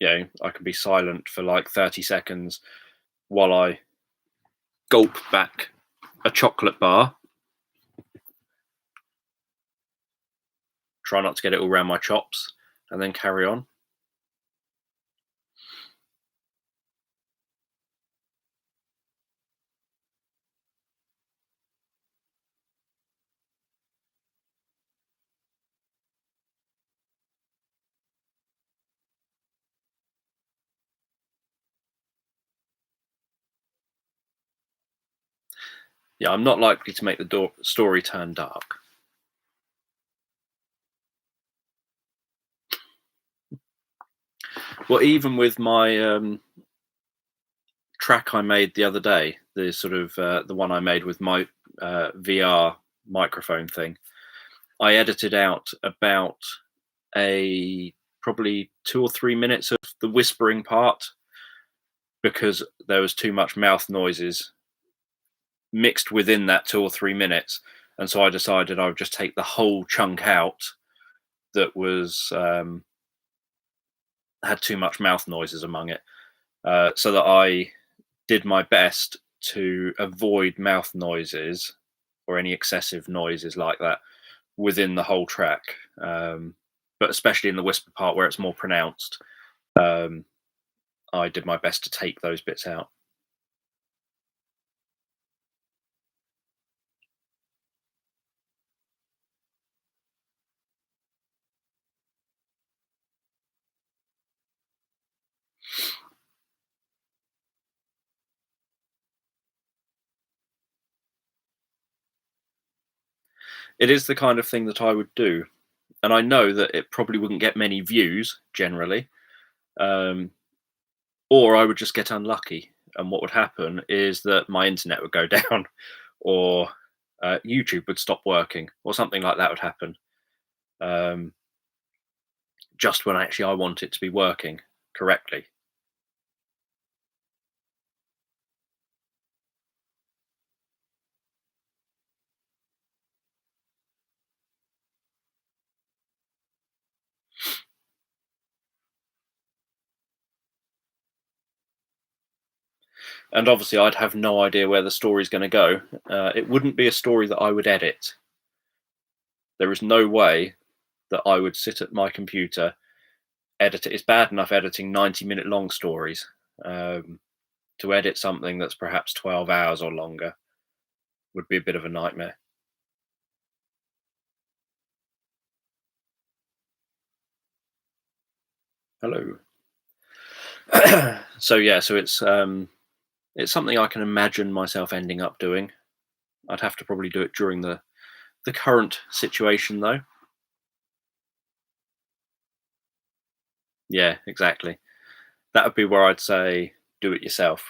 I can be silent for like 30 seconds while I gulp back a chocolate bar. Try not to get it all around my chops, and then carry on. Yeah, I'm not likely to make the story turn dark. Well, even with my track I made the other day, the sort of the one I made with my VR microphone thing, I edited out about a probably 2 or 3 minutes of the whispering part because there was too much mouth noises mixed within that 2 or 3 minutes, and so I decided I would just take the whole chunk out that was had too much mouth noises among it, so that I did my best to avoid mouth noises or any excessive noises like that within the whole track. But especially in the whisper part where it's more pronounced, um, I did my best to take those bits out. It is the kind of thing that I would do, and I know that it probably wouldn't get many views generally, um, or I would just get unlucky. And what would happen is that my internet would go down, or YouTube would stop working, or something like that would happen. Um, just when actually I want it to be working correctly. And obviously, I'd have no idea where the story's going to go. It wouldn't be a story that I would edit. There is no way that I would sit at my computer, edit it. It's bad enough editing 90-minute long stories. Um, to edit something that's perhaps 12 hours or longer would be a bit of a nightmare. Hello. So yeah, so it's something I can imagine myself ending up doing. I'd have to probably do it during the current situation though. Yeah, exactly. That would be where I'd say do it yourself.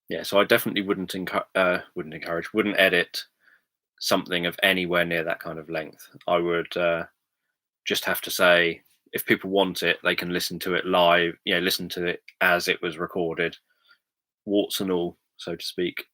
Yeah, so I definitely wouldn't edit something of anywhere near that kind of length. I would just have to say if people want it, they can listen to it live. Listen to it as it was recorded, warts and all, so to speak.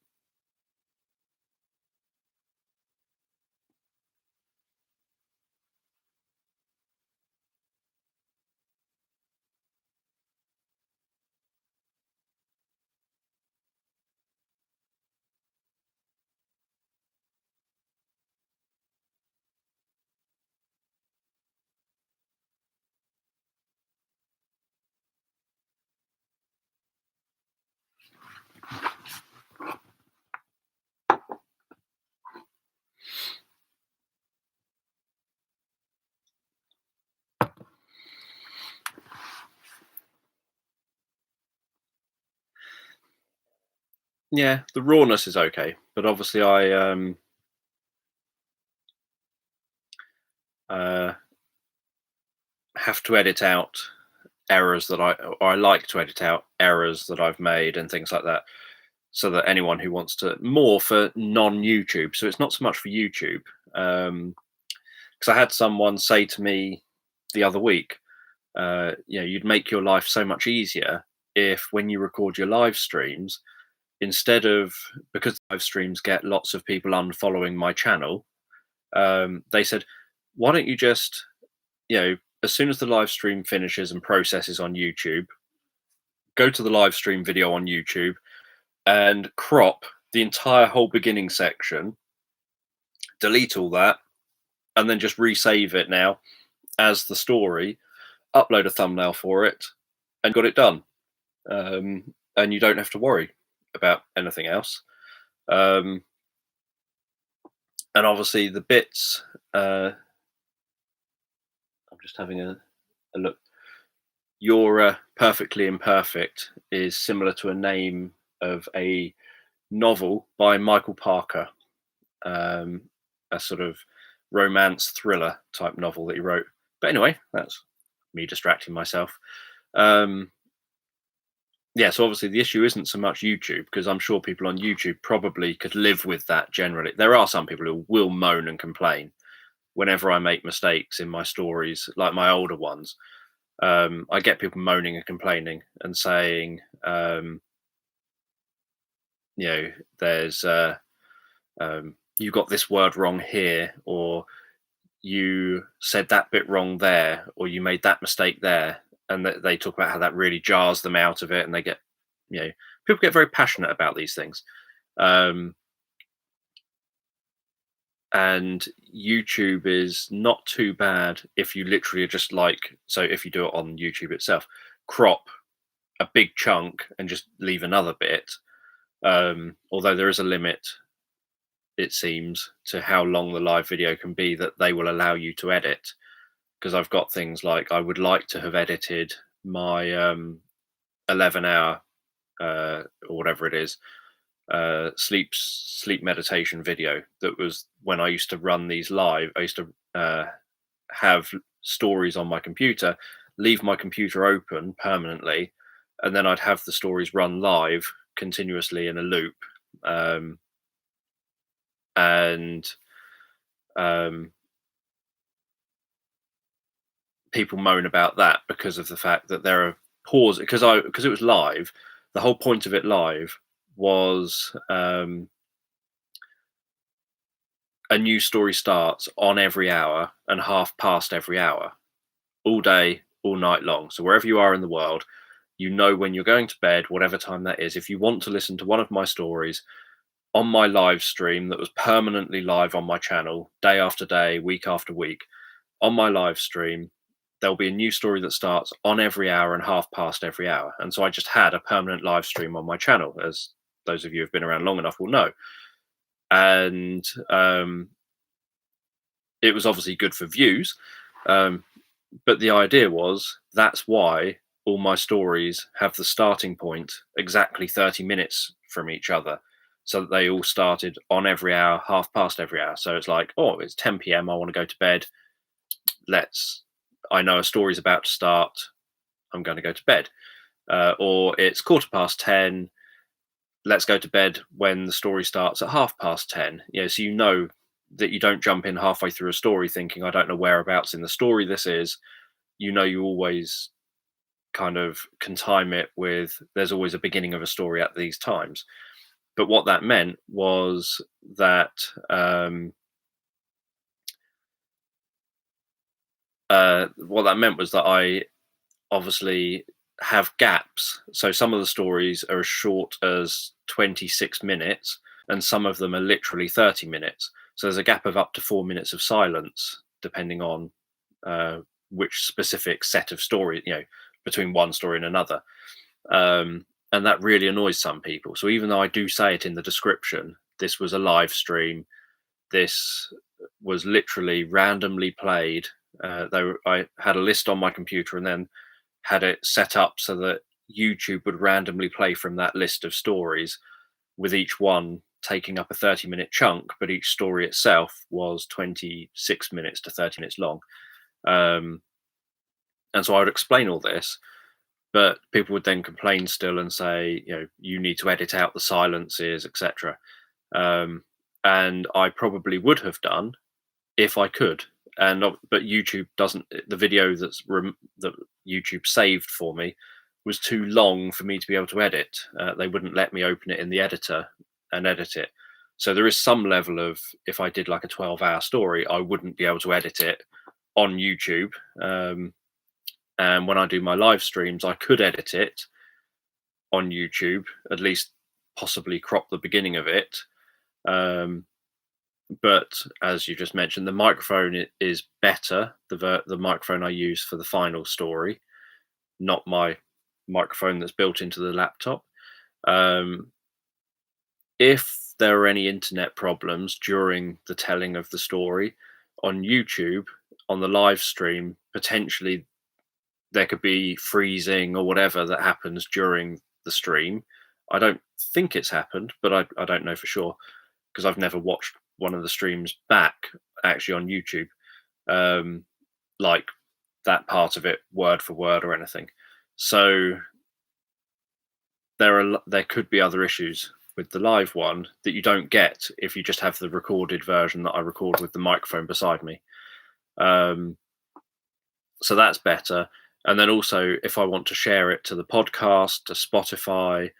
Yeah, the rawness is okay, but obviously I uh, have to edit out errors or I like to edit out errors that I've made and things like that, so that anyone who wants to more for non-YouTube, so it's not so much for YouTube. Because I had someone say to me the other week, You'd make your life so much easier if, when you record your live streams, instead of, because live streams get lots of people unfollowing my channel, they said, why don't you just, as soon as the live stream finishes and processes on YouTube, go to the live stream video on YouTube and crop the entire whole beginning section, delete all that, and then just resave it now as the story, upload a thumbnail for it, and got it done. And you don't have to worry about anything else. And obviously the bits, I'm just having a look. Your Perfectly Imperfect is similar to a name of a novel by Michael Parker, a sort of romance thriller type novel that he wrote. But anyway, that's me distracting myself. So obviously the issue isn't so much YouTube, because I'm sure people on YouTube probably could live with that generally. There are some people who will moan and complain whenever I make mistakes in my stories, like my older ones. I get people moaning and complaining and saying, there's you got this word wrong here, or you said that bit wrong there, or you made that mistake there, and they talk about how that really jars them out of it, and they get, people get very passionate about these things. And YouTube is not too bad if you literally are just so if you do it on YouTube itself, crop a big chunk and just leave another bit. Although there is a limit, it seems, to how long the live video can be that they will allow you to edit. Because I've got things like, I would like to have edited my 11-hour or whatever it is, sleep meditation video. That was when I used to run these live. I used to have stories on my computer, leave my computer open permanently, and then I'd have the stories run live continuously in a loop. People moan about that because of the fact that there are pauses, because it was live. The whole point of it live was a new story starts on every hour and half past every hour, all day, all night long. So wherever you are in the world, when you're going to bed, whatever time that is, if you want to listen to one of my stories on my live stream that was permanently live on my channel, day after day, week after week, on my live stream, there'll be a new story that starts on every hour and half past every hour. And so I just had a permanent live stream on my channel, as those of you who've been around long enough will know. And it was obviously good for views. But the idea was, that's why all my stories have the starting point exactly 30 minutes from each other, so that they all started on every hour, half past every hour. So it's like, oh, it's 10 p.m. I want to go to bed. I know a story's about to start. I'm going to go to bed. Or it's 10:15. Let's go to bed when the story starts at 10:30. So you know that you don't jump in halfway through a story thinking, I don't know whereabouts in the story this is. You always kind of can time it with, there's always a beginning of a story at these times. But what that meant was that I obviously have gaps. So some of the stories are as short as 26 minutes, and some of them are literally 30 minutes. So there's a gap of up to 4 minutes of silence, depending on which specific set of story, between one story and another. And that really annoys some people. So even though I do say it in the description, this was a live stream. This was literally randomly played. I had a list on my computer and then had it set up so that YouTube would randomly play from that list of stories, with each one taking up a 30-minute chunk, but each story itself was 26 minutes to 30 minutes long. And so I would explain all this, but people would then complain still and say, you need to edit out the silences, etc. And I probably would have done if I could. But YouTube doesn't. The video that YouTube saved for me was too long for me to be able to edit. They wouldn't let me open it in the editor and edit it. So there is some level of, if I did like a 12-hour story, I wouldn't be able to edit it on YouTube. And when I do my live streams, I could edit it on YouTube, at least possibly crop the beginning of it. But as you just mentioned, the microphone is better. The microphone I use for the final story, not my microphone that's built into the laptop. If there are any internet problems during the telling of the story on YouTube, on the live stream, potentially there could be freezing or whatever that happens during the stream. I don't think it's happened, but I don't know for sure because I've never watched one of the streams back actually on YouTube, like that part of it word for word or anything. So there could be other issues with the live one that you don't get if you just have the recorded version that I record with the microphone beside me. So that's better. And then also, if I want to share it to the podcast, to Spotify,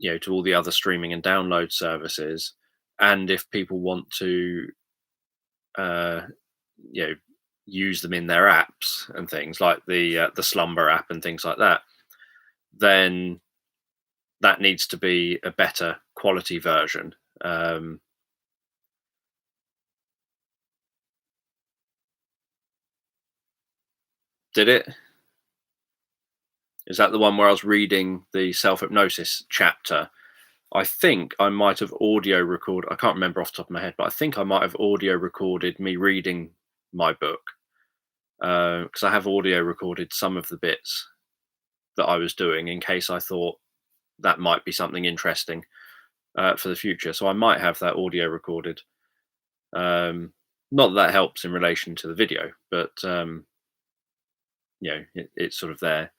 to all the other streaming and download services, and if people want to, use them in their apps and things like the Slumber app and things like that, then that needs to be a better quality version. Did it? Is that the one where I was reading the self-hypnosis chapter? I think I might have audio recorded. I can't remember off the top of my head, but I think I might have audio recorded me reading my book, because I have audio recorded some of the bits that I was doing in case I thought that might be something interesting for the future. So I might have that audio recorded. Not that helps in relation to the video, but it's sort of there.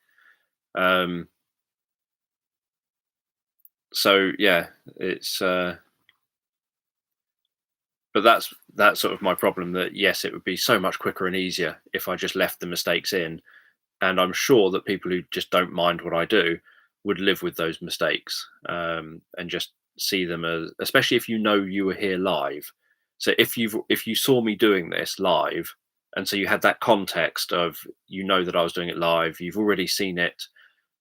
So yeah, it's but that's sort of my problem, that yes, it would be so much quicker and easier if I just left the mistakes in, and I'm sure that people who just don't mind what I do would live with those mistakes, and just see them as, especially if you were here live. So if you saw me doing this live, and so you had that context of that I was doing it live, you've already seen it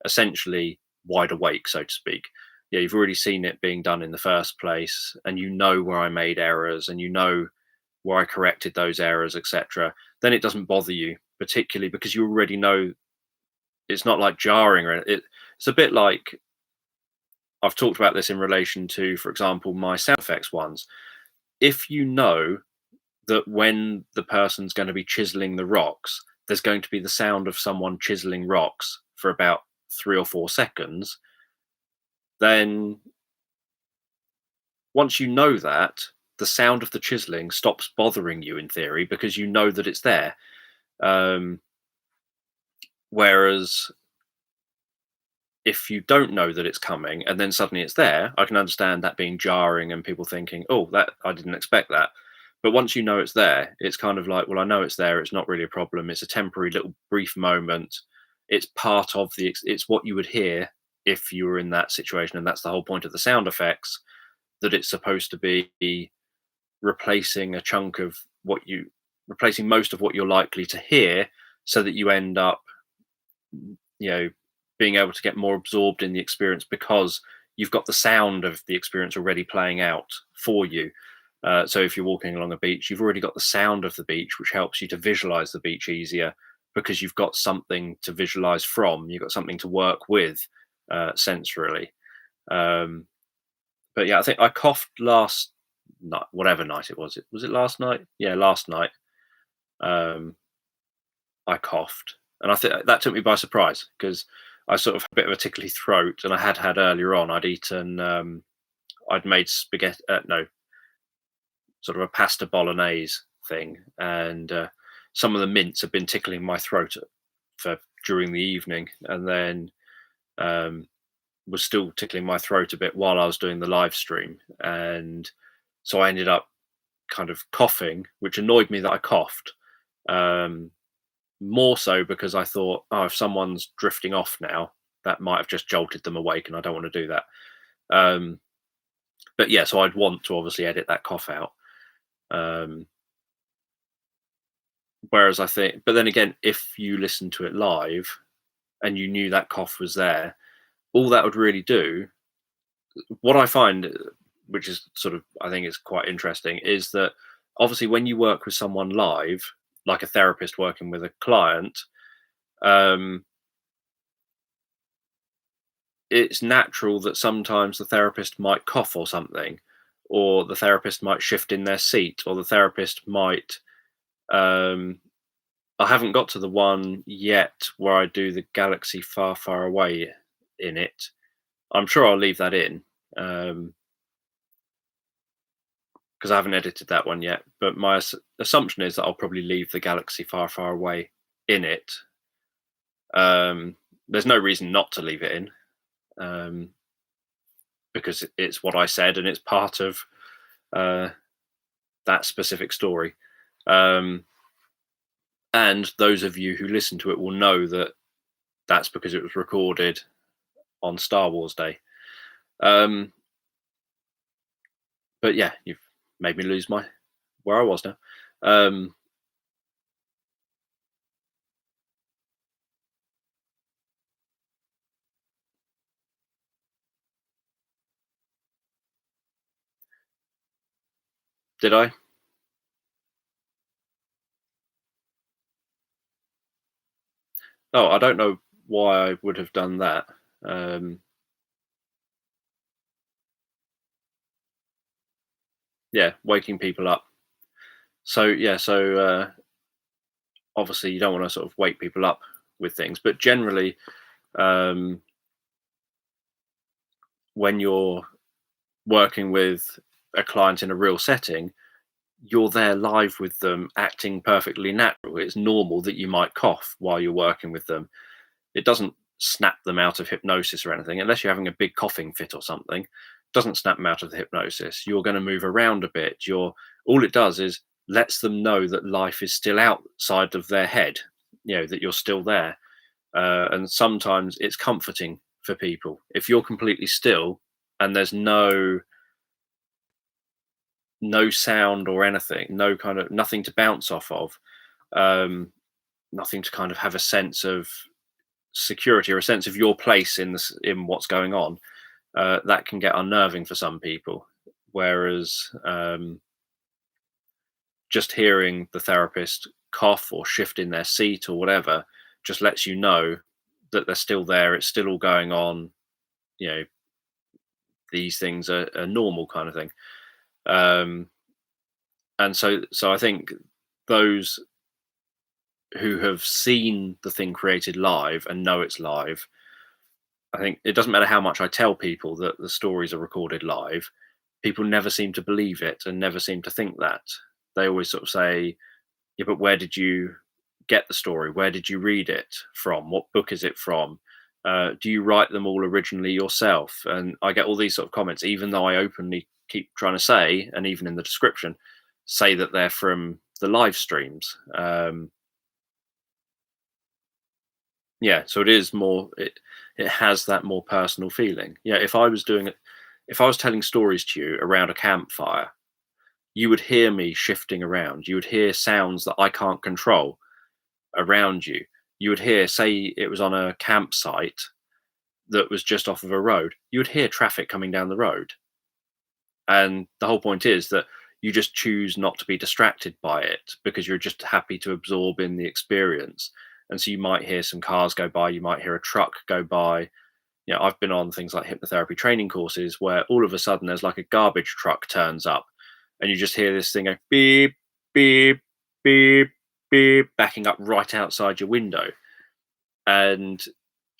essentially wide awake, so to speak. Yeah, you've already seen it being done in the first place, and where I made errors, and where I corrected those errors, etc. Then it doesn't bother you, particularly because you already know. It's not like jarring, or it's a bit like, I've talked about this in relation to, for example, my sound effects ones. If you know that when the person's going to be chiseling the rocks, there's going to be the sound of someone chiseling rocks for about 3 or 4 seconds, then once you know that, the sound of the chiseling stops bothering you in theory, because you know that it's there. Whereas if you don't know that it's coming and then suddenly it's there, I can understand that being jarring and people thinking, oh, that I didn't expect that. But once you know it's there, it's kind of like, well, I know it's there. It's not really a problem. It's a temporary little brief moment. It's part of it's what you would hear if you were in that situation. And that's the whole point of the sound effects, that it's supposed to be replacing replacing most of what you're likely to hear, so that you end up, being able to get more absorbed in the experience, because you've got the sound of the experience already playing out for you. So if you're walking along a beach, you've already got the sound of the beach, which helps you to visualize the beach easier, because you've got something to visualize from. You've got something to work with sensorily. But yeah, I think I coughed last night, whatever night it was. Was it last night? Yeah, last night. I coughed, and I think that took me by surprise, because I sort of had a bit of a tickly throat, and I had earlier on. I'd made spaghetti, no, sort of a pasta bolognese thing, and some of the mints had been tickling my throat during the evening, and then was still tickling my throat a bit while I was doing the live stream, and so I ended up kind of coughing, which annoyed me that I coughed. more so because I thought, oh, if someone's drifting off now, that might have just jolted them awake, and I don't want to do that. Um, but yeah, so I'd want to obviously edit that cough out. Um, Whereas I think, but then again, if you listen to it live and you knew that cough was there, all that would really do, what I find, which is sort of, I think is quite interesting, is that obviously when you work with someone live, like a therapist working with a client, um, it's natural that sometimes the therapist might cough or something, or the therapist might shift in their seat, or the therapist might. Um, I haven't got to the one yet where I do the galaxy far, far away in it. I'm sure I'll leave that in because I haven't edited that one yet. But my assumption is that I'll probably leave the galaxy far, far away in it. There's no reason not to leave it in because it's what I said and it's part of uh, that specific story. And those of you who listen to it will know that that's because it was recorded on Star Wars Day. But yeah, you've made me lose my where I was now. Did I? Oh, I don't know why I would have done that. Um, yeah, waking people up. So yeah, so obviously you don't want to sort of wake people up with things, but generally, um, when you're working with a client in a real setting, you're there live with them, acting perfectly natural. It's normal that you might cough while you're working with them. It doesn't snap them out of hypnosis or anything, unless you're having a big coughing fit or something. It doesn't snap them out of the hypnosis. You're going to move around a bit. You're All it does is lets them know that life is still outside of their head. That you're still there, and sometimes it's comforting for people if you're completely still and there's no sound or anything, no kind of nothing to bounce off of, um, nothing to kind of have a sense of security or a sense of your place in what's going on. That can get unnerving for some people. Whereas just hearing the therapist cough or shift in their seat or whatever just lets you know that they're still there. It's still all going on. You know, these things are normal kind of thing. Um, and so I think those who have seen the thing created live and know it's live, I think it doesn't matter how much I tell people that the stories are recorded live, people never seem to believe it and never seem to think that. They always sort of say, yeah, but where did you get the story? Where did you read it from? What book is it from? Do you write them all originally yourself? And I get all these sort of comments, even though I openly keep trying to say, and even in the description, say that they're from the live streams. Yeah, so it is more. It has that more personal feeling. Yeah, if I was doing it, if I was telling stories to you around a campfire, you would hear me shifting around. You would hear sounds that I can't control around you. You would hear, say, it was on a campsite that was just off of a road. You would hear traffic coming down the road, and the whole point is that you just choose not to be distracted by it because you're just happy to absorb in the experience. And so you might hear some cars go by, you might hear a truck go by. I've been on things like hypnotherapy training courses where all of a sudden there's like a garbage truck turns up and you just hear this thing go beep, beep, beep, beep, backing up right outside your window. And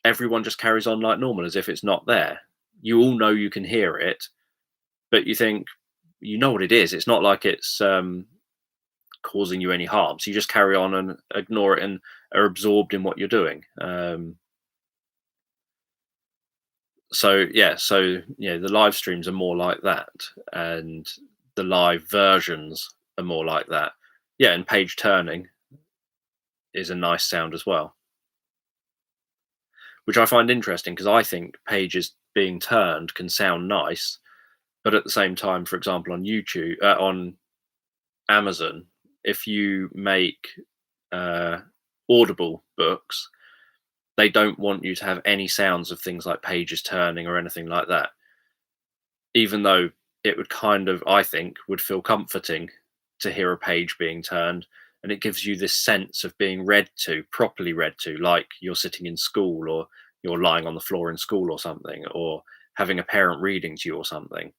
everyone just carries on like normal as if it's not there. You all know you can hear it, but you think, you know what it is. It's not like it's causing you any harm. So you just carry on and ignore it and are absorbed in what you're doing. So yeah, the live streams are more like that, and the live versions are more like that. Yeah, and page turning. is a nice sound as well, which I find interesting because I think pages being turned can sound nice, but at the same time, for example, on YouTube, on Amazon, if you make uh, audible books, they don't want you to have any sounds of things like pages turning or anything like that, even though it would kind of, I think, would feel comforting to hear a page being turned. And it gives you this sense of being read to, properly read to, like you're sitting in school or you're lying on the floor in school or something, or having a parent reading to you or something.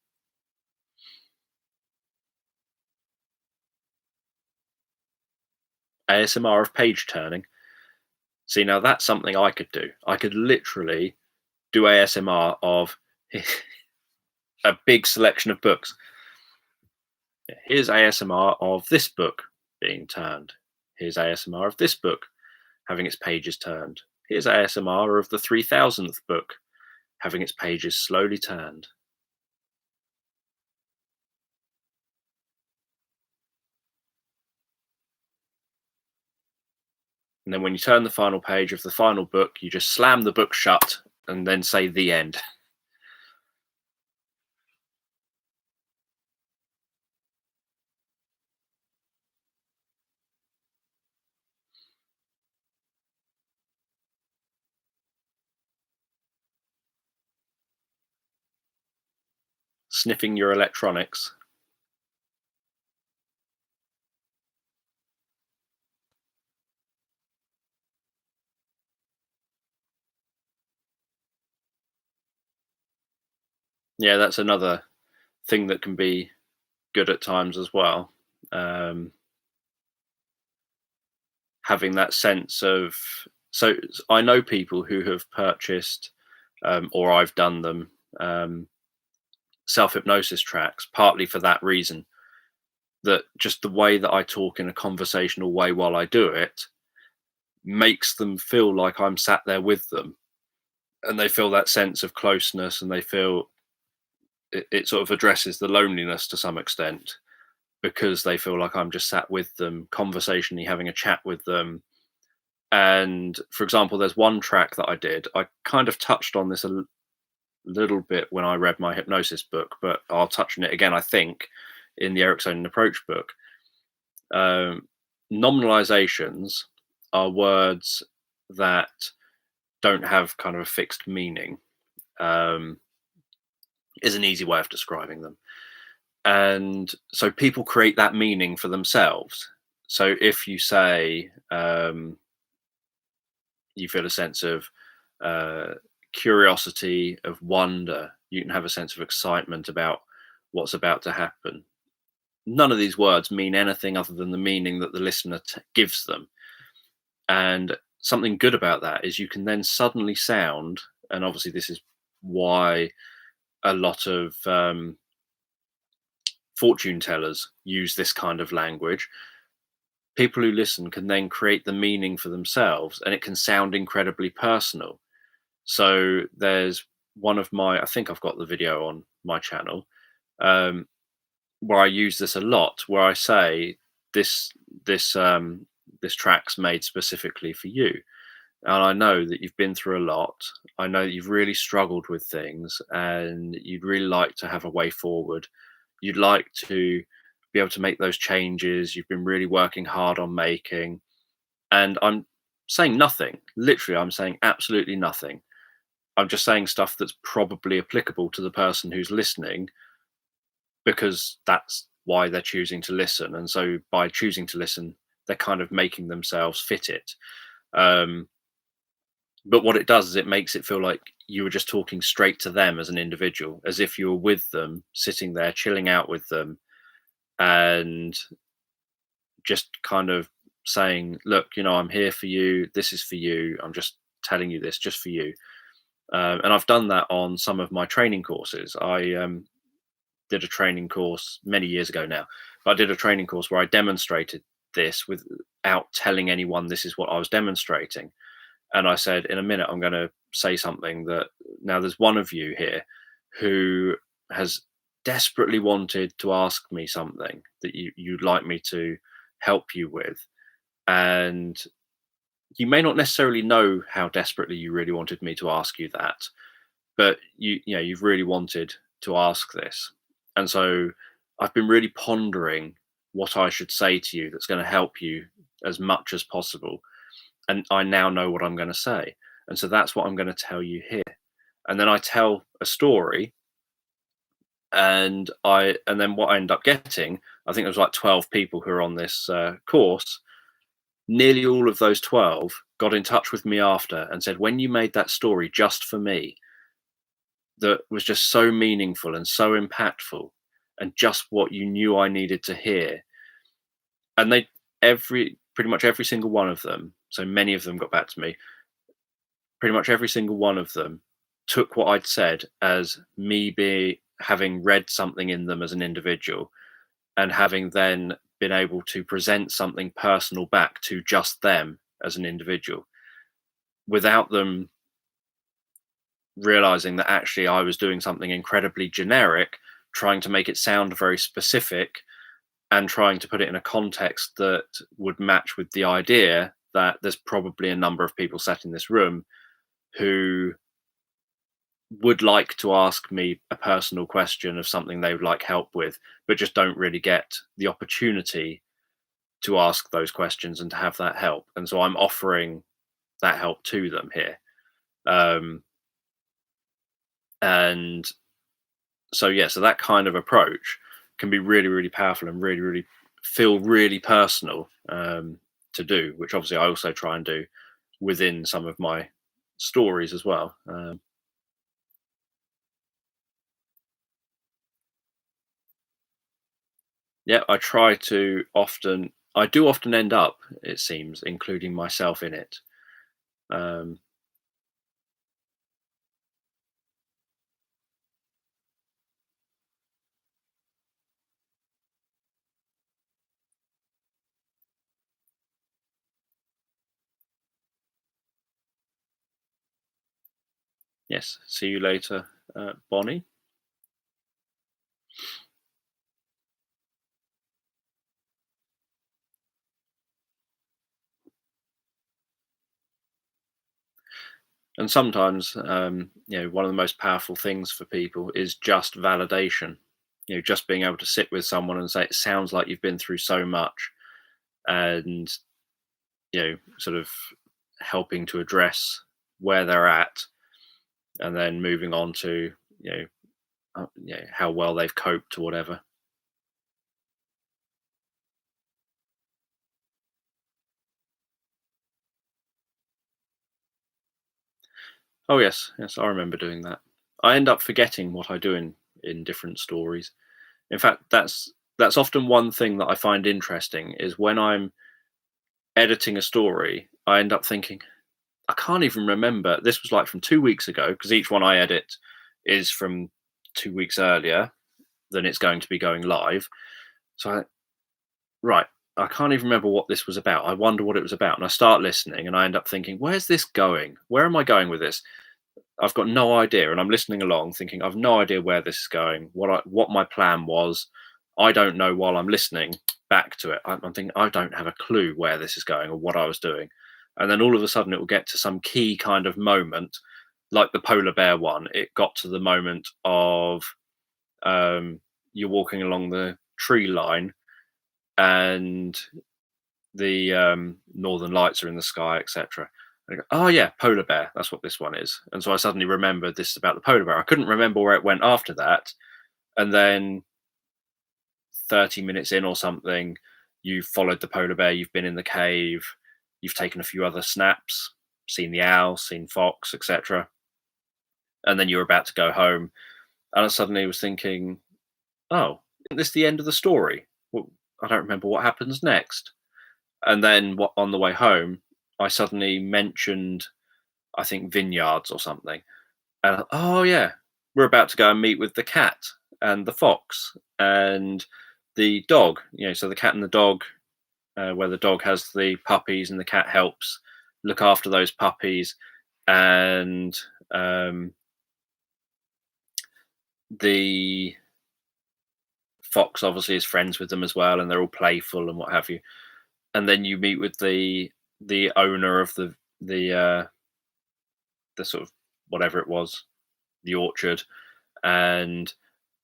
ASMR of page turning. See, now that's something I could do. I could literally do ASMR of a big selection of books. Here's ASMR of this book being turned. Here's ASMR of this book having its pages turned. Here's ASMR of the 3000th book having its pages slowly turned. And then when you turn the final page of the final book, you just slam the book shut and then say the end. Sniffing your electronics. Yeah, that's another thing that can be good at times as well. Um, Having that sense of, so I know people who have purchased, or I've done them, um, self hypnosis tracks, partly for that reason, that just the way that I talk in a conversational way while I do it makes them feel like I'm sat there with them, and they feel that sense of closeness, and they feel it sort of addresses the loneliness to some extent, because they feel like I'm just sat with them conversationally having a chat with them. And for example, there's one track that I did, I kind of touched on this a little bit when I read my hypnosis book, but I'll touch on it again, I think, in the Ericksonian approach book. um, Nominalizations are words that don't have kind of a fixed meaning, um, is an easy way of describing them. And so people create that meaning for themselves. So if you say, you feel a sense of uh, curiosity, of wonder, you can have a sense of excitement about what's about to happen. None of these words mean anything other than the meaning that the listener gives them. And something good about that is you can then suddenly sound, and obviously this is why a lot of fortune tellers use this kind of language. People who listen can then create the meaning for themselves, and it can sound incredibly personal. So there's one of my, I think I've got the video on my channel, um, where I use this a lot, where I say this this this track's made specifically for you, and I know that you've been through a lot. I know that you've really struggled with things, and you'd really like to have a way forward. You'd like to be able to make those changes you've been really working hard on making. And I'm saying nothing. Literally, I'm saying absolutely nothing. I'm just saying stuff that's probably applicable to the person who's listening, because that's why they're choosing to listen. And so by choosing to listen, they're kind of making themselves fit it. Um, but what it does is it makes it feel like you were just talking straight to them as an individual, as if you were with them, sitting there, chilling out with them, and just kind of saying, look, I'm here for you. This is for you. I'm just telling you this just for you. And I've done that on some of my training courses. I did a training course many years ago now, but I did a training course where I demonstrated this without telling anyone this is what I was demonstrating. And I said, in a minute, I'm going to say something that, now there's one of you here who has desperately wanted to ask me something that you'd like me to help you with. And you may not necessarily know how desperately you really wanted me to ask you that, but you've really wanted to ask this. And so I've been really pondering what I should say to you that's going to help you as much as possible. And I now know what I'm going to say. And so that's what I'm going to tell you here. And then I tell a story, and then what I end up getting, I think there was like 12 people who are on this course. Nearly all of those 12 got in touch with me after and said, when you made that story just for me, that was just so meaningful and so impactful and just what you knew I needed to hear. And they, pretty much every single one of them, so many of them got back to me, pretty much every single one of them took what I'd said as me having read something in them as an individual, and having then been able to present something personal back to just them as an individual, without them realizing that actually I was doing something incredibly generic, trying to make it sound very specific and trying to put it in a context that would match with the idea that there's probably a number of people sat in this room who would like to ask me a personal question of something they would like help with, but just don't really get the opportunity to ask those questions and to have that help. And so I'm offering that help to them here. And so, yeah, so that kind of approach can be really, really powerful and really, really feel really personal to do, which obviously I also try and do within some of my stories as well. Yeah, I do often end up, it seems, including myself in it. Um, yes, see you later, Bonnie. And sometimes, one of the most powerful things for people is just validation. Just being able to sit with someone and say, "It sounds like you've been through so much," and sort of helping to address where they're at, and then moving on to how well they've coped or whatever. Oh yes, yes, I remember doing that. I end up forgetting what I do in different stories. In fact, that's often one thing that I find interesting is when I'm editing a story, I end up thinking, I can't even remember. This was like from 2 weeks ago, because each one I edit is from 2 weeks earlier than it's going to be going live. So right, I can't even remember what this was about. I wonder what it was about. And I start listening and I end up thinking, where's this going? Where am I going with this? I've got no idea. And I'm listening along thinking, I've no idea where this is going, what my plan was. I don't know while I'm listening back to it. I'm thinking, I don't have a clue where this is going or what I was doing. And then all of a sudden it will get to some key kind of moment, like the polar bear one. It got to the moment of you're walking along the tree line and the northern lights are in the sky, etc. I go, oh yeah, polar bear. That's what this one is. And so I suddenly remembered this is about the polar bear. I couldn't remember where it went after that. And then 30 minutes in or something, you've followed the polar bear. You've been in the cave. You've taken a few other snaps, seen the owl, seen fox, etc. And then you're about to go home. And I suddenly was thinking, oh, isn't this the end of the story? Well, I don't remember what happens next. And then on the way home, I suddenly mentioned, I think, vineyards or something. And oh yeah, we're about to go and meet with the cat and the fox and the dog. So the cat and the dog, where the dog has the puppies and the cat helps look after those puppies, and the fox obviously is friends with them as well, and they're all playful and what have you. And then you meet with the the owner of the sort of whatever it was, the orchard, and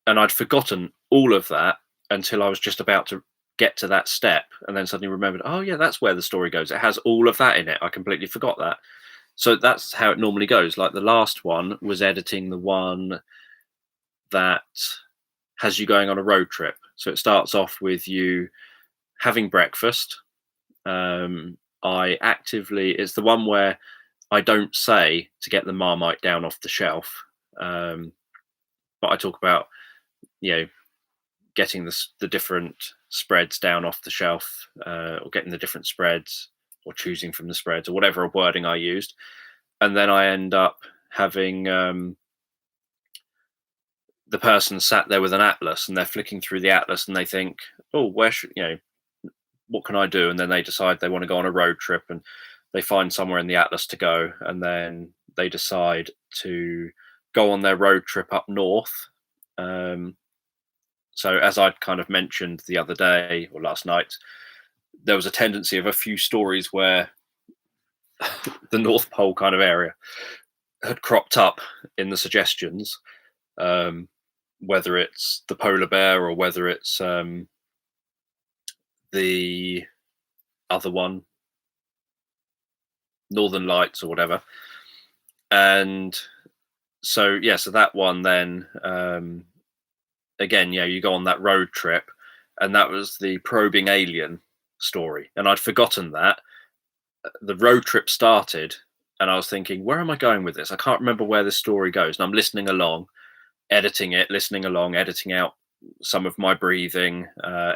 I'd forgotten all of that until I was just about to get to that step, and then suddenly remembered, oh yeah, that's where the story goes. It has all of that in it. I completely forgot that. So that's how it normally goes. Like the last one was editing the one that has you going on a road trip. So it starts off with you having breakfast. It's the one where I don't say to get the Marmite down off the shelf, but I talk about, you know, getting the different spreads down off the shelf, or getting the different spreads, or choosing from the spreads, or whatever wording I used, and then I end up having the person sat there with an atlas, and they're flicking through the atlas, and they think, oh, where should what can I do? And then they decide they want to go on a road trip, and they find somewhere in the atlas to go, and then they decide to go on their road trip up north. So as I'd kind of mentioned the other day or last night, there was a tendency of a few stories where the North Pole kind of area had cropped up in the suggestions, whether it's the polar bear or whether it's the other one, Northern Lights or whatever. And so so that one then, again, you go on that road trip, and that was the probing alien story, and I'd forgotten that. The road trip started, and I was thinking, where am I going with this? I can't remember where the story goes, and I'm listening along, editing it, listening along, editing out some of my breathing,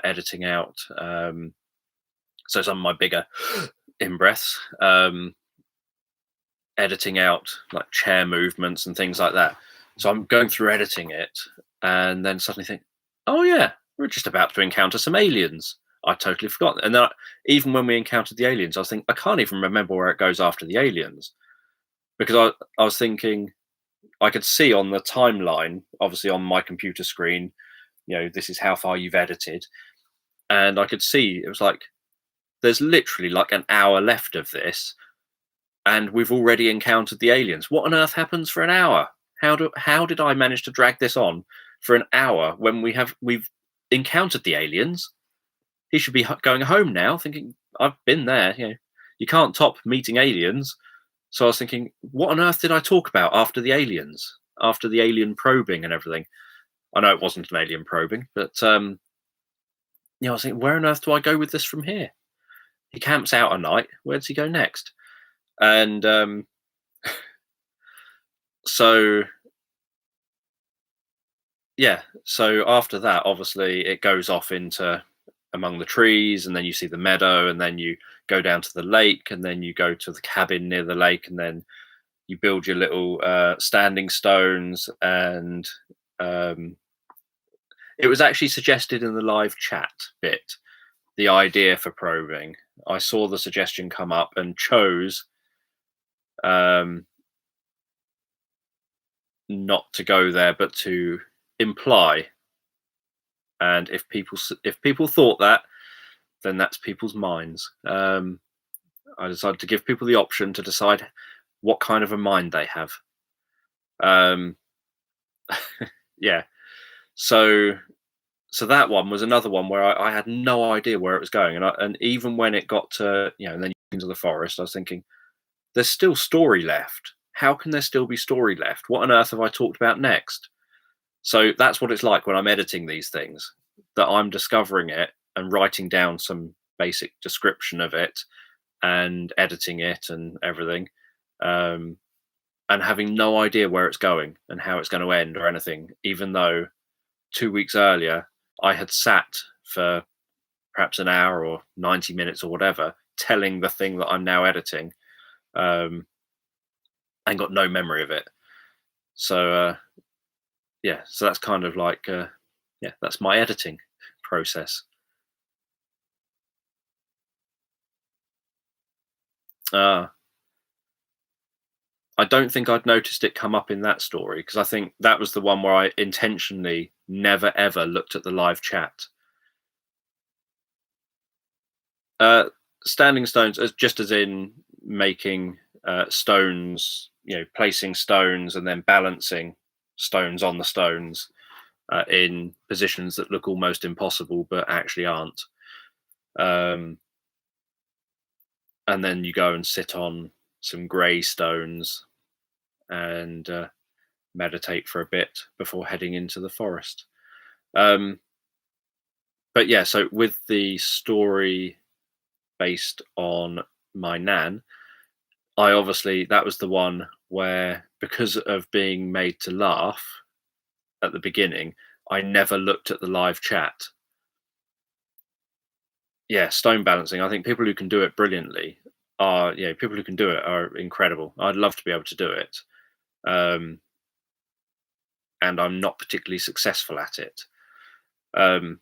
editing out so some of my bigger in breaths, editing out like chair movements and things like that. So I'm going through editing it, and then suddenly think, oh yeah, we're just about to encounter some aliens. I totally forgot. And then even when we encountered the aliens, I was thinking, I can't even remember where it goes after the aliens, because I was thinking, I could see on the timeline, obviously on my computer screen, this is how far you've edited, and I could see it was like there's literally like an hour left of this, and we've already encountered the aliens. What on earth happens for an hour? How did I manage to drag this on for an hour when we've encountered the aliens? He should be going home now, thinking, I've been there. You can't top meeting aliens. So I was thinking, what on earth did I talk about after the aliens, after the alien probing and everything? I know it wasn't an alien probing, but I was thinking, where on earth do I go with this from here? He camps out a night. Where does he go next? And so after that, obviously, it goes off into among the trees, and then you see the meadow, and then you go down to the lake, and then you go to the cabin near the lake, and then you build your little standing stones. And it was actually suggested in the live chat bit, the idea for probing. I saw the suggestion come up and chose not to go there, but to imply. And if people thought that, then that's people's minds. I decided to give people the option to decide what kind of a mind they have. So that one was another one where I had no idea where it was going, and even when it got to and then into the forest, I was thinking, there's still story left. How can there still be story left? What on earth have I talked about next? So that's what it's like when I'm editing these things, that I'm discovering it and writing down some basic description of it and editing it and everything, and having no idea where it's going and how it's going to end or anything, even though 2 weeks earlier I had sat for perhaps an hour or 90 minutes or whatever telling the thing that I'm now editing, and got no memory of it. So so that's kind of like that's my editing process. I don't think I'd noticed it come up in that story, because I think that was the one where I intentionally never ever looked at the live chat. standing stones, as just as in making stones, placing stones and then balancing stones on the stones in positions that look almost impossible but actually aren't. Um, and then you go and sit on some grey stones and meditate for a bit before heading into the forest. Um, but yeah, so with the story based on my nan, I obviously, that was the one where, because of being made to laugh at the beginning, I never looked at the live chat. Yeah, stone balancing. I think people who can do it brilliantly are, people who can do it are incredible. I'd love to be able to do it. Um, and I'm not particularly successful at it. Um,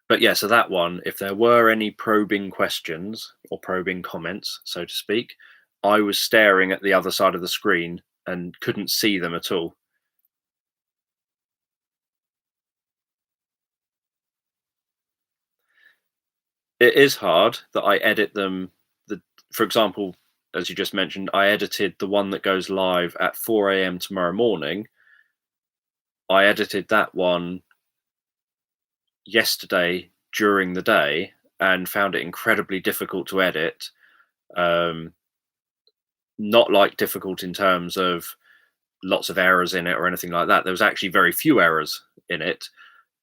but yeah, so that one, if there were any probing questions or probing comments, so to speak, I was staring at the other side of the screen and couldn't see them at all. It is hard that I edit them. For example, as you just mentioned, I edited the one that goes live at 4 a.m. tomorrow morning. I edited that one yesterday during the day and found it incredibly difficult to edit. Um, Not like difficult in terms of lots of errors in it or anything like that. There was actually very few errors in it,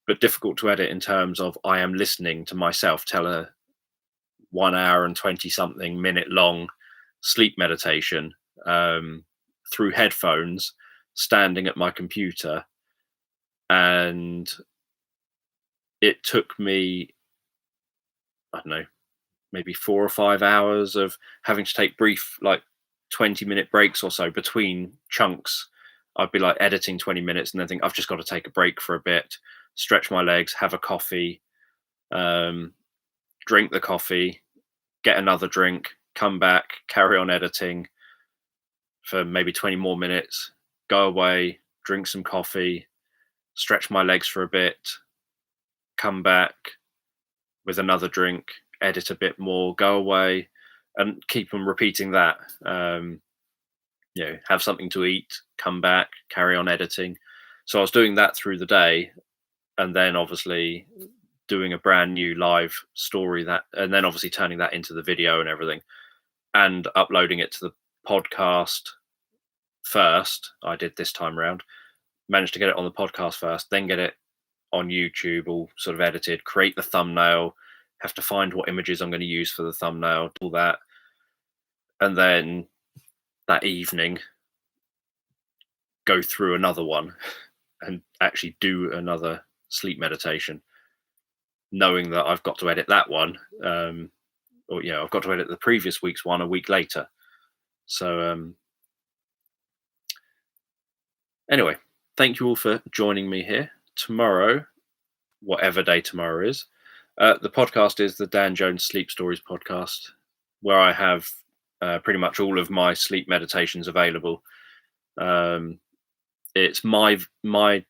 but difficult to edit in terms of I am listening to myself tell a 1 hour and 20 something minute long sleep meditation through headphones, standing at my computer. And it took me, I don't know, maybe 4 or 5 hours of having to take brief, like 20-minute breaks or so between chunks. I'd be like editing 20 minutes and then think, I've just got to take a break for a bit, stretch my legs, have a coffee, drink the coffee, get another drink, come back, carry on editing for maybe 20 more minutes, go away, drink some coffee, stretch my legs for a bit, come back with another drink, edit a bit more, go away, and keep on repeating that. Have something to eat, come back, carry on editing. So I was doing that through the day, and then obviously doing a brand new live story, that, and then obviously turning that into the video and everything, and uploading it to the podcast first. I did this time around, managed to get it on the podcast first, then get it on YouTube, all sort of edited, create the thumbnail, have to find what images I'm going to use for the thumbnail, all that. And then that evening, go through another one and actually do another sleep meditation, knowing that I've got to edit that one. I've got to edit the previous week's one a week later. So anyway, thank you all for joining me here. Tomorrow, whatever day tomorrow is, the podcast is the Dan Jones Sleep Stories podcast, where I have pretty much all of my sleep meditations available. It's my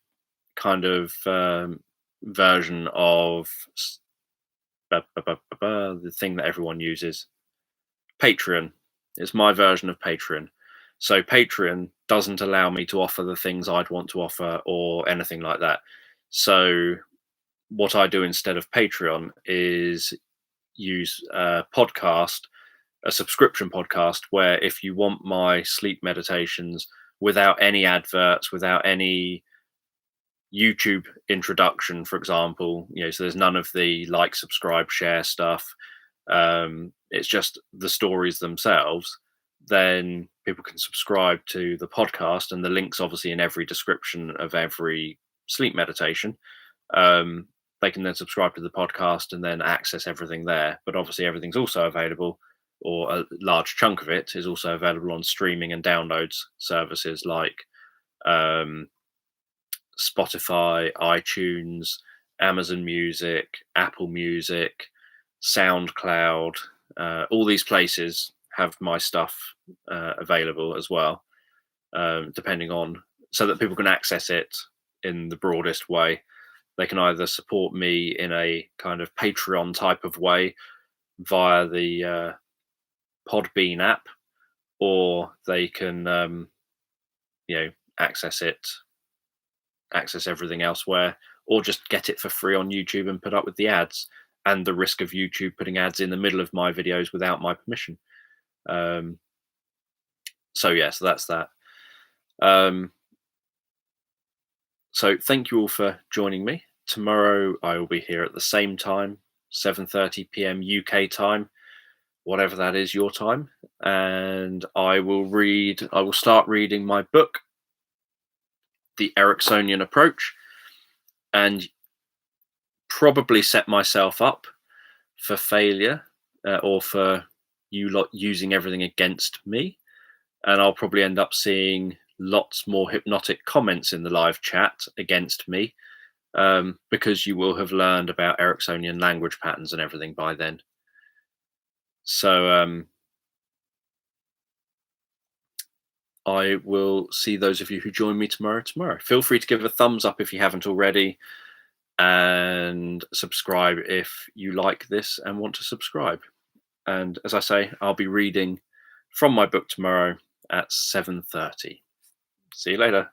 kind of version of the thing that everyone uses, Patreon. It's my version of Patreon. So Patreon doesn't allow me to offer the things I'd want to offer or anything like that. So what I do instead of Patreon is use a podcast, a subscription podcast, where if you want my sleep meditations without any adverts, without any YouTube introduction, for example, so there's none of the like, subscribe, share stuff. It's just the stories themselves. Then people can subscribe to the podcast, and the link's obviously in every description of every sleep meditation. They can then subscribe to the podcast and then access everything there. But obviously everything's also available, or a large chunk of it is also available on streaming and downloads services like Spotify, iTunes, Amazon Music, Apple Music, SoundCloud. All these places have my stuff available as well, depending on, so that people can access it in the broadest way. They can either support me in a kind of Patreon type of way, via the Podbean app, or they can you know, access everything elsewhere, or just get it for free on YouTube and put up with the ads and the risk of YouTube putting ads in the middle of my videos without my permission. So yeah, so that's that. So thank you all for joining me. Tomorrow I will be here at the same time, 7:30 p.m. UK time, whatever that is your time, and I will start reading my book, The Ericksonian Approach, and probably set myself up for failure, or for you lot using everything against me. And I'll probably end up seeing lots more hypnotic comments in the live chat against me, because you will have learned about Ericksonian language patterns and everything by then. So I will see those of you who join me tomorrow. Feel free to give a thumbs up if you haven't already, and subscribe if you like this and want to subscribe. And as I say, I'll be reading from my book tomorrow at 7:30. See you later.